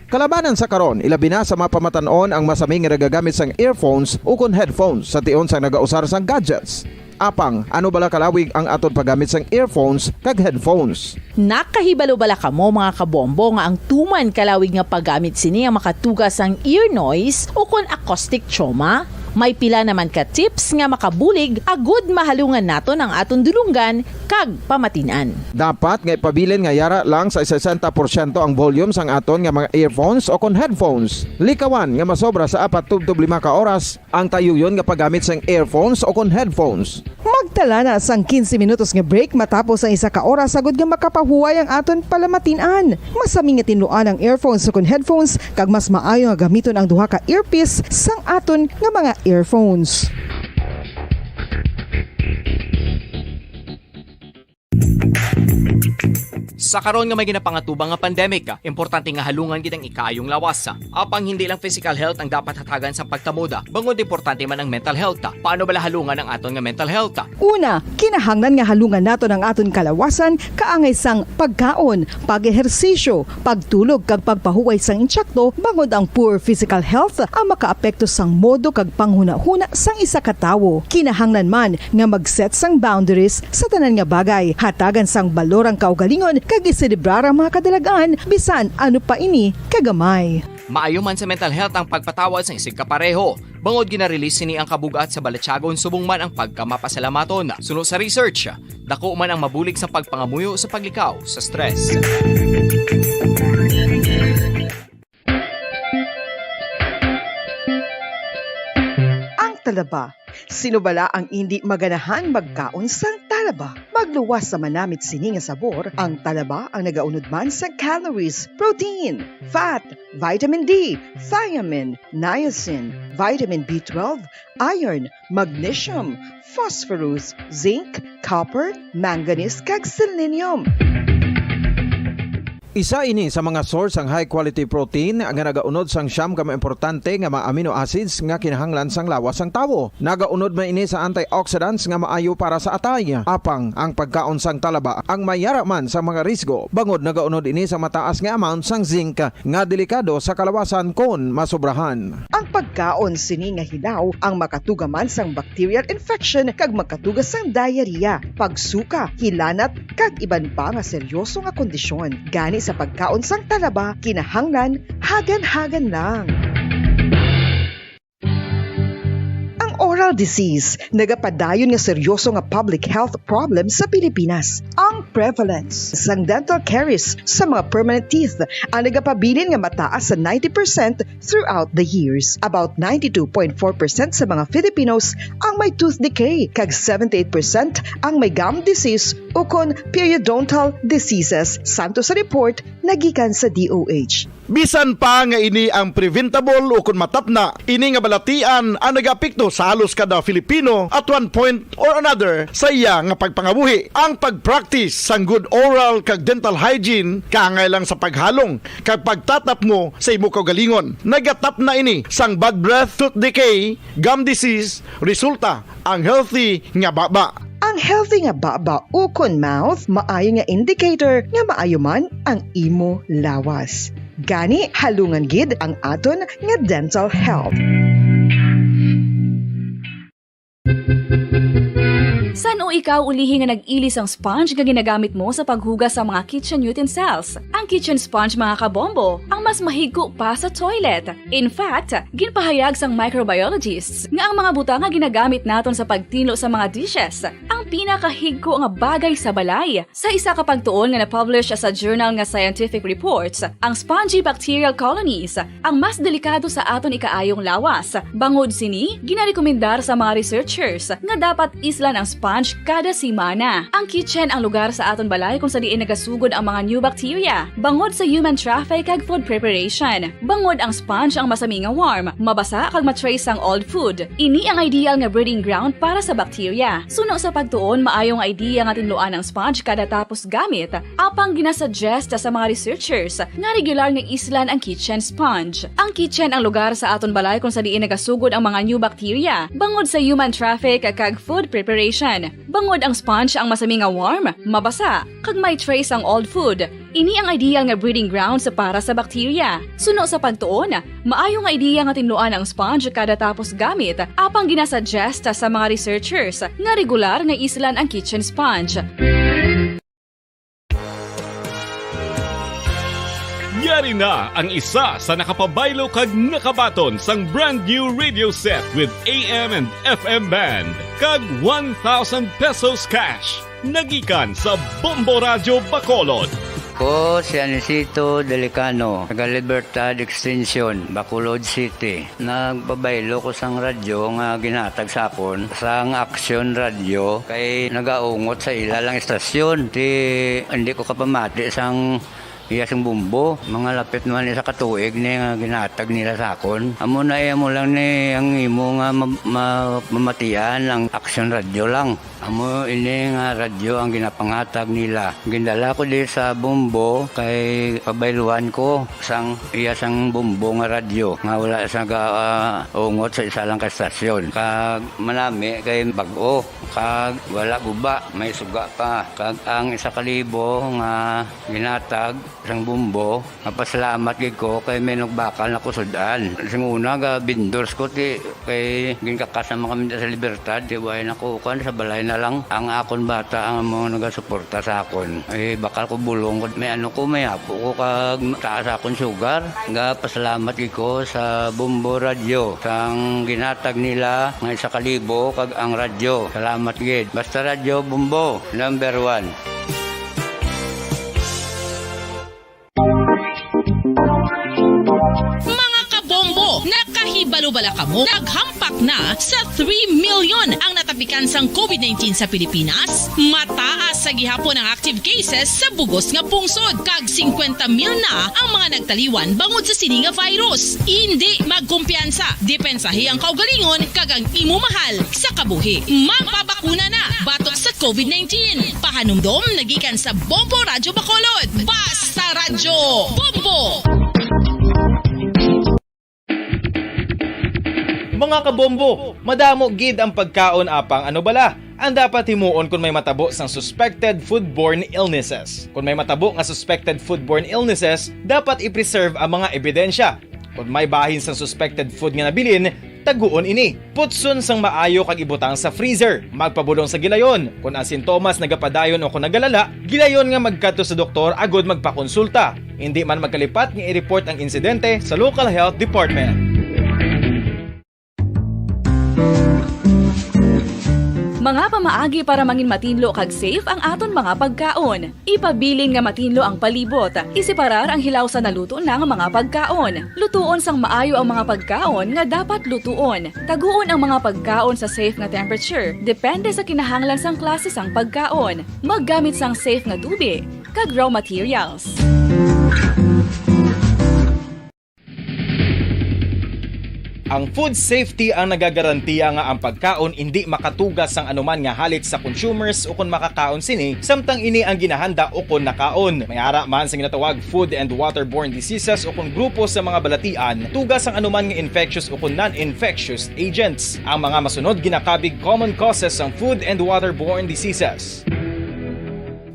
Kalabanan sa karon, ilabi na sa mapamatanon ang masaming nga nagagamit sang earphones o kon headphones sa tion sang nagausar sang gadgets. Apang ano bala kalawig ang aton paggamit sang earphones kag headphones. Nakahibalo bala kamo mga kabombo nga ang tuman kalawig nga paggamit sini ang makatugas ang ear noise o kon acoustic trauma? May pila naman ka tips nga makabulig agud mahalungan naton ang aton dulunggan kag pamatinan. Dapat nga ipabilin nga yara lang sa 60% ang volume sang aton nga mga earphones o kon headphones. Likawan nga masobra sa 4-5 ka oras ang tayuyon nga paggamit sang earphones o kon headphones. Magtala na sang 15 minutos nga break matapos ang 1 ka oras sagod nga makapahuway ang aton palamatinan. Masami nga tinluan ang earphones o kon headphones kag mas maayo nga gamiton ang duha ka earpiece sang aton nga mga earphones. Sa karon nga may ginapangatubang nga pandemic, importante nga halungan gid ang ikaayong lawas. Apang hindi lang physical health ang dapat hatagan sa pagtamuda, bangod importante man ang mental health. Paano bala halungan ang aton nga mental health? Una, kinahanglan nga halungan naton ang aton kalawasan kaangay sang pagkaon, pag-ehersisyo, pagtulog kag pagpahuway sang insyakto bangod ang poor physical health ang makaapekto sang modo kag panghuna-huna sang isa ka tawo. Kinahanglan man nga mag-set sang boundaries sa tanan nga bagay, hatagan sang balorang kaugalingon kag iselebrar ang mga kadalagaan bisan ano pa ini kagamay. Maayo man sa mental health ang pagpatawad sa isig kapareho. Bangod gina-release sini ang kabugat sa Balatsyagon subong man ang pagkamapasalamaton. Sunod sa research, dako man ang mabulig sa pagpangamuyo sa paglikaw sa stress. Ang talaba. Sino bala ang hindi maganahan magkaon sang talaba? Magluwas sa manamit sini nga sabor, ang talaba ang nagaunod man sa calories, protein, fat, vitamin D, thiamine, niacin, vitamin B12, iron, magnesium, phosphorus, zinc, copper, manganese kag selenium. Isa ini sa mga source ang high quality protein nga nagaunod sang siyam ka importante nga mga amino acids nga kinahanglan sang lawas sang tawo. Nagaunod man ini sa antioxidants nga maayo para sa atay. Apang ang pagkaon sang talaba ang mayara man sa mga risgo. Bangod nagaunod ini sa mataas nga amount sang zinc nga delikado sa kalawasan kon masobrahan. Ang pagkaon sini nga hilaw ang makatugaman sang bacterial infection kag makatugas sang diarrhea, pagsuka, hilanat kag iban pa nga seryoso nga kondisyon. Gani sa pagkaon sang talaba, kinahanglan hagan-hagan lang. Oral disease, nagapadayon nga seryoso nga public health problem sa Pilipinas. Ang prevalence sang dental caries sa mga permanent teeth ang nagapabilin nga mataas sa 90% throughout the years. About 92.4% sa mga Filipinos ang may tooth decay, kag 78% ang may gum disease o kon periodontal diseases, santo sa report nagikan sa DOH. Bisan pa nga ini ang preventable o kung matapna, ini nga balatian ang nagapikto sa halos kada Filipino at one point or another sa iya nga pagpangabuhi. Ang pag-practice sang good oral kag dental hygiene kaangay lang sa paghalong kag pagtatap mo sa imo kaugalingon. Nagatap na ini sang bad breath, tooth decay, gum disease, resulta ang healthy nga baba. Ang healthy nga baba o kon mouth maayo nga indicator nga maayo man ang imo lawas. Gani halungan gid ang aton nga dental health. San o ikaw ulihi nga nag-ilis ang sponge nga ginagamit mo sa paghugas sa mga kitchen utensils? Ang kitchen sponge mga kabombo, ang mas mahigko pa sa toilet. In fact, ginpahayag sang microbiologists nga ang mga butang nga ginagamit naton sa pagtinlo sa mga dishes ang pinakahigko nga bagay sa balay. Sa isa ka pagtuon nga na-publish sa journal nga Scientific Reports, ang spongy bacterial colonies ang mas delikado sa aton ikaayong lawas. Bangod sini, ginarekomendar sa mga researchers nga dapat islan ang sponge kada simana. Ang kitchen ang lugar sa aton balay kung sa diin nagasugod ang mga new bacteria. Bangod sa human traffic kag food preparation. Bangod ang sponge ang masami nga warm, mabasa kag matrace ang old food. Ini ang ideal nga breeding ground para sa bacteria. Suno sa pagtuon, maayong idea nga tinluan ang sponge kada tapos gamit. Apang ginasuggest sa mga researchers nga regular nga islan ang kitchen sponge. Ang kitchen ang lugar sa aton balay kung sa diin nagasugod ang mga new bacteria. Bangod sa human traffic kag food preparation. Bangod ang sponge ang masami nga warm, mabasa, kag may trace ang old food. Ini ang ideal nga breeding ground para sa bakterya. Suno sa pagtuon, maayo nga ideya nga tinluan ang sponge kada tapos gamit, apang ginasuggest sa mga researchers nga regular nga islan ang kitchen sponge. Yari na ang isa sa nakapabaylo kag nakabaton sang brand new radio set with AM and FM band kag 1,000 pesos cash. Nagikan sa Bombo Radio Bacolod. Ko si Anisito Delicano, taga Libertad Extension, Bacolod City. Nagbabaylo ko sang radyo nga ginatag sapon sang Action Radio kay nagaungot sa ilalang estasyon. Hindi ko kapamati sang iyasang bumbo, mga lapit naman sa katuig ni nga ginatag nila sa akon. Amo na mo lang ni ang imo nga mamatian ang Action Radio lang. Amo ini nga radyo ang ginapangatag nila. Gindala ko di sa bumbo kay pabayluan ko sang iyasang bumbo nga radyo nga wala sa ungot sa isa lang ka stasyon. Kag manami kay bag-o, kag wala guba, may suga pa. Kag ang 1,000 nga ginatag sang bumbo, napasalamat gid ko kay may nagbakal na kusudan. Sing una ga vendors ko ti kay ginkakasama kami sa Libertad, di way nakukuan sa balay na lang ang akon bata ang mga nagasuporta sa akon. Ay bakal ko bulong may ano ko may apo ko kag taas akon sugar. Nga pasalamat gid ko sa Bombo Radio sang ginatag nila nga 1,000 kag ang radyo. Salamat gid. Basta Radio Bombo number 1. Mga kabombo, nakahibalo bala kamo? Naghampak na sa 3 million ang natapikan sang COVID-19 sa Pilipinas. Mataas sa gihapon ang active cases sa bugos nga pungsod. Kag 50 mil na ang mga nagtaliwan bangod sa sini nga virus. Hindi magkumpiyansa. Depensahi ang kaugalingon kag ang imo mahal sa kabuhi. Magpabakuna na batok sa COVID-19. Pahanumdom nagikan sa Bombo Radio Bacolod. Basta Radyo Bombo! Mga kabombo, madamo gid ang pagkaon apang ano bala. Ang dapat himuon kung may matabo sang suspected foodborne illnesses. Kung may matabo nga suspected foodborne illnesses, dapat i-preserve ang mga ebidensya. Kung may bahin sang suspected food nga nabilin, taguon ini. Putson sang maayo kag ibutang sa freezer. Magpabulong sa gilayon. Kung ang sintomas nagapadayon o kung nagalala, gilayon nga magkadto sa doktor agud magpakonsulta. Hindi man magkalipat nga i-report ang insidente sa local health department. Mga pamaagi para mangin matinlo kag safe ang aton mga pagkaon. Ipabilin nga matinlo ang palibot. Isiparar ang hilaw sa naluto ng mga pagkaon. Lutuon sang maayo ang mga pagkaon nga dapat lutuon. Taguon ang mga pagkaon sa safe nga temperature. Depende sa kinahanglan sang klase sang pagkaon. Maggamit sang safe nga tubig kag raw materials. Ang food safety ang nagagarantiya nga ang pagkaon hindi makatugas sang anuman nga halit sa consumers o kung makakaon sini, samtang ini ang ginahanda o kung nakaon. May ara man sa ginatawag food and waterborne diseases o kung grupo sa mga balatian, tugas ang anuman nga infectious o kung non-infectious agents. Ang mga masunod ginakabig common causes ng food and waterborne diseases.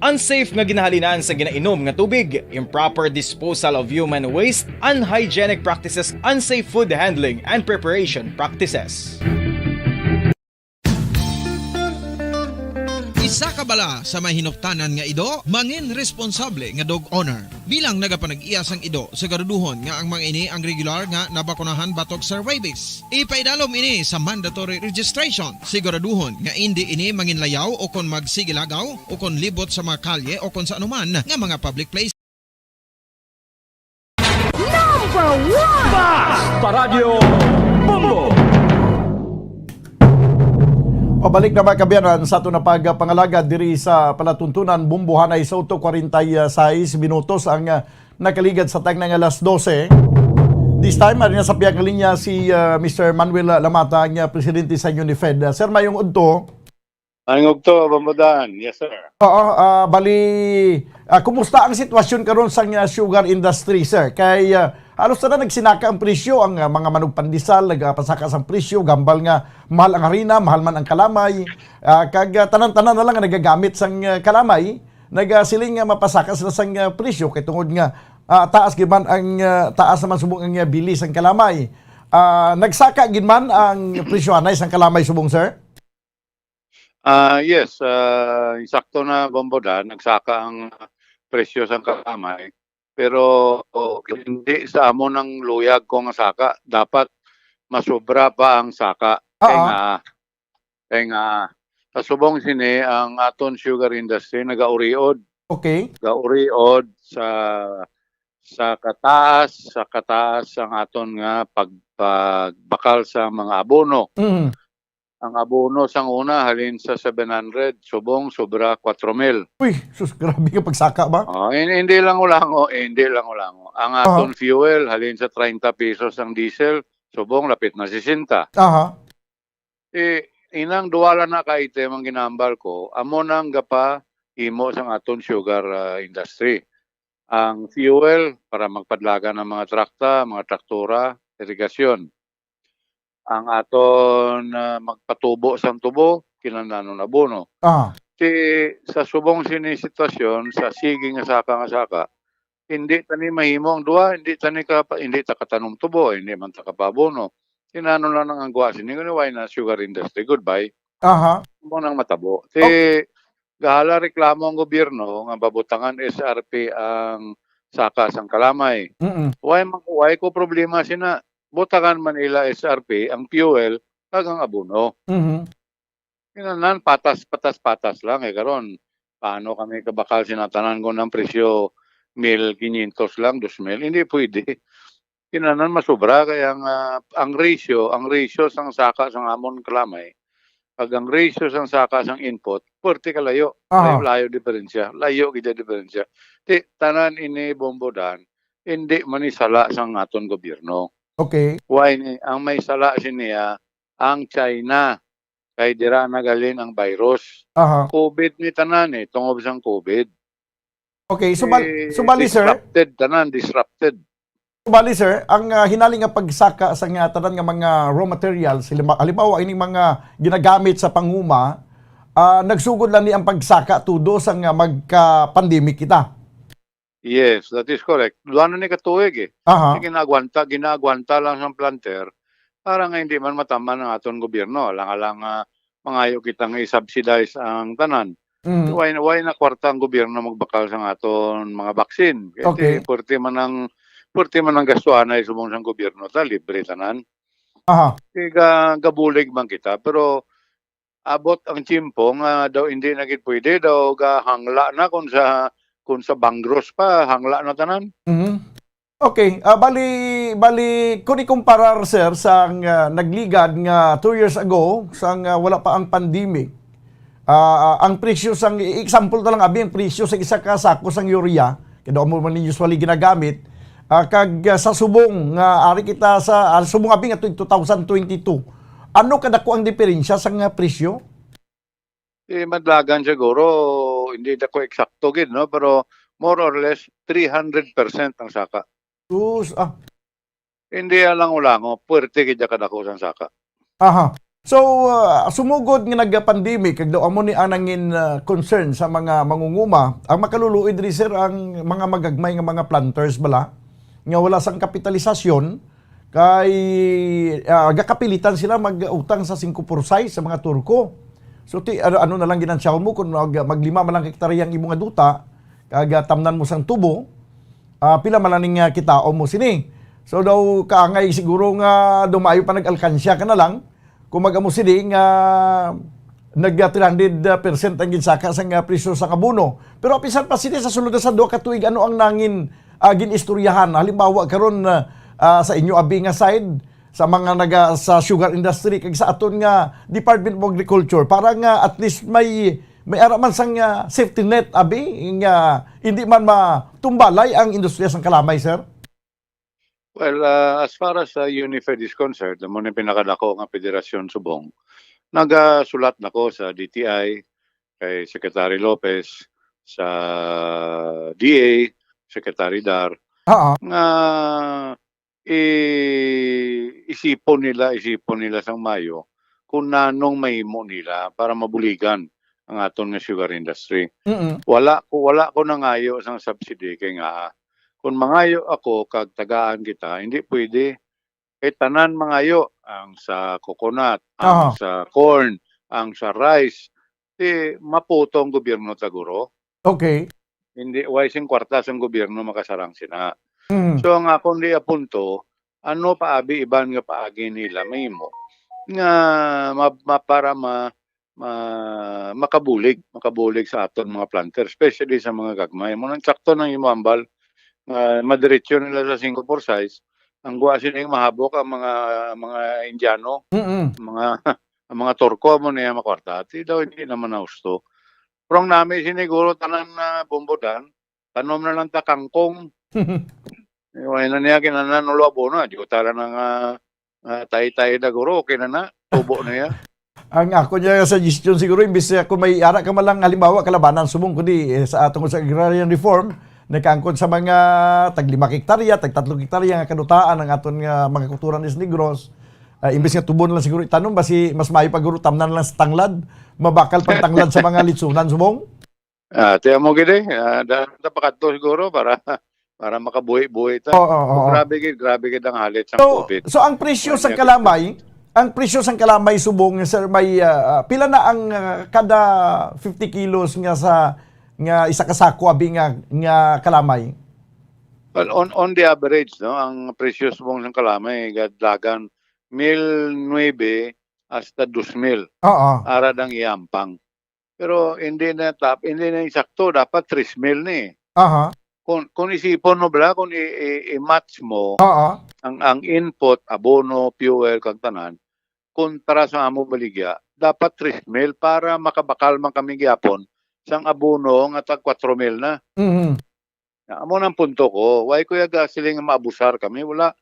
Unsafe nga ginahalinan sa ginainom nga tubig, improper disposal of human waste, unhygienic practices, unsafe food handling and preparation practices. Isa ka bala sa may hinuptanan nga ido, mangin responsable nga dog owner. Bilang nagapanag-iyas ang ido, siguraduhon nga ang mga ini ang regular nga nabakunahan batok sa rabies. Ipaidalom ini sa mandatory registration. Siguraduhon nga hindi ini mangin layaw o kon magsigilagaw o kon libot sa mga kalye o kon sa anuman nga mga public place. Number 1! Basta Radio Bombo! Pabalik na mga kabiyanan sa ito na pagpangalaga diri sa palatuntunan Bumbuhanay Soto 46 minutos ang nakaligad sa tag ng alas 12. This time, ari na sa piyang linya si Mr. Manuel Lamata, ang presidente sa UNIFED. Sir, mayong udto. Mayong udto, Bambadan. Yes, sir. Oo, kumusta ang sitwasyon karon sa sugar industry, sir? Kay halos na nagsinaka ang presyo, ang mga manug pandesal, nagpasaka ang presyo, gambal nga mahal ang harina, mahal man ang kalamay, kag tanan-tanan na lang ang nagagamit sang kalamay. nagasiling nga mapasaka sila sang presyo kay tungod nga taas gid man ang taas naman subong ang bilis ang kalamay. Nagsaka gid man ang presyo anay sang kalamay subong, sir? Yes, sakto na bomboda, nagsaka ang presyo sa kalamay. Pero hindi sa amo ng luyag kung ang saka. Dapat masobra pa ang saka. Kaya nga, sa subong sini, ang aton sugar industry nagauriod. Okay. Gauriod sa kataas ang aton nga pagbakal sa mga abono. Ang abono sang una halin sa 700, subong sobra 4,000. Uy, sus, grabe ka pagsaka ba? Hindi lang ulango. Ang aton fuel halin sa 30 pesos ang diesel, subong lapit na 60. Inang duwala na ka item ang ginambal ko, amo nang gapa imo sang aton sugar industry. Ang fuel para magpadlaga ng mga traktora, irigasyon. Ang aton magpatubo sang tubo, kinahanglan na abono. Sa subong sini sitwasyon, sa sige nga saka, hindi tani mahimo ang duwa, hindi ta katanom tubo, hindi man ta kapabono. Tinano lang ang angwa sini why na sugar industry, goodbye. Mo nang matabo. Gahala reklamo ang gobyerno nga babutangan SRP ang saka sang kalamay. Why ko problema sina butangan man ila SRP ang fuel kag ang abono. Kinanan patas lang karon. Paano kami kabakal sinatanan ko ng presyo 1,500 lang, 2,000? Hindi pwede. Kinanan masobra kaya ang ratio sang saka sang amon kalamay kag ang ratio sang saka sang input perti kalayo. Layo diferensya. Layo gid diferensya. Tanan ini bombodan hindi manisala sang aton gobyerno. Okay. Why ni ang may sala siniya ang China kay dira nagalin ang virus. COVID ni tanan tungod sang COVID. Okay, subali sir. Disrupted. Subali sir, ang hinaling nga pagsaka sa nga tanan nga mga raw materials, halimbawa ining mga ginagamit sa panguma, nagsugod lang ni ang pagsaka tudo sa nga magka-pandemic kita. Yes, that is correct. Duano ni katuig Ginagwanta lang sa planter para nga hindi man mataman ng aton gobyerno. Alang mangayo kitang i-subsidize ang tanan. Why na kwarta ang gobyerno magbakal sa aton mga baksin? Okay. Purti man ang gastuhan ay subong sang gobyerno libre tanan. Gabulig man kita pero abot ang tiyempo nga daw hindi na gid pwede daw hangla na kung sa bangros pa hangla na tanan. Okay, bali kung ikumparar sir sa nagligad nga 2 years ago sang wala pa ang pandemic. Ang presyo sang example ta lang abi ang presyo sa isa ka sako sang urea kaya mo man usually ginagamit kag sa subong nga ari kita sa subong abi nga 2022. Ano kadako ang diferensya sa nga presyo? Madlagan siguro hindi dako eksakto gid no pero more or less 300% ang saka. Hindi lang ulango, puwerte gid kadako sang saka. So, sumugod nga nagka-pandemic, kag daw amo ni anangin concern sa mga mangunguma, ang makaluluoy diri sir ang mga magagmay nga mga planters bala nga wala sang kapitalisasyon kay gakapilitan sila mag-utang sa 5 size sa mga turko. So ano na lang ginansyaw mo kung maglima man lang hektaryang imong aduta kag tamnan mo sang tubo, pila man lang kitaom mo sini. So daw kaangay siguro nga dumayo pa nag-alkansya ka na lang kung mag-amo sini nga nag 300% ang ginsaka sa nga presyo sa abono. Pero apisan pa sini sa sulod sa 2 ka tuig ano ang nangin ginistoryahan halimbawa karon sa inyo abi nga side sa mga sa sugar industry kag sa aton nga Department of Agriculture para nga at least may ara man sang safety net abi nga hindi man matumbalay ang industriya sang kalamay sir. Well, as far as Unified is concerned, mo ni pinakadako nga Federasyon Subong, nagasulat nako sa DTI kay Secretary Lopez, sa DA, Secretary Dar, nga isipon nila sang Mayo kung nanong mahimo nila para mabuligan ang aton nga sugar industry. Mm-mm. Wala ko nangayo sang subsidy kay nga kung mangayo ako kag tagaan kita, hindi pwede. Kay tanan mangayo ang sa coconut, ang sa corn, ang sa rice, di maputo ang gobyerno taguro. Okay. Hindi wise sing kwarta sang gobyerno makasarang sina. Mm. So ang akong di apunto, ano paabi iban nga paagi nila mahimo nga para makabulig sa aton mga planter, especially sa mga gagmay. Mo nang sakto nang imambal madiretso nila sa Singapore size, ang guwa sila yung mahabok ang mga Indiano, Mm-mm. ang mga Turko mo niya makwarta. Di daw hindi naman nausto. Pero ang namin siniguro tanan na bombodan, tanom na lang ta kangkong. Iwan na niya kinananulo abono, di ko tara ng tay-tay na guro, okay na tubo na niya. Ang ako niya suggestion siguro, imbis ako may ara ka malang halimbawa kalabanan sumong kundi sa atong sa agrarian reform, nakangkon sa mga tag 5 hektarya, tag 3 hektarya nga kadutaan ang aton nga mga kultura ni Negros. Imbes nga tubon lang siguro itanom basi mas maayo paguro tamnan lang sa tanglad, mabakal pang tanglad sa mga litsunan sumong. Tiyan mo gid dapat pakadto siguro para makabuhi-buhi ta. Grabe gid ang halit sa COVID. So ang presyo sa kalamay subong sir may pila na ang kada 50 kilos nga isa ka sako abi nga kalamay. Well, on the average, no, ang presyo subong ng kalamay gadlagan 1,900 hasta 2,000. Ara dang iampang. Pero hindi na eksakto, dapat 3,000 ni. Kung isipon mo bala, kung i-match mo ang input, abono, fuel, kag tanan, kontra sa amo baligya, dapat 3,000 para makabakal man kami gyapon sang abono nga tag 4,000 na. Amo nang punto ko, why kuya siling maabusar kami, wala.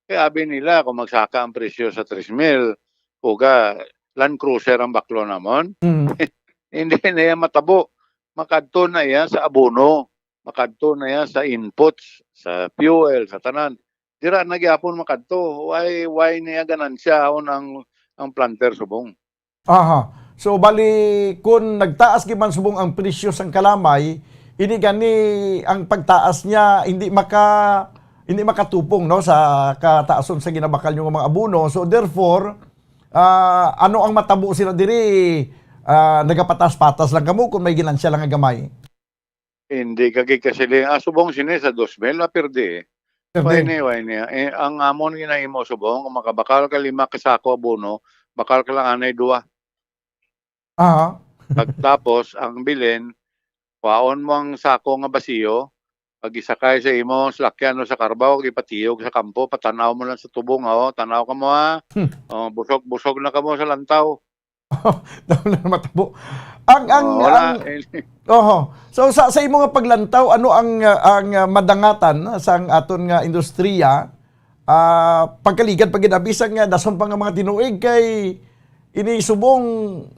Kaya abi nila kung magsaka ang presyo sa 3,000, kuga Land Cruiser ang baklo namon. Hindi na yan matabo. Makadto na yan sa abono. Makadto na yan sa inputs, sa fuel, sa tanan. Dira nagyapon makadto. Why niya ganansya ang planter subong. So bali kun nagtaas giman subong ang presyo sang kalamay, ini gani ang pagtaas niya hindi makatupong no sa kataason sa ginabakal yung mga abono. So therefore, ano ang matabo sila diri? Nagapatas-patas lang kamo kung may ginansya lang nga gamay. Hindi kagikasiling. Subong sini sa 2,000 na perde. Why niya? Ang amon ginahimo subong, kung makabakal ka 5 kasako abono, bakal ka lang anay 2. Pagtapos, ang bilin, paon mo ang sako nga basiyo, pag isakay sa imo, salakyan o sa karbaw, ipatiyog sa kampo, patanaw mo lang sa tubong, tanaw ka mo busog na ka mo sa lantaw. Matabo. So sa imo nga paglantaw, ano ang madangatan sa aton nga industriya pagkaligad pagginabisag nga dason pa nga mga tinuig kay ini subong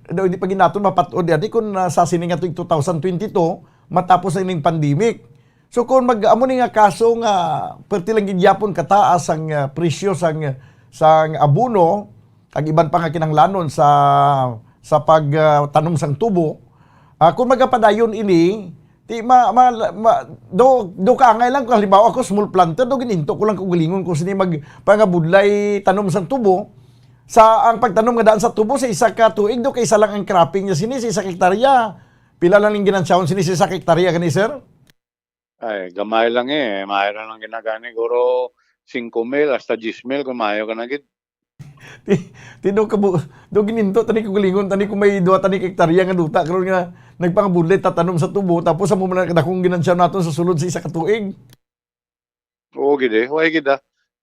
hindi pa ginaton mapatod di kun sa sining nga 2022 matapos na ining pandemic. So kung mag-amo ni nga kaso nga perti lang gigyapon kataas ang presyo sang abono kag iban pa nga kinahanglanon sa pagtanom sang tubo, kung magapadayon ini ti do kaangay lang kung halimbawa ako small planter do gininto ko lang kung galingon kung sini magpangabudlay tanom sang tubo sa ang pagtanom nga daan sa tubo sa isa ka tuig do kay isa lang ang cropping niya sini sa isa hektarya. Pila lang ning ginansyaon sini sa isa hektarya kani sir? Ay, gamay lang Mahal lang ginagani. Guro 5,000 hasta 10,000 kung mayo ka na gid. Do gininto tani ko gulingon tani ko may 2 tani hektarya nga duta karon nga nagpangabudlay tatanom sa tubo tapos amo man kadakong ginansyaon naton sa sulod sa isa ka tuig. Oo gid way gid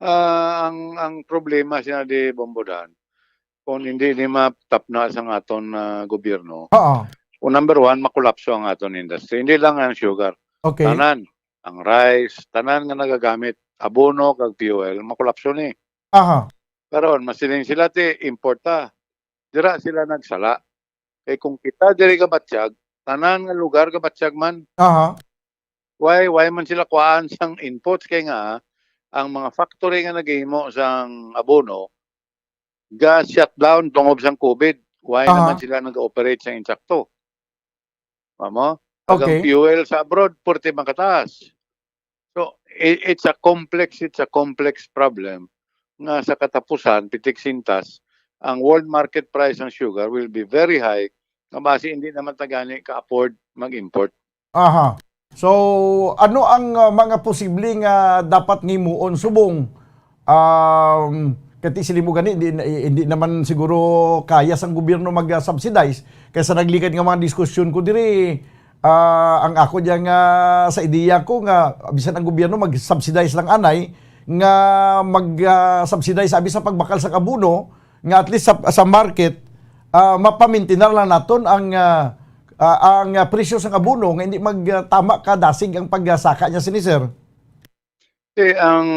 ang problema sina di bombodan kung hindi ni matapna sa aton gobyerno. Number 1, makulapso ang aton industry. Hindi lang ang sugar. Okay. Tanan, ang rice, tanan nga nagagamit, abono, kag fuel, makulapso ni. Karon masiling sila importa. Dira sila nagsala. Kay kung kita diri ka Batsyag, tanan nga lugar ka Batsyag man. Why man sila kuhaan sang inputs kay nga ang mga factory nga naghimo sang abono ga shutdown tungod sang COVID. Why naman sila nag-operate sa insakto? Amo? Okay. Ang fuel sa abroad, purti makataas. So, it's a complex problem nga sa katapusan, pitik sintas, ang world market price ng sugar will be very high na base hindi naman tagani ka-afford mag-import. Aha. So, ano ang mga posibleng dapat ngimuon subong? Kati sili mo gani, hindi naman siguro kaya sang gobyerno mag-subsidize. Kaysa naglikad nga mga diskusyon ko diri, ang ako diyan nga sa ideya ko nga bisan ang gobyerno mag-subsidize lang anay nga mag-subsidize sabi sa pagbakal sa kabuno nga at least sa market mapamintinar lang naton ang presyo sa kabuno nga hindi magtama ka dasig ang pagsaka niya sini sir. Ang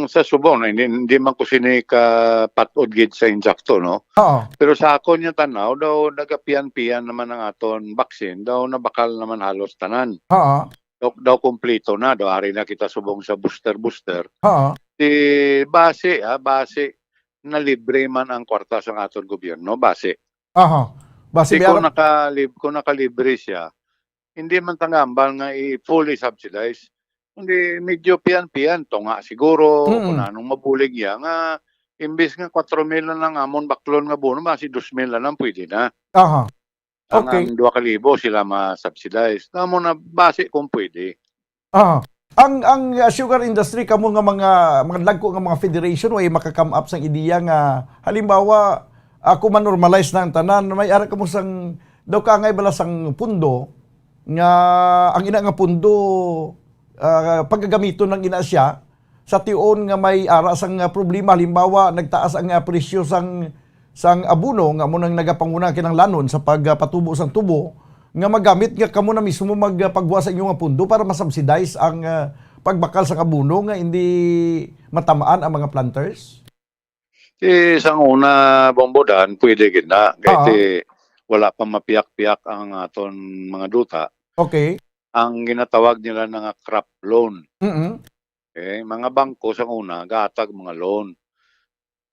sa subong hindi man ko sini ka patod gid sa insakto no. Oo. Pero sa ako niya tanaw daw nagapian-pian naman ang aton vaccine daw nabakal naman halos tanan. Oo. Daw kompleto na daw ari na kita subong sa booster. Oo. Base na libre man ang kwarta sa aton gobyerno base. Aha. Base kung nakalibre siya, hindi man tangambal nga i-fully subsidized. Hindi medyo pian-pian to nga siguro kung anong mabulig ya nga imbes nga 4,000 na lang amon baklon nga bono basi 2,000 na lang pwede na. Aha. Okay. Ang 2,000 sila ma-subsidize. Namo na base kung pwede. Aha. Ang sugar industry kamo nga mga lagko nga mga federation way makakam up sang ideya nga halimbawa ako man-normalize na ang tanan may ara kamo sang daw ka ngay bala sang pundo nga ang ina nga pundo paggamito ng ina siya sa tion nga may ara sang problema halimbawa nagtaas ang presyo sang abuno nga mo nang nagapanguna kinang lanon sa pagpatubo sang tubo nga magamit nga kamo na mismo magpagbuwa sa inyong pundo para masubsidize ang pagbakal sa abuno nga hindi matamaan ang mga planters. Sang una bombodan pwede gid na kay wala pa mapiyak-piyak ang aton mga duta. Okay. Ang ginatawag nila nga crop loan. Okay, mga bangko sa una gatag mga loan.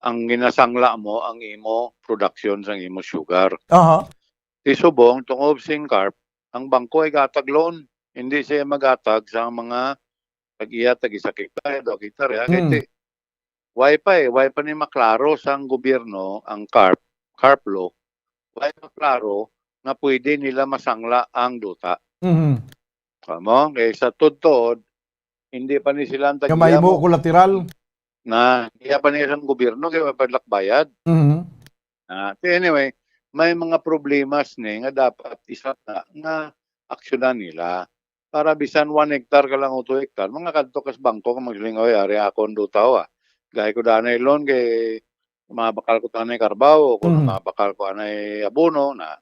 Ang ginasangla mo ang imo production sang imo sugar. Aha. Subong tungod sing carp, ang bangko ay gatag loan. Hindi siya magatag sa mga tag-iya tag-isa kita do kita ya kay why pa ni maklaro sang gobyerno ang carp law. Why maklaro nga pwede nila masangla ang duta. Kamo, kay sa tudtod, hindi pa ni sila ang Kamay mo collateral na iya pa ni isang gobyerno kay mapadlak bayad. Anyway, may mga problemas ni nga dapat isa na aksyonan nila para bisan 1 hectare ka lang o 2 hectare, mga kadto kas bangko ka maglingoy ari akon dutaw Gaya ko danay loan kay mabakal ko tanay karbaw kung mabakal ko anay abono na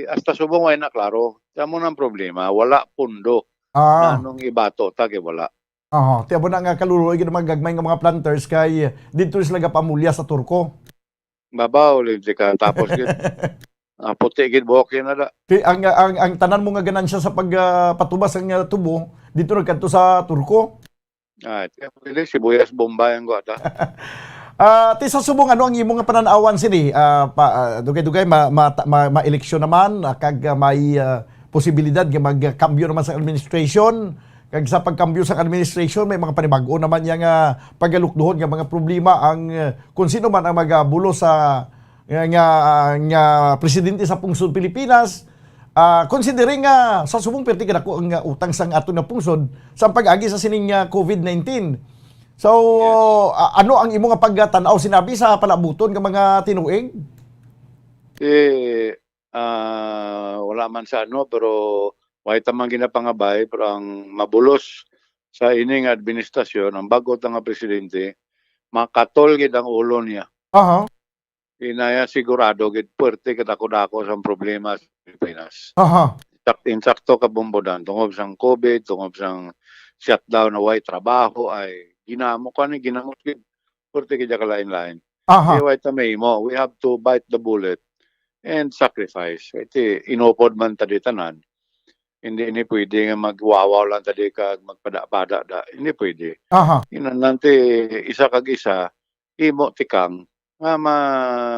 hasta subong ay na klaro. Tamo nang problema, wala pundo. Anong ibato tagi wala. Tiabo na nga kaluloy gid magagmay nga mga planters kay dito sila gapamulya sa Turko. Babaw lindi ka tapos gid puti gid buhok na da. Ang tanan mo nga ganansya sa pagpatubas ang tubo dito nagkanto sa Turko. Pwede sibuyas Bombay ang gota. Ti sa subong ano ang imong pananawan sini dugay-dugay ma-eleksyon naman kag may posibilidad nga magkambyo naman sa administration kag sa pagkambyo sa administration may mga panibag-o naman nga pagalukduhon nga mga problema ang kung sino man ang magabulo sa nga presidente sa pungsod Pilipinas. Considering nga sa subong perti kadako ang utang sang ato na pungsod sa pag-agi sa sining COVID-19. So, ano ang imo nga pagtanaw sinabi sa palabuton nga mga tinuig? Wala man sa pero why tamang ginapangabay pero ang mabulos sa ining administrasyon ang bago nga presidente makatol gid ang ulo niya. Inaya sigurado gid puwerte kadako-dako sa problema sa Pilipinas. Insakto ka bombodan tungod sang COVID, tungod sang shutdown na way trabaho ay ginamo gid puwerte gid kalain-lain. Why tamay mo, we have to bite the bullet and sacrifice. Iti inupod man tadi tanan. Hindi pwede nga magwawaw lang tadi kag magpada-pada. Hindi pwede. Nanti isa kag isa imo tikang nga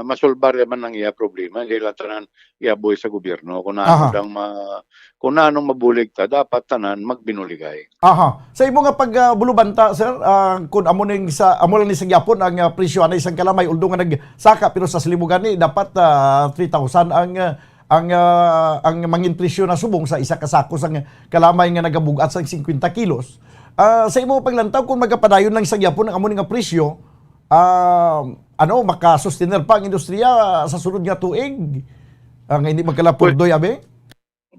masolbar man ang iya problema, hindi lang tanan iaboy sa gobyerno. Kung Aha. kung anong mabulig ta, dapat tanan magbinuligay. Aha. Sa imo nga pagbulubanta, sir, kung amo lang ni sa gyapon ang presyo ana isang kalamay uldo nga nagsaka pero sa silibugan ni dapat 3,000 ang mangin presyo na subong sa isa ka sako sang kalamay nga nagabugat sa 50 kilos. Sa imo paglantaw kung magapadayon lang sa gyapon ang amo nga presyo, makasustainer pa ang industriya sa sunod nga tuig? Ang hindi magkalapurdoy, abe?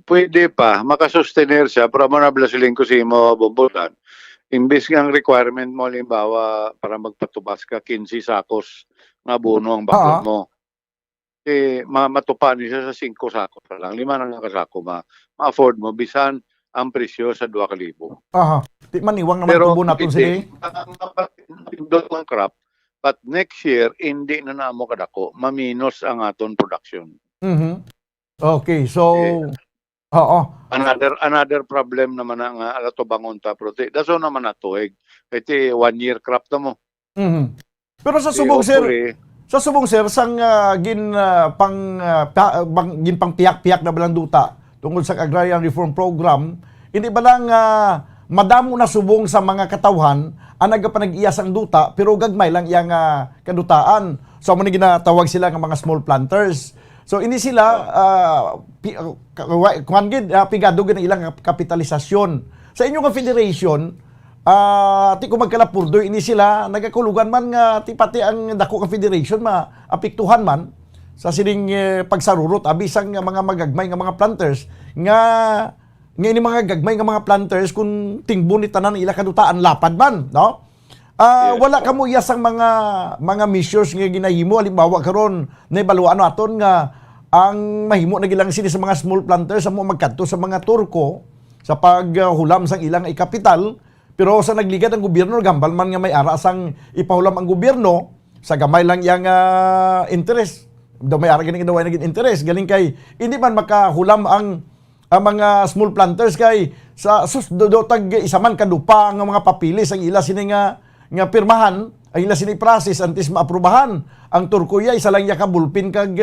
Pwede pa, makasustainer siya, pero manablasilin ko si mo bumbutan. Imbis nga ang requirement mo, limbawa, para magpatubas ka, 15 sakos nga bono ang bakod mo. Matupa niya sa 5 sakos pa lang. 5 na lang kasako, ma-afford mo, bisan ang presyo sa 2,000. Aha. Di maniwang naman tubo natin sila. Pero, ang crop, but next year, hindi na namo kadako, maminus ang aton production. Okay, so, oo. Another problem naman ang alato bangon ta prote. Daso naman natuig. Kasi 1 year crop na mo. Pero sa subong sir, sang pang piyak-piyak na balang duta tungkol sa Agrarian Reform Program, hindi ba lang madamo na subong sa mga katawhan ang nagapanag-iyas ang duta pero gagmay lang iyang kadutaan. So mo ginatawag sila ng mga small planters. So hindi sila pigado gid ang ilang kapitalisasyon. Sa inyong federation, ti ko magkalapurdo ini sila nagakulugan man nga ti pati ang dako ka federation maapektuhan man sa sining pagsarurot abisang mga magagmay nga mga planters nga ini mga gagmay nga mga planters kung tingbo ni tanan ila kadutaan lapad man, no? Wala kamo iyas ang mga measures nga ginahimo halimbawa karon naibaluan aton nga ang mahimo na gilang sini sa mga small planters amo magkadto sa mga turko sa paghulam sang ilang kapital pero sa nagligad ang gobyerno gambal man nga may ara sang ipahulam ang gobyerno sa gamay lang yang interest daw may ara gini ginawa naging interest galing kay hindi man makahulam ang mga small planters kay sa tag isa man kadupa nga mga papilis ang ila sini nga pirmahan ang ila sini process antes maaprubahan ang turkuya isa lang ya ka bulpin kag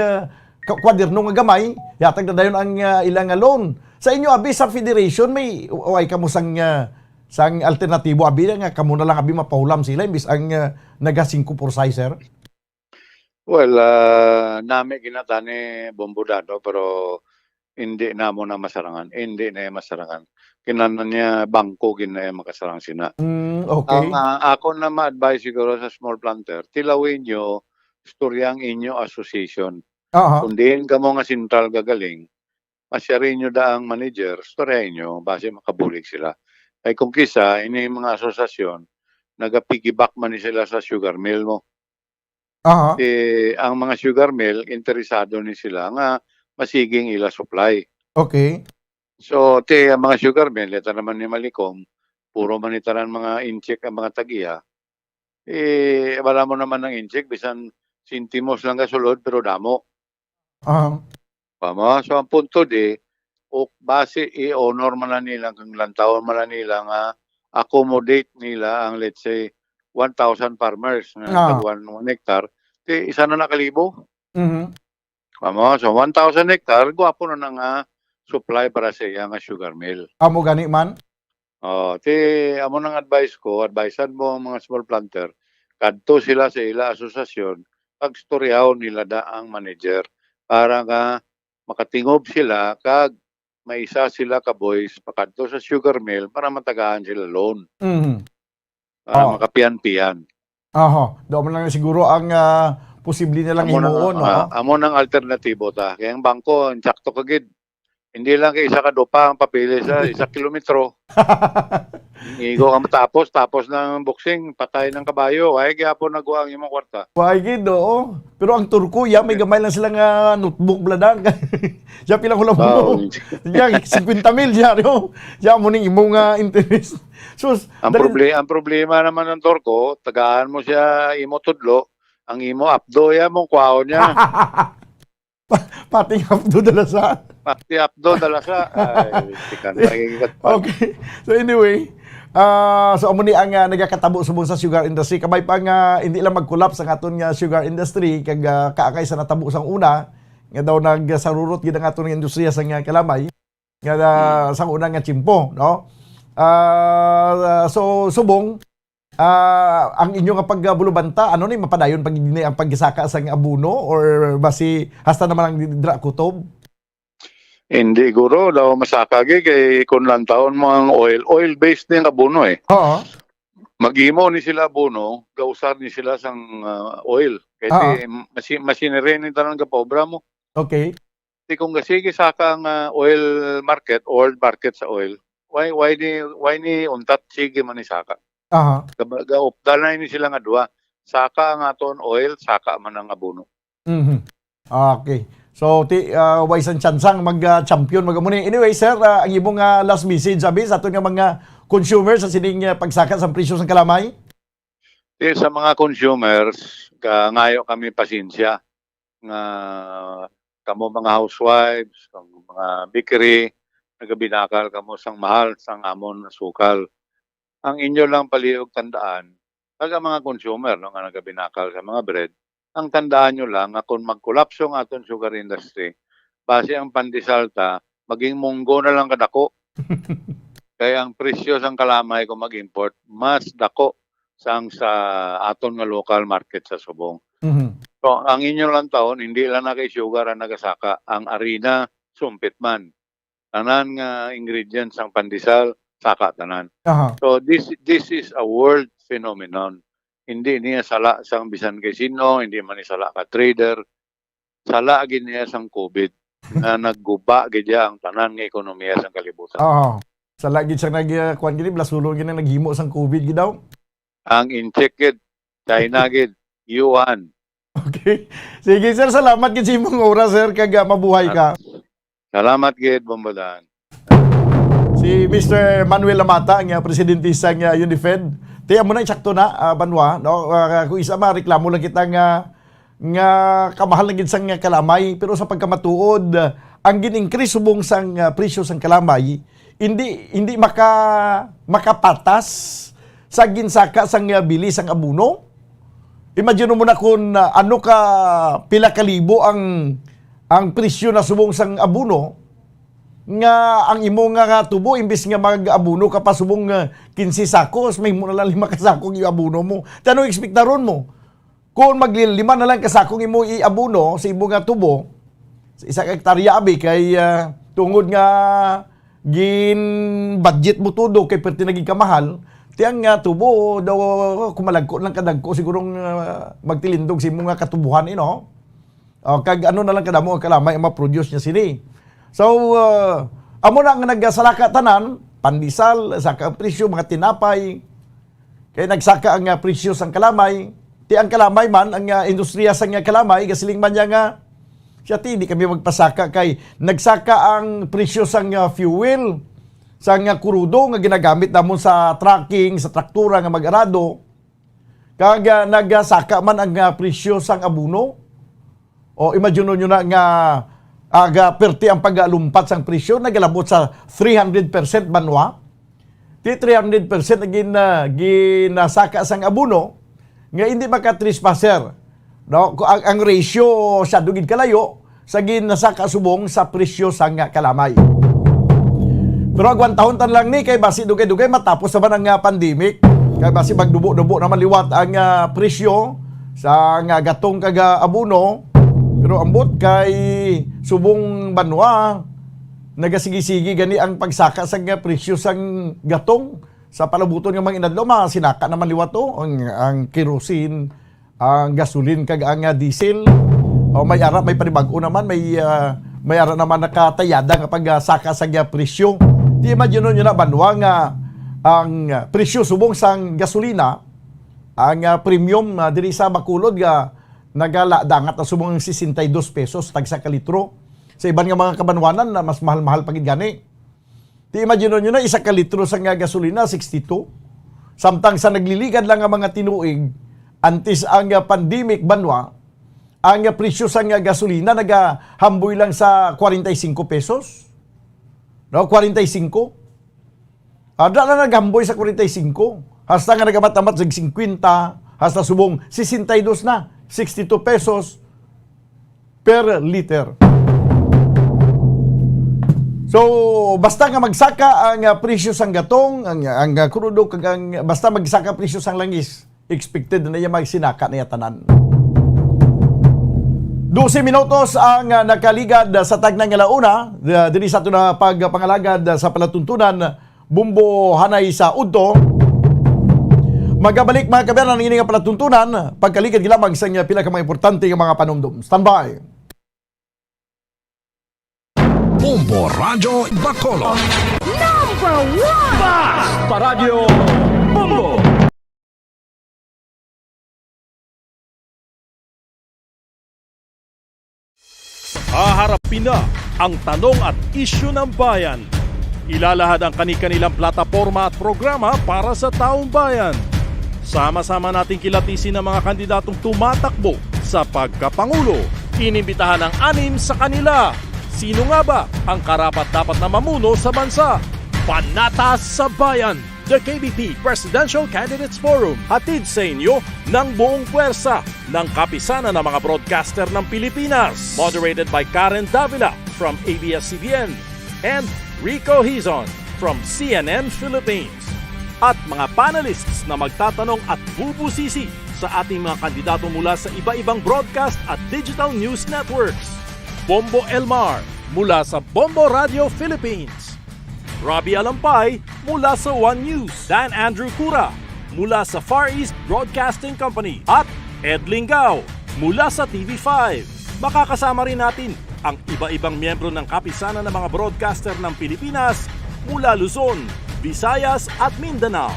kwaderno nga gamay yatag na dayon ang ilang loan sa inyo abi sa federation may way kamo sang alternatibo abi nga kamo na lang abi mapahulam sila imbis ang naga 5 porsay sir. Well, nami ginatani bombudado pero hindi na mo na masarangan. Hindi na masarangan. Kinanan niya bangko gina makasarang sina. Okay. Ang ako na ma-advise siguro sa small planter, tilawin nyo storyang inyo association. Kung diin ka mo nga sentral gagaling, masyarin nyo daang manager, storyahin nyo, base makabulig sila. Ay kung kisa, ini mga asosasyon, nagapiggyback man sila sa sugar mill mo. Ang mga sugar mill, interesado ni sila nga masiging ila supply. Okay. So, ang mga sugar mill, ito naman ni Malikom, puro manitaran mga incheck ang mga tagiya. Wala mo naman ng incheck, bisan sintimos lang kasulod, pero damo. So, ang punto base i-honor man nila, kung lantawan man nila nga accommodate nila ang, let's say, 1,000 farmers na 1 hectare, isa na nakalibo. So 1,000 hectare, guwapo na nga supply para sa iya nga sugar mill. Amo gani man? Amo nang advisean mo ang mga small planter, kadto sila sa ila asosasyon, pagstoryaw nila ang manager para nga makatingob sila kag maisa sila ka boys pakadto sa sugar mill para matagaan sila loan. Para makapian-pian. Daw man lang siguro ang posible nilang himuon, no? Amo ng alternatibo ta. Kaya ang bangko, ang sakto kagid. Hindi lang kay isa ka dopa ang papili sa 1 kilometro. Igo ka matapos, tapos ng boxing, patay ng kabayo. Ay, kaya po nagawa ang imong kwarta. Wagid, oo. Pero ang turko, may gamay lang silang notebook bladang. Siya pilang hulam mo. Siya, 50 mil, siya mo ning imong interest. Ang problema naman ng turko, tagaan mo siya imo tudlo, ang imo abdo ya mong kwaon niya. Pati abdo dalasa. Ay, Okay. So anyway, So amo ni ang nagakatabo subong sa sugar industry, kabay pa nga hindi lang mag-collapse ang aton nga sugar industry kag kaakay sa natabo sang una nga daw nagsarurot gid ang aton nga industriya sa nga kalamay nga sang una nga tsimpo, no? So subong ang inyo nga pagbulubanta ano ni mapadayon pag ang paggisaka sa abuno or basi hasta naman ang dra kutob? Hindi guro daw masakagi kay kun lang taon mga oil-based din abono eh. Oo. Mag-imo ni sila abono, gausar ni sila sang oil. Kasi machinery ni tanan ka pobra mo. Okay. Di kung gasigi saka ang oil market, world market sa oil, why ni untat sige man ni saka. Aha. Gaupdal na ni sila nga duwa. Saka ang aton oil, saka man ang abono. Mhm. Okay. So, wise ang chansang mag-champion mag-amuni. Anyway, sir, ang ibong last message sabi sa aton nga mga consumers sa sining pagsaka sa presyo ng kalamay? Sa mga consumers, ngayo kami pasensya nga kamo mga housewives, mga bakery, nagabinakal kamo sang mahal sang amon na sukal. Ang inyo lang palihog tandaan, kaga mga consumer no, nga nagabinakal sa mga bread, ang tandaan nyo lang nga kung magkolapso ang aton sugar industry, base ang pandisalta, maging munggo na lang kadako. Kaya ang presyo sang kalamay kung mag-import, mas dako sang sa aton nga local market sa Subong. So, ang inyo lang taon, hindi lang na kay sugar ang nagasaka, ang arena, sumpit man. Tanan nga ingredients ang pandesal, saka tanan. So, this is a world phenomenon. Hindi niya sala sang bisan kay sino, hindi man ni sala ka trader. Sala gid niya sang COVID na nagguba gid ang tanan nga ekonomiya sang kalibutan. Oo. Sala gid siya nagkuan gid blasulong gid naghimo sang COVID gid daw. Ang incheck gid China gid Yuan. Okay. Sige sir, salamat gid sa imong oras sir kag mabuhay ka. Salamat gid Bombodan. Si Mr. Manuel Lamata, ang presidente sa UniFed. Tiyan mo na eksakto na, Banwa, no? Kung isa reklamo lang kita nga kamahal na gid sang kalamay, pero sa pagkamatuod, ang gin-increase subong sang presyo sang kalamay, hindi makapatas sa ginsaka sang bili sang abuno. Imagine mo na kung ano ka pila kalibo ang presyo na subong sang abuno, nga ang imo nga tubo imbis nga mag-abuno ka pa subong 15 sakos, may mo na lang 5 kasakong i-abuno mo. Tanong ekspektaron mo. Kung maglilima na lang kasakong imo i-abuno sa imo nga tubo, sa isang hektarya abi kay tungod nga gin budget mo todo kay perti naging kamahal, tiyang nga tubo daw kumalagko lang kadagko sigurong magtilindog sa imo nga katubuhan ino. Kag ano na lang kadamo ang kalamay ang ma-produce niya sini. So, amo na nga nagsalaka tanan, pandesal, saka ang presyo, mga tinapay, kaya nagsaka ang presyo sang kalamay, ti ang kalamay man, ang industriya sang kalamay, gasiling man niya nga, siya hindi kami magpasaka kay nagsaka ang presyo sang fuel, sang kurudo nga ginagamit namon sa trucking, sa traktura nga mag-arado, kag nagsaka man ang presyo sang abuno, o imagine nyo na nga, perti ang pagalumpat sang presyo, nagalabot sa 300% banwa. Di 300% na ginasaka sang abuno, nga hindi maka-trespasser. No? Ang ratio sa dugid kalayo, sa ginasaka subong sa presyo sang kalamay. Pero agwan taon tan lang ni, kay basi dugay-dugay matapos naman ang pandemic, kay basi magdubo-dubo naman liwat ang presyo sa gatong kaga abuno. Pero ambot kay subong banwa, nagasigi-sigi gani ang pagsaka sa presyo sang gatong sa palabuton ng mga inadlaw, sinaka naman liwat to ang kerosene, ang gasolin kag ang diesel. O may ara may panibago naman, may ara naman nakatayada nga pagsaka sa presyo. Di imagine nyo na banwa nga ang presyo subong sang gasolina, ang premium diri sa Bacolod nga nagaladangat na subong 62 pesos tag sa kalitro. Sa iban nga mga kabanwanan na mas mahal-mahal pagid gani. Di imagine nyo na isa ka litro sa nga gasolina 62. Samtang sa nagliligad lang ang mga tinuig antes ang pandemic banwa, ang presyo sa nga gasolina nagahamboy lang sa 45 pesos. No, 45. Ada na nagamboy sa 45. Hasta nga nagamat-amat sa 50, hasta subong 62 na, 62 pesos per liter. So, basta nga magsaka ang presyo sang gatong, ang krudo, basta magsaka presyo sang langis, expected na iya magsinaka na yatanan. 12 minutos ang nakaligad sa tagnang alauna, diri sa ito na pagpangalagad sa palatuntunan, Bumbo Hanay sa Udto. Magabalik mga kabayan ang ining palatuntunan, pagkaligad gilamang sa pila ka mga importante ng mga panumdum. Standby! Bombo Radio Bacolod. Number 1! Basta Radio Bombo! Haharapin na ang tanong at isyu ng bayan. Ilalahad ang kani-kanilang plataporma at programa para sa taong bayan. Sama-sama nating kilatisin ang mga kandidatong tumatakbo sa pagkapangulo. Inimbitahan ang 6 sa kanila. Sino nga ba ang karapat-dapat na mamuno sa bansa? Panatas sa Bayan, the KBP Presidential Candidates Forum. Hatid sa inyo ng buong puwersa ng kapisanan ng mga broadcaster ng Pilipinas. Moderated by Karen Davila from ABS-CBN and Rico Hizon from CNN Philippines. At mga panelists na magtatanong at bubusisi sa ating mga kandidato mula sa iba-ibang broadcast at digital news networks. Bombo Elmar mula sa Bombo Radio Philippines. Robbie Alampay mula sa One News. Dan Andrew Cura mula sa Far East Broadcasting Company. At Ed Lingao mula sa TV5. Makakasama rin natin ang iba-ibang miyembro ng kapisanan ng mga broadcaster ng Pilipinas mula Luzon, Visayas at Mindanao.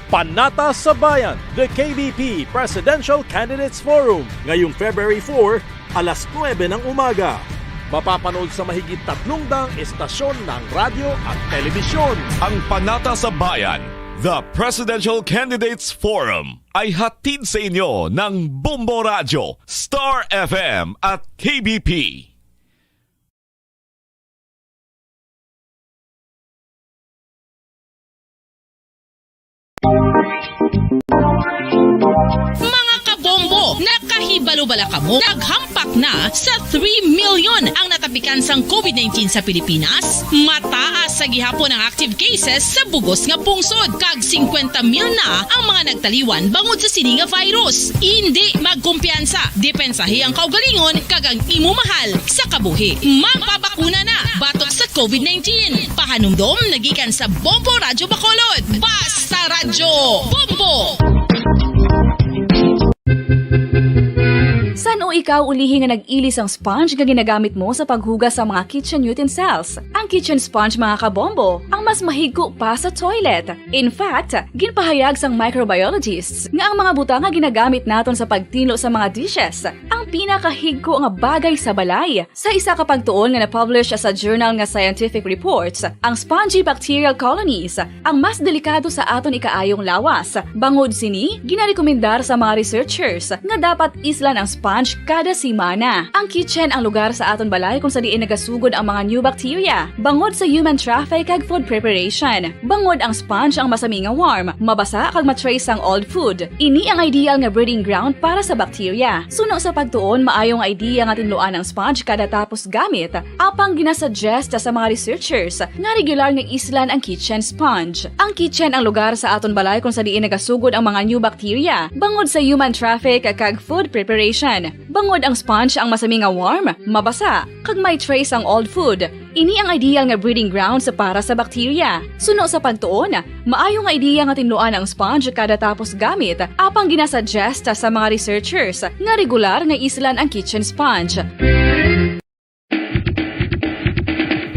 Panatas sa Bayan, the KBP Presidential Candidates Forum. Ngayong February 4, alas 9 ng umaga. Mapapanood sa mahigit 300 estasyon ng radyo at telebisyon. Ang Panatas sa Bayan, the Presidential Candidates Forum, ay hatid sa inyo ng Bombo Radio, Star FM at KBP. Mga kabombo, nakahibalo bala kamo? Naghampak na sa 3 million ang natapikan sang COVID-19 sa Pilipinas. Mataas sa gihapon ang active cases sa bugos nga pungsod. Kag 50 mil na ang mga nagtaliwan bangod sa sini nga virus. Hindi magkumpiyansa. Depensahi ang kaugalingon kag ang imo mahal sa kabuhi. Magpabakuna na batok sa COVID-19. Pahanumdom nagikan sa Bombo Radio Bacolod. Basta Radio Bombo! San o ikaw ulihi nga nag-ilis ang sponge nga ginagamit mo sa paghugas sa mga kitchen utensils? Ang kitchen sponge mga kabombo, ang mas mahigko pa sa toilet. In fact, ginpahayag sang microbiologists nga ang mga butang nga ginagamit naton sa pagtilo sa mga dishes ang pinakahigko nga bagay sa balay. Sa isa ka pagtuon nga na-publish sa journal nga Scientific Reports, ang spongy bacterial colonies ang mas delikado sa aton ikaayong lawas. Bangod sini, ginarekomendar sa mga researchers nga dapat islan ang sponge kada simana. Ang kitchen ang lugar sa aton balay kung sa diin nagasugod ang mga new bacteria. Bangod sa human traffic kag food preparation. Bangod ang sponge ang masami nga warm, mabasa kag matrace ang old food. Ini ang ideal nga breeding ground para sa bacteria. Suno sa pagtuon, maayong idea nga tinluan ang sponge kada tapos gamit. Apang ginasuggest sa mga researchers nga regular nga islan ang kitchen sponge. Ang kitchen ang lugar sa aton balay kung sa diin nagasugod ang mga new bacteria. Bangod sa human traffic kag food preparation. Bangod ang sponge ang masami nga warm, mabasa, kag may trace ang old food. Ini ang ideal nga breeding ground sa para sa bacteria. Suno sa pagtuon, maayong idea nga tinluan ang sponge kada tapos gamit, apang ginasuggest sa mga researchers nga regular nga islan ang kitchen sponge.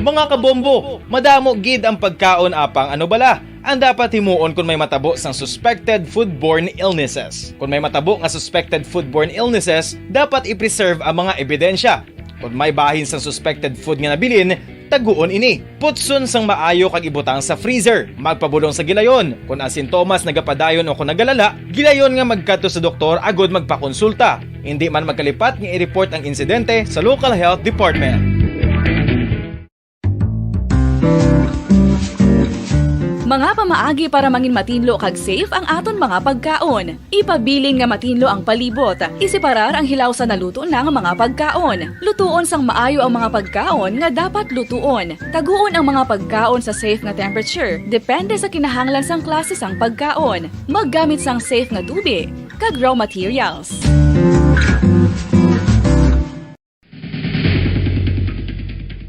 Mga kabombo, madamo gid ang pagkaon apang ano bala. Ang dapat himuon kung may matabo sang suspected foodborne illnesses. Kung may matabo nga suspected foodborne illnesses, dapat i-preserve ang mga ebidensya. Kung may bahin sang suspected food nga nabilin, taguon ini. Putson sang maayo kag ibutang sa freezer. Magpabulong sa gilayon. Kung ang sintomas nagapadayon o kung nagalala, gilayon nga magkadto sa doktor agud magpakonsulta. Hindi man magkalipat nga i-report ang insidente sa local health department. Mga pamaagi para mangin matinlo kag safe ang aton mga pagkaon. Ipabilin nga matinlo ang palibot. Iseparar ang hilaw sa naluto ng mga pagkaon. Lutuon sang maayo ang mga pagkaon nga dapat lutuon. Taguon ang mga pagkaon sa safe nga temperature. Depende sa kinahanglan sang klase sang pagkaon. Maggamit sang safe nga tubig kag raw materials.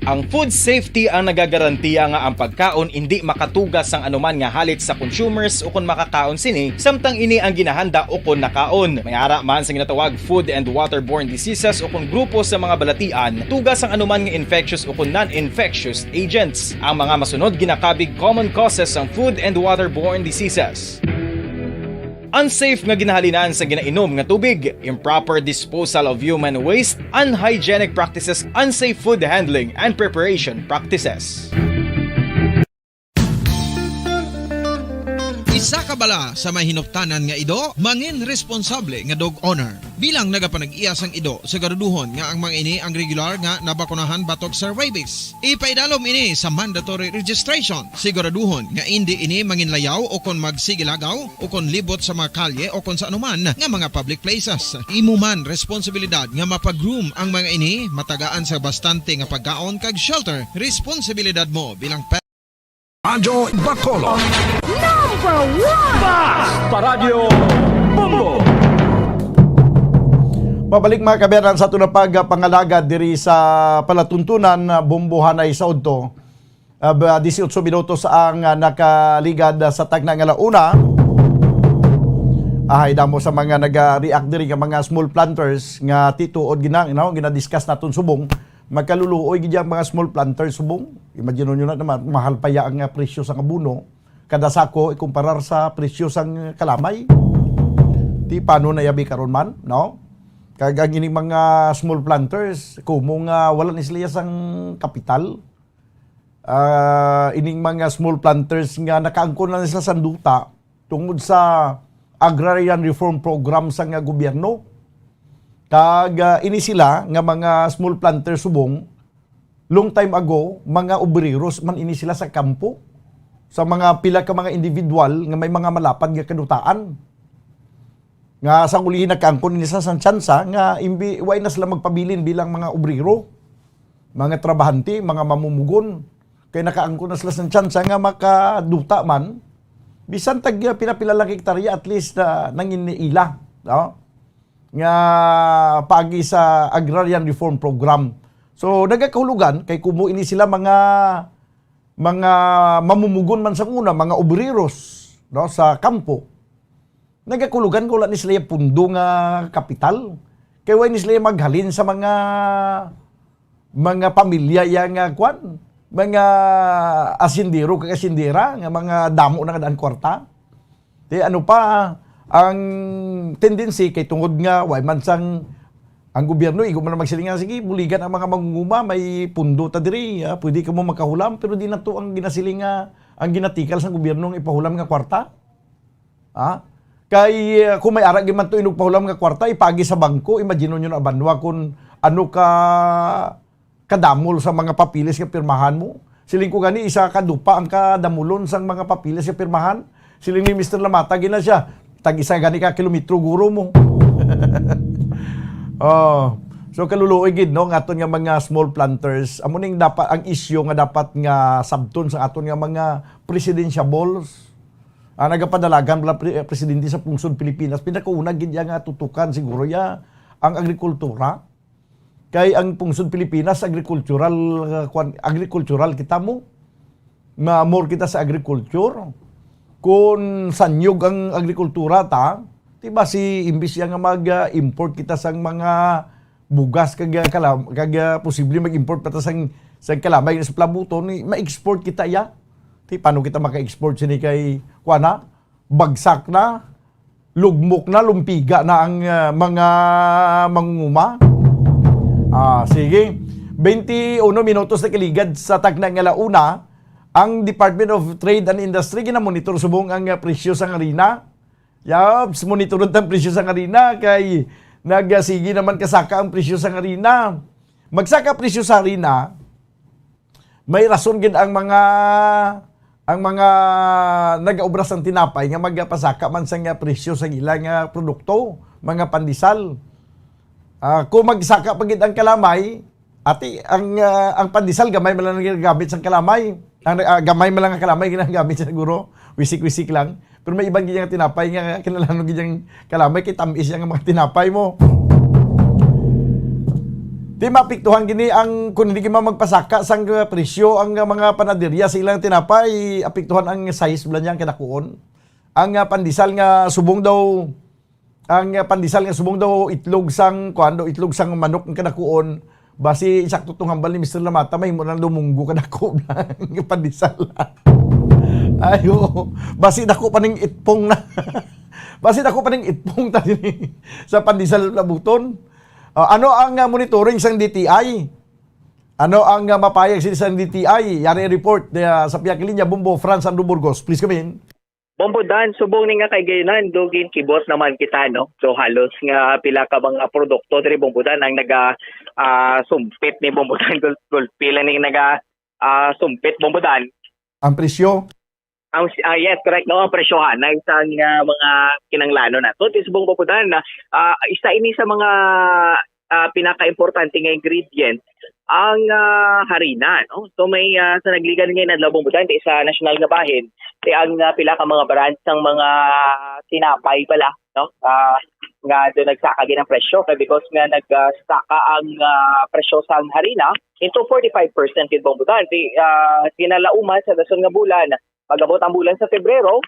Ang food safety ang nagagarantiya nga ang pagkaon hindi makatugas sang anuman nga halit sa consumers o kung makakaon sini, samtang ini ang ginahanda o kung nakaon. May ara man sa ginatawag food and waterborne diseases o kung grupo sa mga balatian, tugas ang anuman nga infectious o kung non-infectious agents. Ang mga masunod ginakabig common causes ng food and waterborne diseases. Unsafe nga ginahalinan sa ginainom nga tubig, improper disposal of human waste, unhygienic practices, unsafe food handling and preparation practices. Isa ka bala sa may hinuptanan nga ido, mangin responsable nga dog owner. Bilang nagapanag-iyas ang ido, siguraduhon nga ang mga ini ang regular nga nabakunahan batok sa rabies. Ipaidalom ini sa mandatory registration. Siguraduhon nga hindi ini manginlayaw o kon magsigilagaw o kon libot sa mga kalye o kon sa anuman nga mga public places. Imo man responsibilidad nga mapag-groom ang mga ini, matagaan sa bastante nga pagkaon kag shelter. Responsibilidad mo bilang Radyo Bacolod. Number 1! Basta Radio Bombo! Pabalik mga kabayan sa ito na pagpangalagad diri sa palatuntunan Bombohanay sa Udto. 18 minutos ang nakaligad sa tagna nga launa. Ahay damo sa mga nag-react diri nga mga small planters nga tituod ginadiscuss naton subong. Magkaluluoy gid ang mga small planters subong. Imagine nyo na naman, mahal pa ya ang presyo sa kabuno. Kada sako ikumparar sa presyo sang kalamay. Di paano na yabi karon man, no? Kag ang ining mga small planters, kumong wala ni sila sang kapital. Ining mga small planters nga nakaangkon na sila sa sanduta tungod sa agrarian reform program sa nga gobyerno. Kag ini sila nga mga small planters subong, long time ago, mga obreros man ini sila sa kampo. Sa mga pila ka mga individual nga may mga malapad nga kadutaan. Nga sa ulihin nagkaangkon nila sa tsansa nga way na sila magpabilin bilang mga obrero, mga trabahante, mga mamumugon. Kaya nakaangkon na sila sa tsansa nga makaduta man. Bisan tag pinapilalang hektarya at least nanginiila. No? Nga pagi sa agrarian reform program. So nagakahulugan kay kumo ini sila mga mamumugon man sa una, mga obreros, no, sa kampo. Nagakahulugan ko ni sila pundo nga kapital. Kay way ni sila maghalin sa mga pamilya yang kwan, mga asindero kag asindera nga mga damo na kadaan kwarta. Di ano pa ang tendency kay tungod nga way man sang ang gobyerno igo man magsilingan sige buligan ang mga mangunguma may pundo ta diri pwede ka mo makahulam pero di na to ang ginasiling ang ginatikal sa gobyerno ng ipahulam nga kwarta kay kung may ara gyud man to inugpahulam nga kwarta ipagi sa bangko imagine nyo na banwa kung ano ka kadamol sa mga papilis nga pirmahan mo siling ko gani isa kadupa ang kadamulon sang mga papilis nga pirmahan siling ni Mr. Lamata gina siya tag-isa gani ka kilometro guro mo. So kaluluoy gid no nga aton nga mga small planters amo ning dapat ang issue nga dapat nga sabton sa aton nga mga presidentiables. Nagapadalagan bala presidente sa pungsod Pilipinas pinakauna gid nga tutukan siguro ya ang agrikultura. Kay ang pungsod Pilipinas agricultural kita mo. More kita sa agriculture. Kung sanyog ang agrikultura diba si imbis nga mag-import kita sang mga bugas kag posible mag-import pa ta sang kalamay sa plabuton ma-export kita ya. Paano kita maka-export sini kay kuana? Bagsak na, lugmok na, lumpiga na ang mga mangunguma. Sige. 21 minutos na kaligad sa tagna nga launa. Ang Department of Trade and Industry ginamonitor subong ang presyo sa harina. Monitor ang presyo sa harina kay nagsigi naman kasaka ang presyo sa harina. Magsaka presyo sa harina, may rason gid ang mga ang mga nag-obras ng tinapay nga magpasaka man sa nga presyo sa ilang nga produkto, mga pandesal. Kung magsaka pagid ang kalamay, ati ang pandesal gamay man lang ginagamit sa kalamay. Ang gamay man lang ang kalamay ginagamit siguro, wisik-wisik lang. Pero may ibang giyang tinapay nga kinalanon giyang kalamay kay tamis yang mga tinapay mo. Di mapiktuhan gini ang kung hindi ka magpasaka sang presyo ang mga panaderya sa ilang tinapay, apiktuhan ang size blan yang kinakuon. Ang pandesal nga subong daw itlog sang itlog sang manok nga kinakuon. Basi sakto tong hambal ni Mr. Lamata may mo nang dumunggo kadako ng pandesal. Ayo, basi dako pa ning itpong na. Basi dako pa ning itpong ta sa pandesal na buton. Ano ang monitoring sang DTI? Ano ang mapayag sa DTI? Yari report sa pihak linya Bombo Franz Andrew Burgos. Please come in. Bombo Dan, subong ni nga kay gayunan, dugin kibot naman kita, no? So halos nga pila ka mga produkto diri Bombo Dan ang sumpit ni Bombo Dan, pila ni sumpit Bombo Dan. Ang presyo? Yes, correct, no? Ang presyohan na isang mga kinanglano na. So, subong Bombo Dan, isa ini sa mga pinaka-importante nga ingredient ang harina, no? So may sa nagligan ngayon na Bombo Dan sa national nga bahin, ang pila ka mga brands ng mga tinapay pala, no? Nga do nagsaka gid ang presyo because nga nagsaka ang presyo sa harina into 45% kid Bombo Dan. Kinalauman sa dason nga bulan, pag-abot ang bulan sa Pebrero,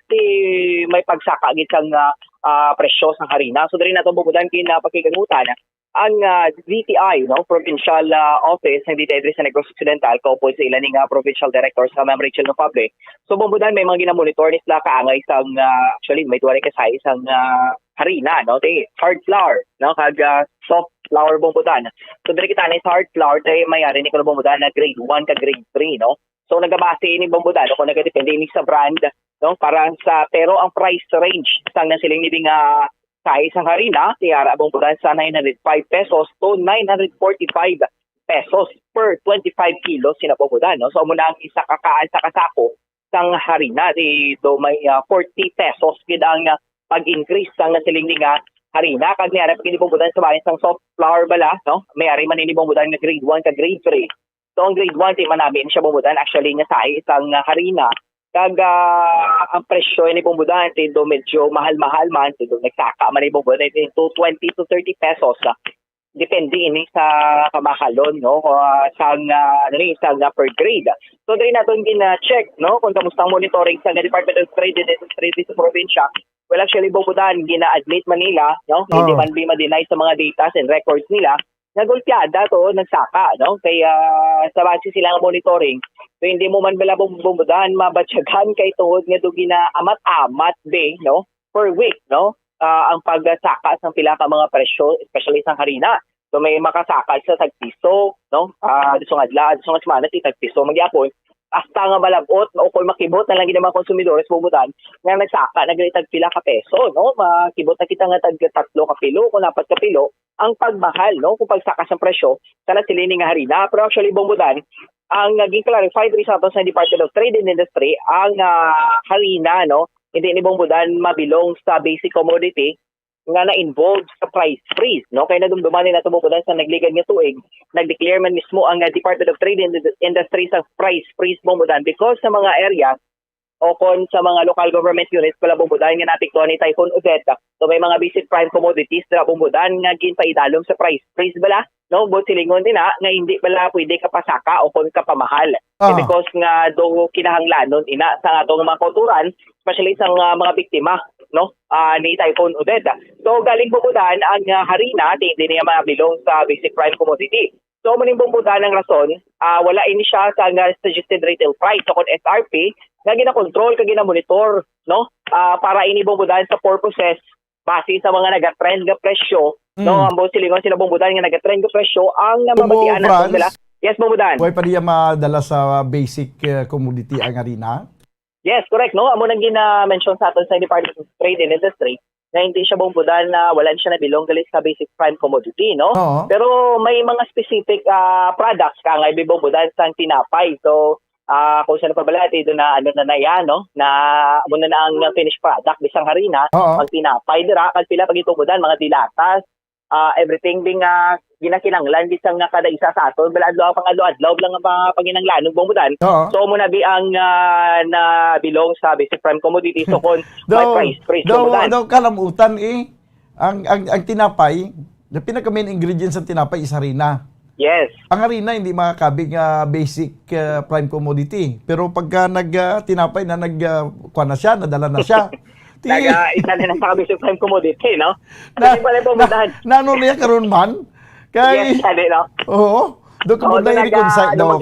may pagsaka gid sang presyo sa harina. So diri nato Bombo Dan kinapakikagutan ang DTI, no, Provincial Office ng DTI sa Negros Occidental, kaupo sa ilan ng Provincial Director sa Ma'am Rachel Nofable. So Bombo Dan may mga ginamonitor ni sila kaangay sang actually may duwa ka sa isang harina, no, hard flour, no, kag soft flour Bombo Dan. So diri kita na sa hard flour tay mayari ni Bombo Dan na grade 1 ka grade 3, no. So nagabase ni Bombo Dan kung nagadepende ni sa brand, no, para sa pero ang price range sang nasiling ni sa isang harina, tiyara Bombo Dan sa 905 pesos to 945 pesos per 25 kilos sina Bombo Dan, no? So muna ang isa kakaan sa kasako sang harina do may 40 pesos gid ang pag-increase sang nasiling nga harina kag niara pag Bombo Dan sa bayan sang soft flour bala, no? May ari man ni Bombo Dan nga grade 1 ka grade 3. So ang grade 1 ti manabi siya Bombo Dan actually nga sa isang harina. Kag ang presyo ni Bombo Dan do medyo mahal-mahal man, do nagsaka man ni Bombo Dan to 20 to 30 pesos. Depende ini sa kamahalon, no, sang sang per grade. So diri naton gina-check, no, kung kamusta ang monitoring sa Department of Trade and Industry sa probinsya. Well, actually Bombo Dan gina-admit Manila, no, hindi man ma-deny sa mga data and records nila. Nagulpiada to, nagsaka, no? Kaya sa base silang monitoring, so hindi mo man bala Bombo Dan mabatsyagan kay tungod nga do gina amat-amat be, no? Per week, no? Ang pagsaka sa pila ka mga presyo, especially sa harina. So may makasaka sa tagpiso, no? Disong adla, disong semana ti tagpiso magyapon. Hasta nga malabot o kung makibot na lang mga konsumidores Bombo Dan nga nagsaka nagalitag pila ka peso, no? Makibot na kita nga tag 3 ka pilo kung 4 ka pilo ang pagmahal, no, kung pagsaka sa presyo sa silining nga harina. Pero actually Bombo Dan ang naging clarified results sa Department of Trade and Industry ang harina, no, hindi ni Bombo Dan mabilong sa basic commodity nga na-involved sa price freeze, no? Kaya nadumduman nila Bombo Dan sa nagligan nga tuig, nag-declare man mismo ang Department of Trade and Industry sa price freeze Bombo Dan because sa mga areas o kon sa mga local government units pala Bombo Dan nga natiktuhan ni Typhoon Odette. So may mga basic prime commodities na Bombo Dan nga ginpaidalom sa price freeze bala, no, but silingon din nga hindi bala pwede ka pasaka o kon ka pamahal. Because nga do kinahanglanon ina sa atong mga kulturan, especially sa mga biktima, no, ni Typhoon Odette. So galing Bombo Dan ang harina hindi niya mabilong sa basic prime commodity. So maning Bombo Dan ang rason, wala ini siya sa suggested retail price o kon SRP nga gina-control kag gina-monitor, no, para ini Bombo Dan sa purposes base sa mga nagatrend nga presyo, no, ang silingon sila Bombo Dan nga nagatrend nga presyo ang mabatian nato nila. Yes, Bombo Dan. Way pa diya madala sa basic commodity ang harina? Yes, correct, no. Amo nang gina-mention sa aton sa Department of Trade and Industry na hindi siya Bombo Dan na wala siya nabilong galit sa basic prime commodity, no. Pero may mga specific products ka nga Bombo Dan sa tinapay. So kung saan pa bala doon na ano na yan no na muna na ang finished product bisang harina ang tinapay dira kag pila pagitubudan mga dilatas everything ding ginakinanglan bisang nga kada isa sa aton bala adlaw pang-adlaw lang ang paginanglanon bumudan so muna bi ang na belong sa basic prime commodity so kon may price bumudan daw kalamutan ang tinapay na pinaka main ingredients ng tinapay is harina. Yes. Ang harina hindi makakabig basic prime commodity. Pero pagka tinapay na kuha na siya, nadala na siya. Isa na sa basic prime commodity, no? Nano niya karon man? Yes, no? Oo. Doon ka muna i-reconcile daw.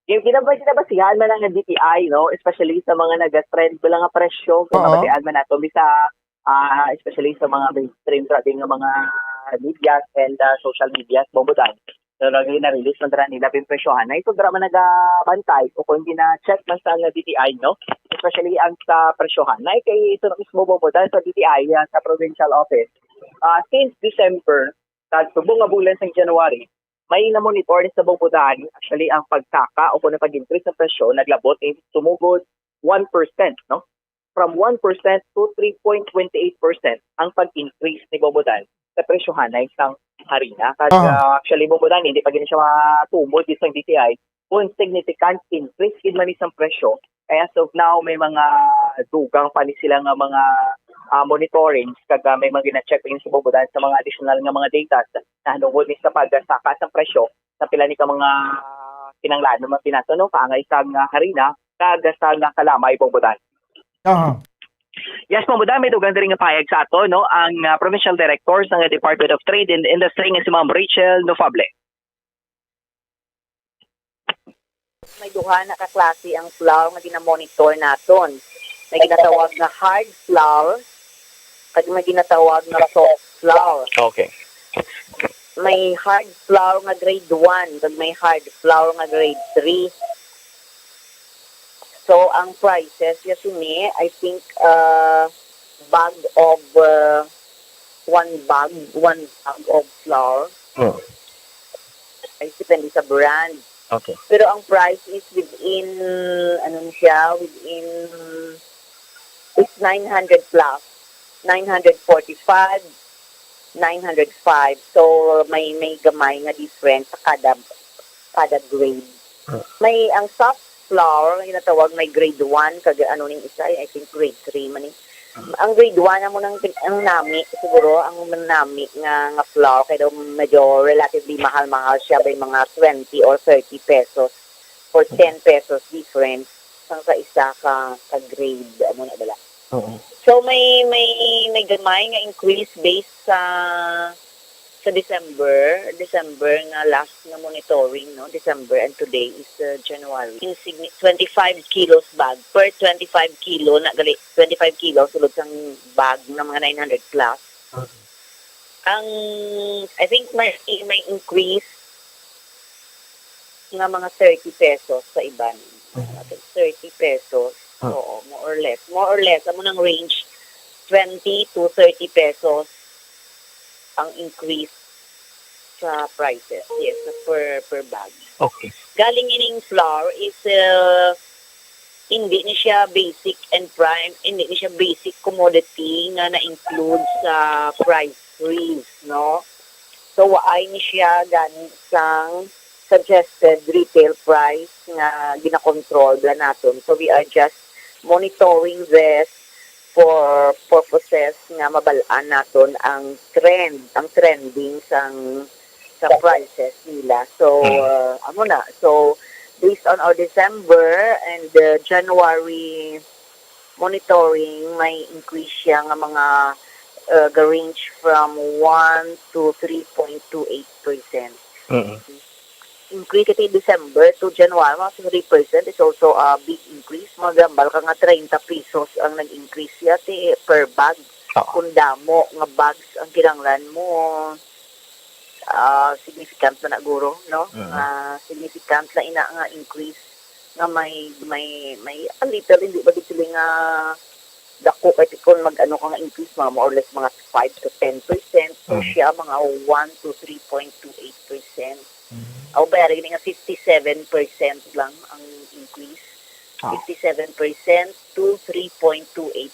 Yung kinabasihan man ang DTI, no? Especially sa mga nag-trend ko lang ang presyo. Kinabasihan man nato bisa especially sa mga mainstream trending ng mga media and social media bumudan. So na-release man dara nila pinpresyohan na ito dara man nagabantay o kung gina-check man sa DTI no especially ang sa presyohan na kay ito na mismo bumudan sa DTI sa provincial office since December subong nga bulan sa January may na-monitor sa bumudan actually ang pagtaka o kung pag-increase ng presyo naglabot sumugod 1% no from 1% to 3.28% ang pag-increase ni bumudan sa presyohan na isang harina. Kasi actually, bumudan, hindi pa ganun siya matumod isang DTI. Kung significant increase in man isang presyo. Kaya as of now, may mga dugang pa ni sila nga mga monitoring kaga may mga gina-check in sa bumudan sa mga additional nga mga data na hanungod ni sa pagsaka sa presyo sa pila ni ka mga kinanglan naman pinato, no? Kaangay isang harina kaga sa nga kalamay bumudan. Yes, Mamuda, may dugang rin nga payag sa ato, no? Ang Provincial Director ng Department of Trade and Industry nga si Ma'am Rachel Nofable. May duha na kaklase ang flour nga ginamonitor naton. May ginatawag na hard flour kag may ginatawag na soft flour. Okay. May hard flour nga grade 1 kag may hard flour nga grade 3. So, ang prices, yasuni, I think, bag of, one bag of flour. Ay, depende sa brand. Okay. Pero ang price is within, it's 900 plus. 945, 905. So, may gamay nga different sa kada grade. May, ang soft flour, ginatawag may grade 1, kag ning isa, I think grade 3 man eh. Ang grade 1 amo nang ang nami, siguro ang nami nga flour kay daw medyo relatively mahal siya by mga 20 or 30 pesos or 10 pesos difference sang sa isa ka grade amo na dala. So may gamay nga increase based sa December nga last na monitoring, no? December and today is January. 25 kilos bag. Per 25 kilo, 25 kilo, sulod sang bag ng mga 900 plus. I think may increase nga mga 30 pesos sa iban. 30 pesos. Oo, more or less. More or less, amo ng range 20 to 30 pesos ang increase sa prices. Yes, per bag. Okay. Galing ining flour is hindi ni siya basic and prime, hindi ni siya basic commodity nga na-include sa price freeze, no? So, waay ni siya ganing sang suggested retail price nga ginakontrol bla naton. So, we are just monitoring this for purposes nga mabalaan naton ang trending sa prices nila. So, So, based on our December and January monitoring, may increase siya nga mga range from 1 to 3.28%. Increase iti December to January, mga 3% is also a big increase. Magambal ka nga 30 pesos ang nag-increase yati per bag. Kung damo nga bags ang kinanglan mo, significant na guro, no? Significant na ina nga increase nga may a little, hindi ba dito nga dako kahit kung mag-ano ka nga increase, mga more or less mga 5 to 10%. So siya mga 1 to 3.28%. O bayaran nga 57% lang ang increase. 57% to 3.28.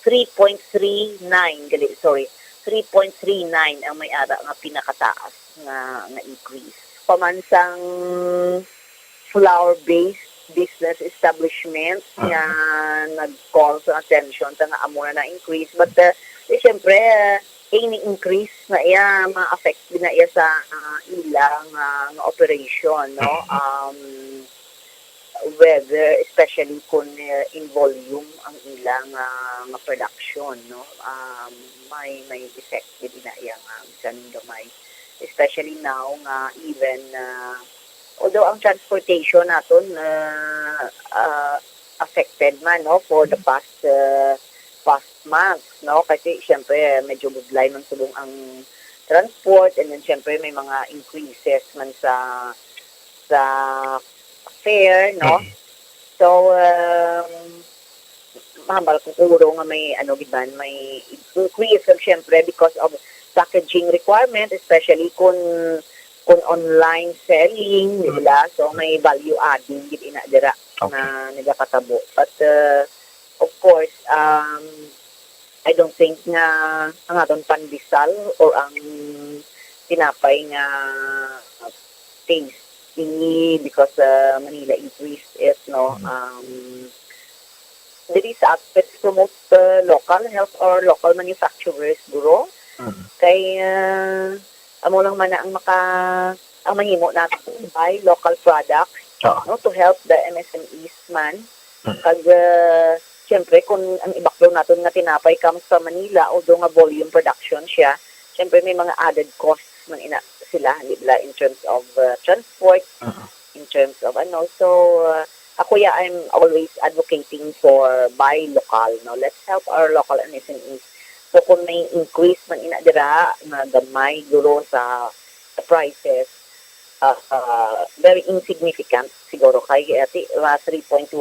3.39 gali, sorry. 3.39 ang may ara nga pinakataas nga increase. Pamansang flour-based business establishment nga nag-call sa attention ta nga amo na increase, but siyempre any increase na iya ma-affect din na iya sa ilang nga operation, no? Whether especially kung in volume ang ilang nga production, no? May effect din na iya nga bisan gamay, especially now nga even although ang transportation naton affected man, no, for the past months, no, kasi syempre medyo budlay man sulong ang transport, and then syempre may mga increases man sa fare, no. So mahambal kung uro nga may may increase syempre because of packaging requirement, especially kung online selling, diba? So may value adding gid ina dira na nagapatabo. But of course, I don't think nga ang aton pandesal or ang tinapay nga tasty because Manila increased it, no. There is aspects promote local health or local manufacturers, Guro. Kay amo lang man na ang mahimo natin buy local products, no, to help the MSMEs man. Kag siyempre kung ang ibaklo natin nga tinapay comes from Manila, although nga volume production siya, siyempre may mga added costs man ina sila, nila in terms of transport, in terms of so ako I'm always advocating for buy local, no. Let's help our local MSMEs. So kung may increase man ina dira na gamay duro sa prices, very insignificant siguro kay ati 3.29%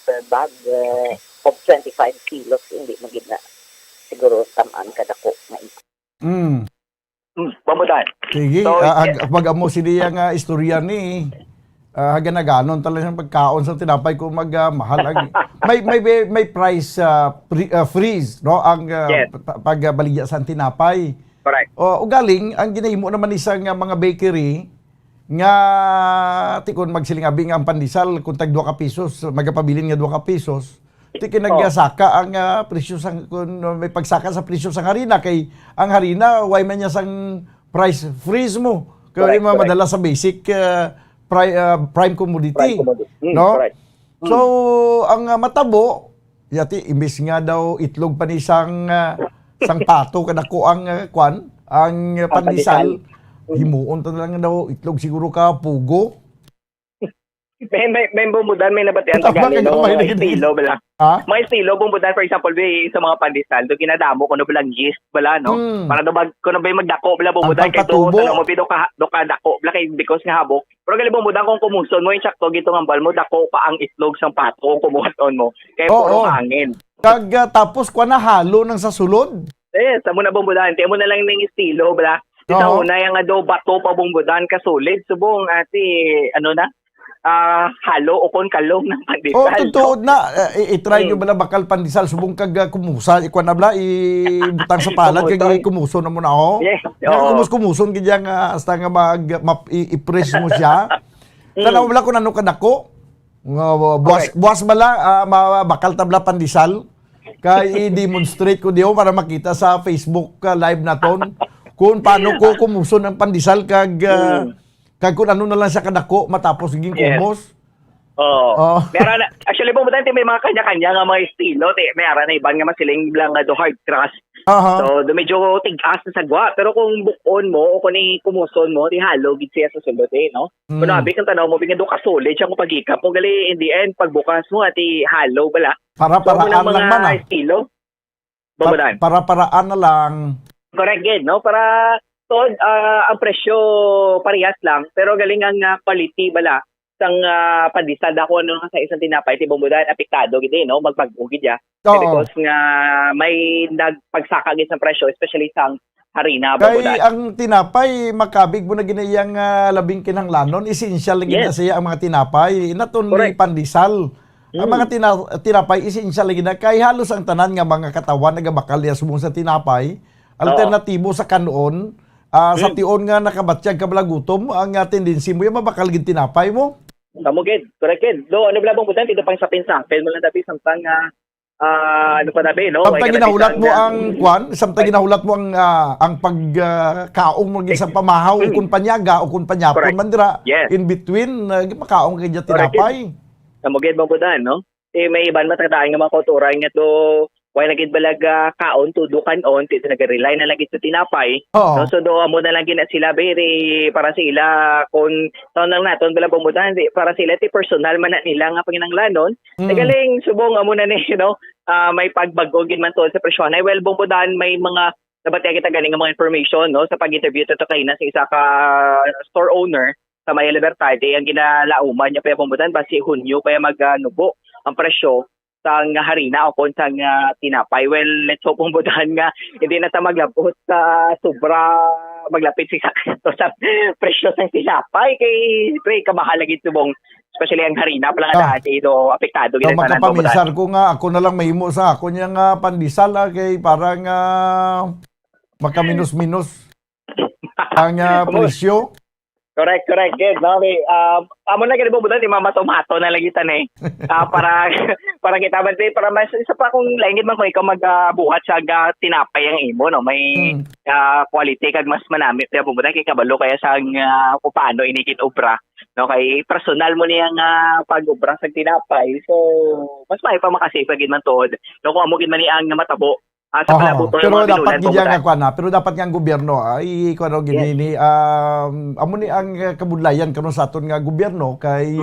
per bag of 25 kilos, hindi magid na siguro tamaan kadako na ito. Pamudan. Sige, So, pag amo sila nga istorya ni haganaganon talaga siyang pagkaon sa tinapay ko magmahal. may price freeze, no, ang pagbaligya sa tinapay. Correct. O galing ang ginahimo naman isang mga bakery nga tikon magsilingabing ang pandesal kung tag 2 ka pesos, magapabilin nga 2 ka pesos. Tikin nagsaka ang presyo sang kung may pagsaka sa presyo sang harina, kay ang harina way man niya sang price freeze mo. Kaya madala sa basic prime commodity, no? Correct. So ang matabo yati imbis nga daw itlog pa ni sang pato kadako ang ang pandesal, himuon ta lang daw itlog siguro ka pugo. May bumbudan, may nabatian sa galing, no? Mga estilo, bala. Mga estilo, bumbudan, for example, sa mga pandesal, doon kinadamo ko na balang yeast, bala, no? Para doon, kung na ba magdako, bala, bumbudan, kay doon, mo, do ka dako, bala, kay because nga habok. Pero gali bumbudan, kung kumuson mo, yung sakto, gito ng bal mo, dako pa ang itlog sang pato, kung kumuson mo. Kaya puro hangin. Tapos, kwa na halo ng sa sulod? Sa mo na bumbudan, tiyan mo na lang ng estilo, bala. Sa una, yung do bato pa bumbudan, kasulid, subong, ati, halo o kon kalong ng pandesal. Totoo na. I-try nyo bala bakal pandesal. Subong kag kumusa. Ikwan na bala. Ibutang sa palad. Kag kumuso na mo na ako. Kumuson kaya nga hasta nga i-press mo siya. Tanaw bala kung ano kadako. Buwas bala. Bakal tabla pandesal. Kaya i-demonstrate ko diyo para makita sa Facebook live na ton. Kung paano ko kumuson ng pandesal kag kung ano na lang sa kadako matapos naging kumos. Meron actually bumudan may mga kanya-kanya nga mga estilo, meron na iban nga masiling lang do hard crust. So do medyo tigas na sagwa, pero kung bukon mo o kung kumuson mo di halo gid siya sa sulod, no? Kuno abi kang tanaw mo binga do ka solid siya kung pagikap mo gali in the end pagbukas mo ati halo bala. Para-paraan lang man estilo. Bumudan. Para-paraan na lang. Correct gid, no? Para ang presyo parehas lang, pero galing ang quality bala sang pandesal dako ano sa isang tinapay ti bumbudan apektado gid, no, magpag-ugid ya. Because nga may nagpagsaka gid sa presyo, especially sang harina. Kay Babudan. ang tinapay, makabig mo na ginayang labing kinanglanon, essential lagi na siya ang mga tinapay, not only pandesal. Ang mga tinapay, essential lagi na, kay halos ang tanan nga mga katawan, nagabakal niya subong sa tinapay, alternatibo sa kanon, sa tion nga nakabatsyag ka balagutom, ang tendency mo yung mabakal gid tinapay mo. Kamugid, correct kid. Do, ano ba bang putan, dito pang sapin-sapin mo lang dapat samtang ano pa dabi, no? Samtang ginahulat mo ang kwan, samtang ginahulat mo ang pagkaong mo sa pamahaw ukon panyaga ukon panyapon mandira in between makaong kay tinapay. Kamugid bang putan, no? May iban matagdaan nga mga kultura nga to why nagid balaga kaon tudukan on ti naga-rely na lagi sa tinapay. No, so do amo na lang gina sila very para sila kon taon lang naton bala bumutan para sila ti personal man na nila nga panginanglanon. Nagaling subong amo na ni may pagbago gid man to sa presyon. Ay well bumutan may mga nabati kita ganing nga mga information no sa pag-interview to kay na sa isa ka store owner sa Maya Libertad ang ginalauman niya pa bumutan basi Hunyo pa magnubo ang presyo sang harina o kung sang tinapay. Well, let's hope mong budahan nga hindi na ta maglapot sa sobra maglapit sa presyo sang tinapay kay pre kamahalagit subong especially ang harina pala nga dati ito apektado gid tanan ko budahan. Ko nga ako na lang mahimo sa ako nya nga pandesal kay parang makaminus-minus ang presyo. Correct. Good. No, amo na gani bubudan di mama tomato na lagitan para kita ba para mas isa pa kung langit man ko ikaw magbuhat sa tinapay ang imo no may quality kag mas manamit ya bubudan kay kabalo kaya sa kung paano inikit obra no kay personal mo niyang pag-obra sa tinapay so mas may pa makasave gid man tuod no kung amo gid man ang matabo. Pero dapat gidya nga pero dapat nga ang gobyerno ay kuno ginini amo ni ang kabudlayan karon sa aton nga gobyerno kay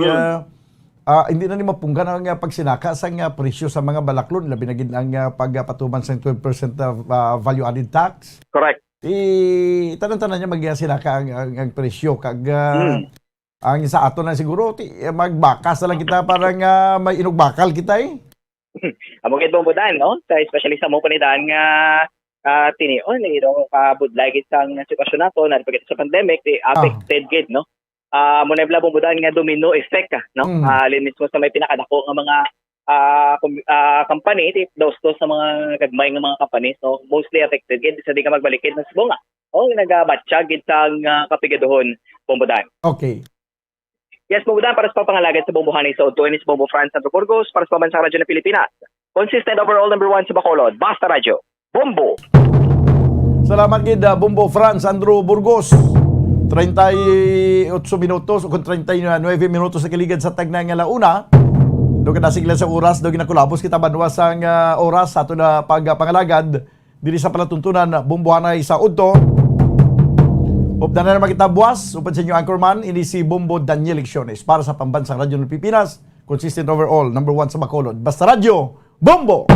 hindi na ni mapunggan ang pagsinaka sa nga presyo sa mga balaklon labi na gid ang pagpatuman sa 12% value added tax. Correct. Tanan-tanan niya magsinaka ang presyo kag ang sa aton na siguro magbakas na lang kita parang may inugbakal kita Amo gid bumudan no sa especially sa mo panidan nga tinion kabudlay gid sang sitwasyon nato na pagit sa pandemic affected gid no mo na bla bumudan nga domino effect no limit mo sa may pinakadako nga mga company those sa mga gagmay nga mga companies no mostly affected gid sa di ka magbalikid na subonga nagabatsyag gid sang kapigaduhon bumudan. Okay. Yes, Bumudan para sa papangalagad sa Bumbuhanay sa Udto, sa Bumbu France, Santo Burgos, para sa Pambansang Radyo ng Pilipinas. Consistent overall number 1 sa Bacolod, Basta Radyo, Bumbu. Salamat gid Bumbu France, Andrew Burgos. 38 minutos o 39 minutos sa kaligid sa tagnang launa. Do ka nasigla sa oras, do ginakulabos kita banwas ang oras sa ato na pagpangalagad diri sa palatuntunan Bumbuhanay sa Udto. Upda na naman kita buwas, upan sa inyo anchorman, ini si Bombo Daniel Lecciones para sa Pambansang Radyo ng Pilipinas, consistent overall, number 1 sa Bacolod. Basta Radyo, Bombo!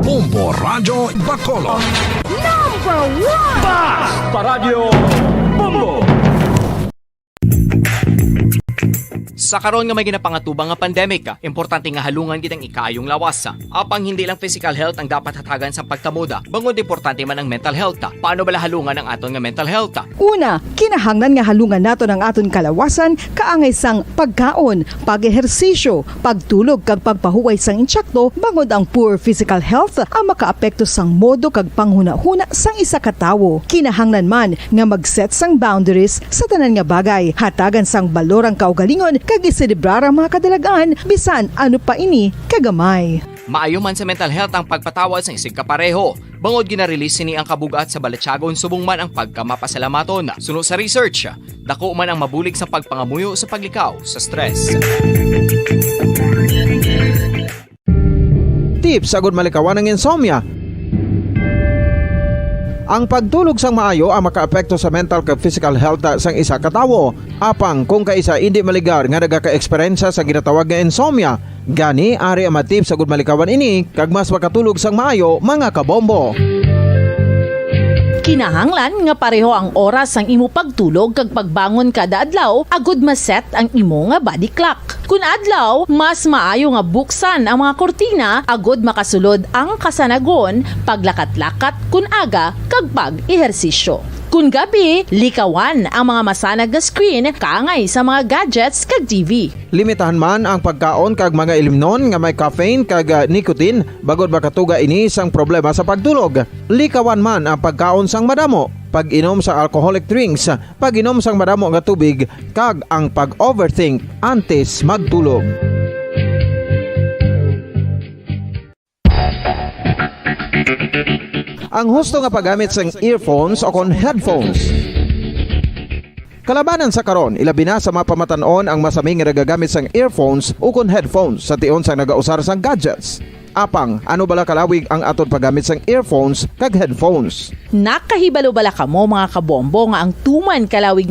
Bombo Radyo Bacolod. Number 1! Basta Radyo Bombo! Sa karon nga may ginapangatubang nga pandemic, importante nga halungan gid ang ikayong lawas. Apang hindi lang physical health ang dapat hatagan sa pagtamuda, bangod importante man ang mental health. Paano bala halungan ang aton nga mental health? Una, kinahanglan nga halungan nato ang aton kalawasan kaangay sang pagkaon, pag-ehersisyo, pagtulog kag pagpahuway sang insyakto, bangod ang poor physical health ang makaapekto sang modo kag panghuna-huna sang isa ka tawo. Kinahanglan man nga mag-set sang boundaries sa tanan nga bagay, hatagan sang balorang kaugalingon kag iselebrar ang mga kadalagaan bisan ano pa ini kagamay. Maayo man sa mental health ang pagpatawad sa isig kapareho. Bangod gina-release ni ang kabugat sa Balatsyagon subong man ang pagkamapasalamaton. Sunod sa research, dako man ang mabulig sa pagpangamuyo sa paglikaw sa stress. Tips sagud malikawan ng insomnia. Ang pagtulog sang maayo ang makaapekto sa mental kag physical health sang isa ka tawo. Apang kung kaisa hindi maligar nga nagaka-eksperyensya sa ginatawag nga insomnia, gani ari ang matip sagud malikawan ini kag mas makatulog sang maayo mga kabombo. Kinahanglan nga pareho ang oras ang imo pagtulog kag pagbangon kada adlaw agud maset ang imo nga body clock. Kun adlaw, mas maayo nga buksan ang mga kortina agod makasulod ang kasanagon, paglakat-lakat kun aga kag pag-ehersisyo. Kun gabi, likawan ang mga masanag na screen kaangay sa mga gadgets kag TV. Limitahan man ang pagkaon kag mga ilimnon nga may caffeine kag nicotine bagod makatuga ini sang problema sa pagtulog. Likawan man ang pagkaon sang madamo, pag-inom sa alcoholic drinks, pag-inom sang madamo nga tubig kag ang pag-overthink antes magtulog. Ang husto nga paggamit sang earphones o kon headphones. Kalabanan sa karon, ilabi na sa mga pamatanon ang masami nga nagagamit sang earphones o kon headphones sa tion sang nagausar sang gadgets. Apang, ano bala kalawig ang aton paggamit sang earphones kag headphones? Nakahibalo bala kamo mga kabombo nga ang tuman kalawig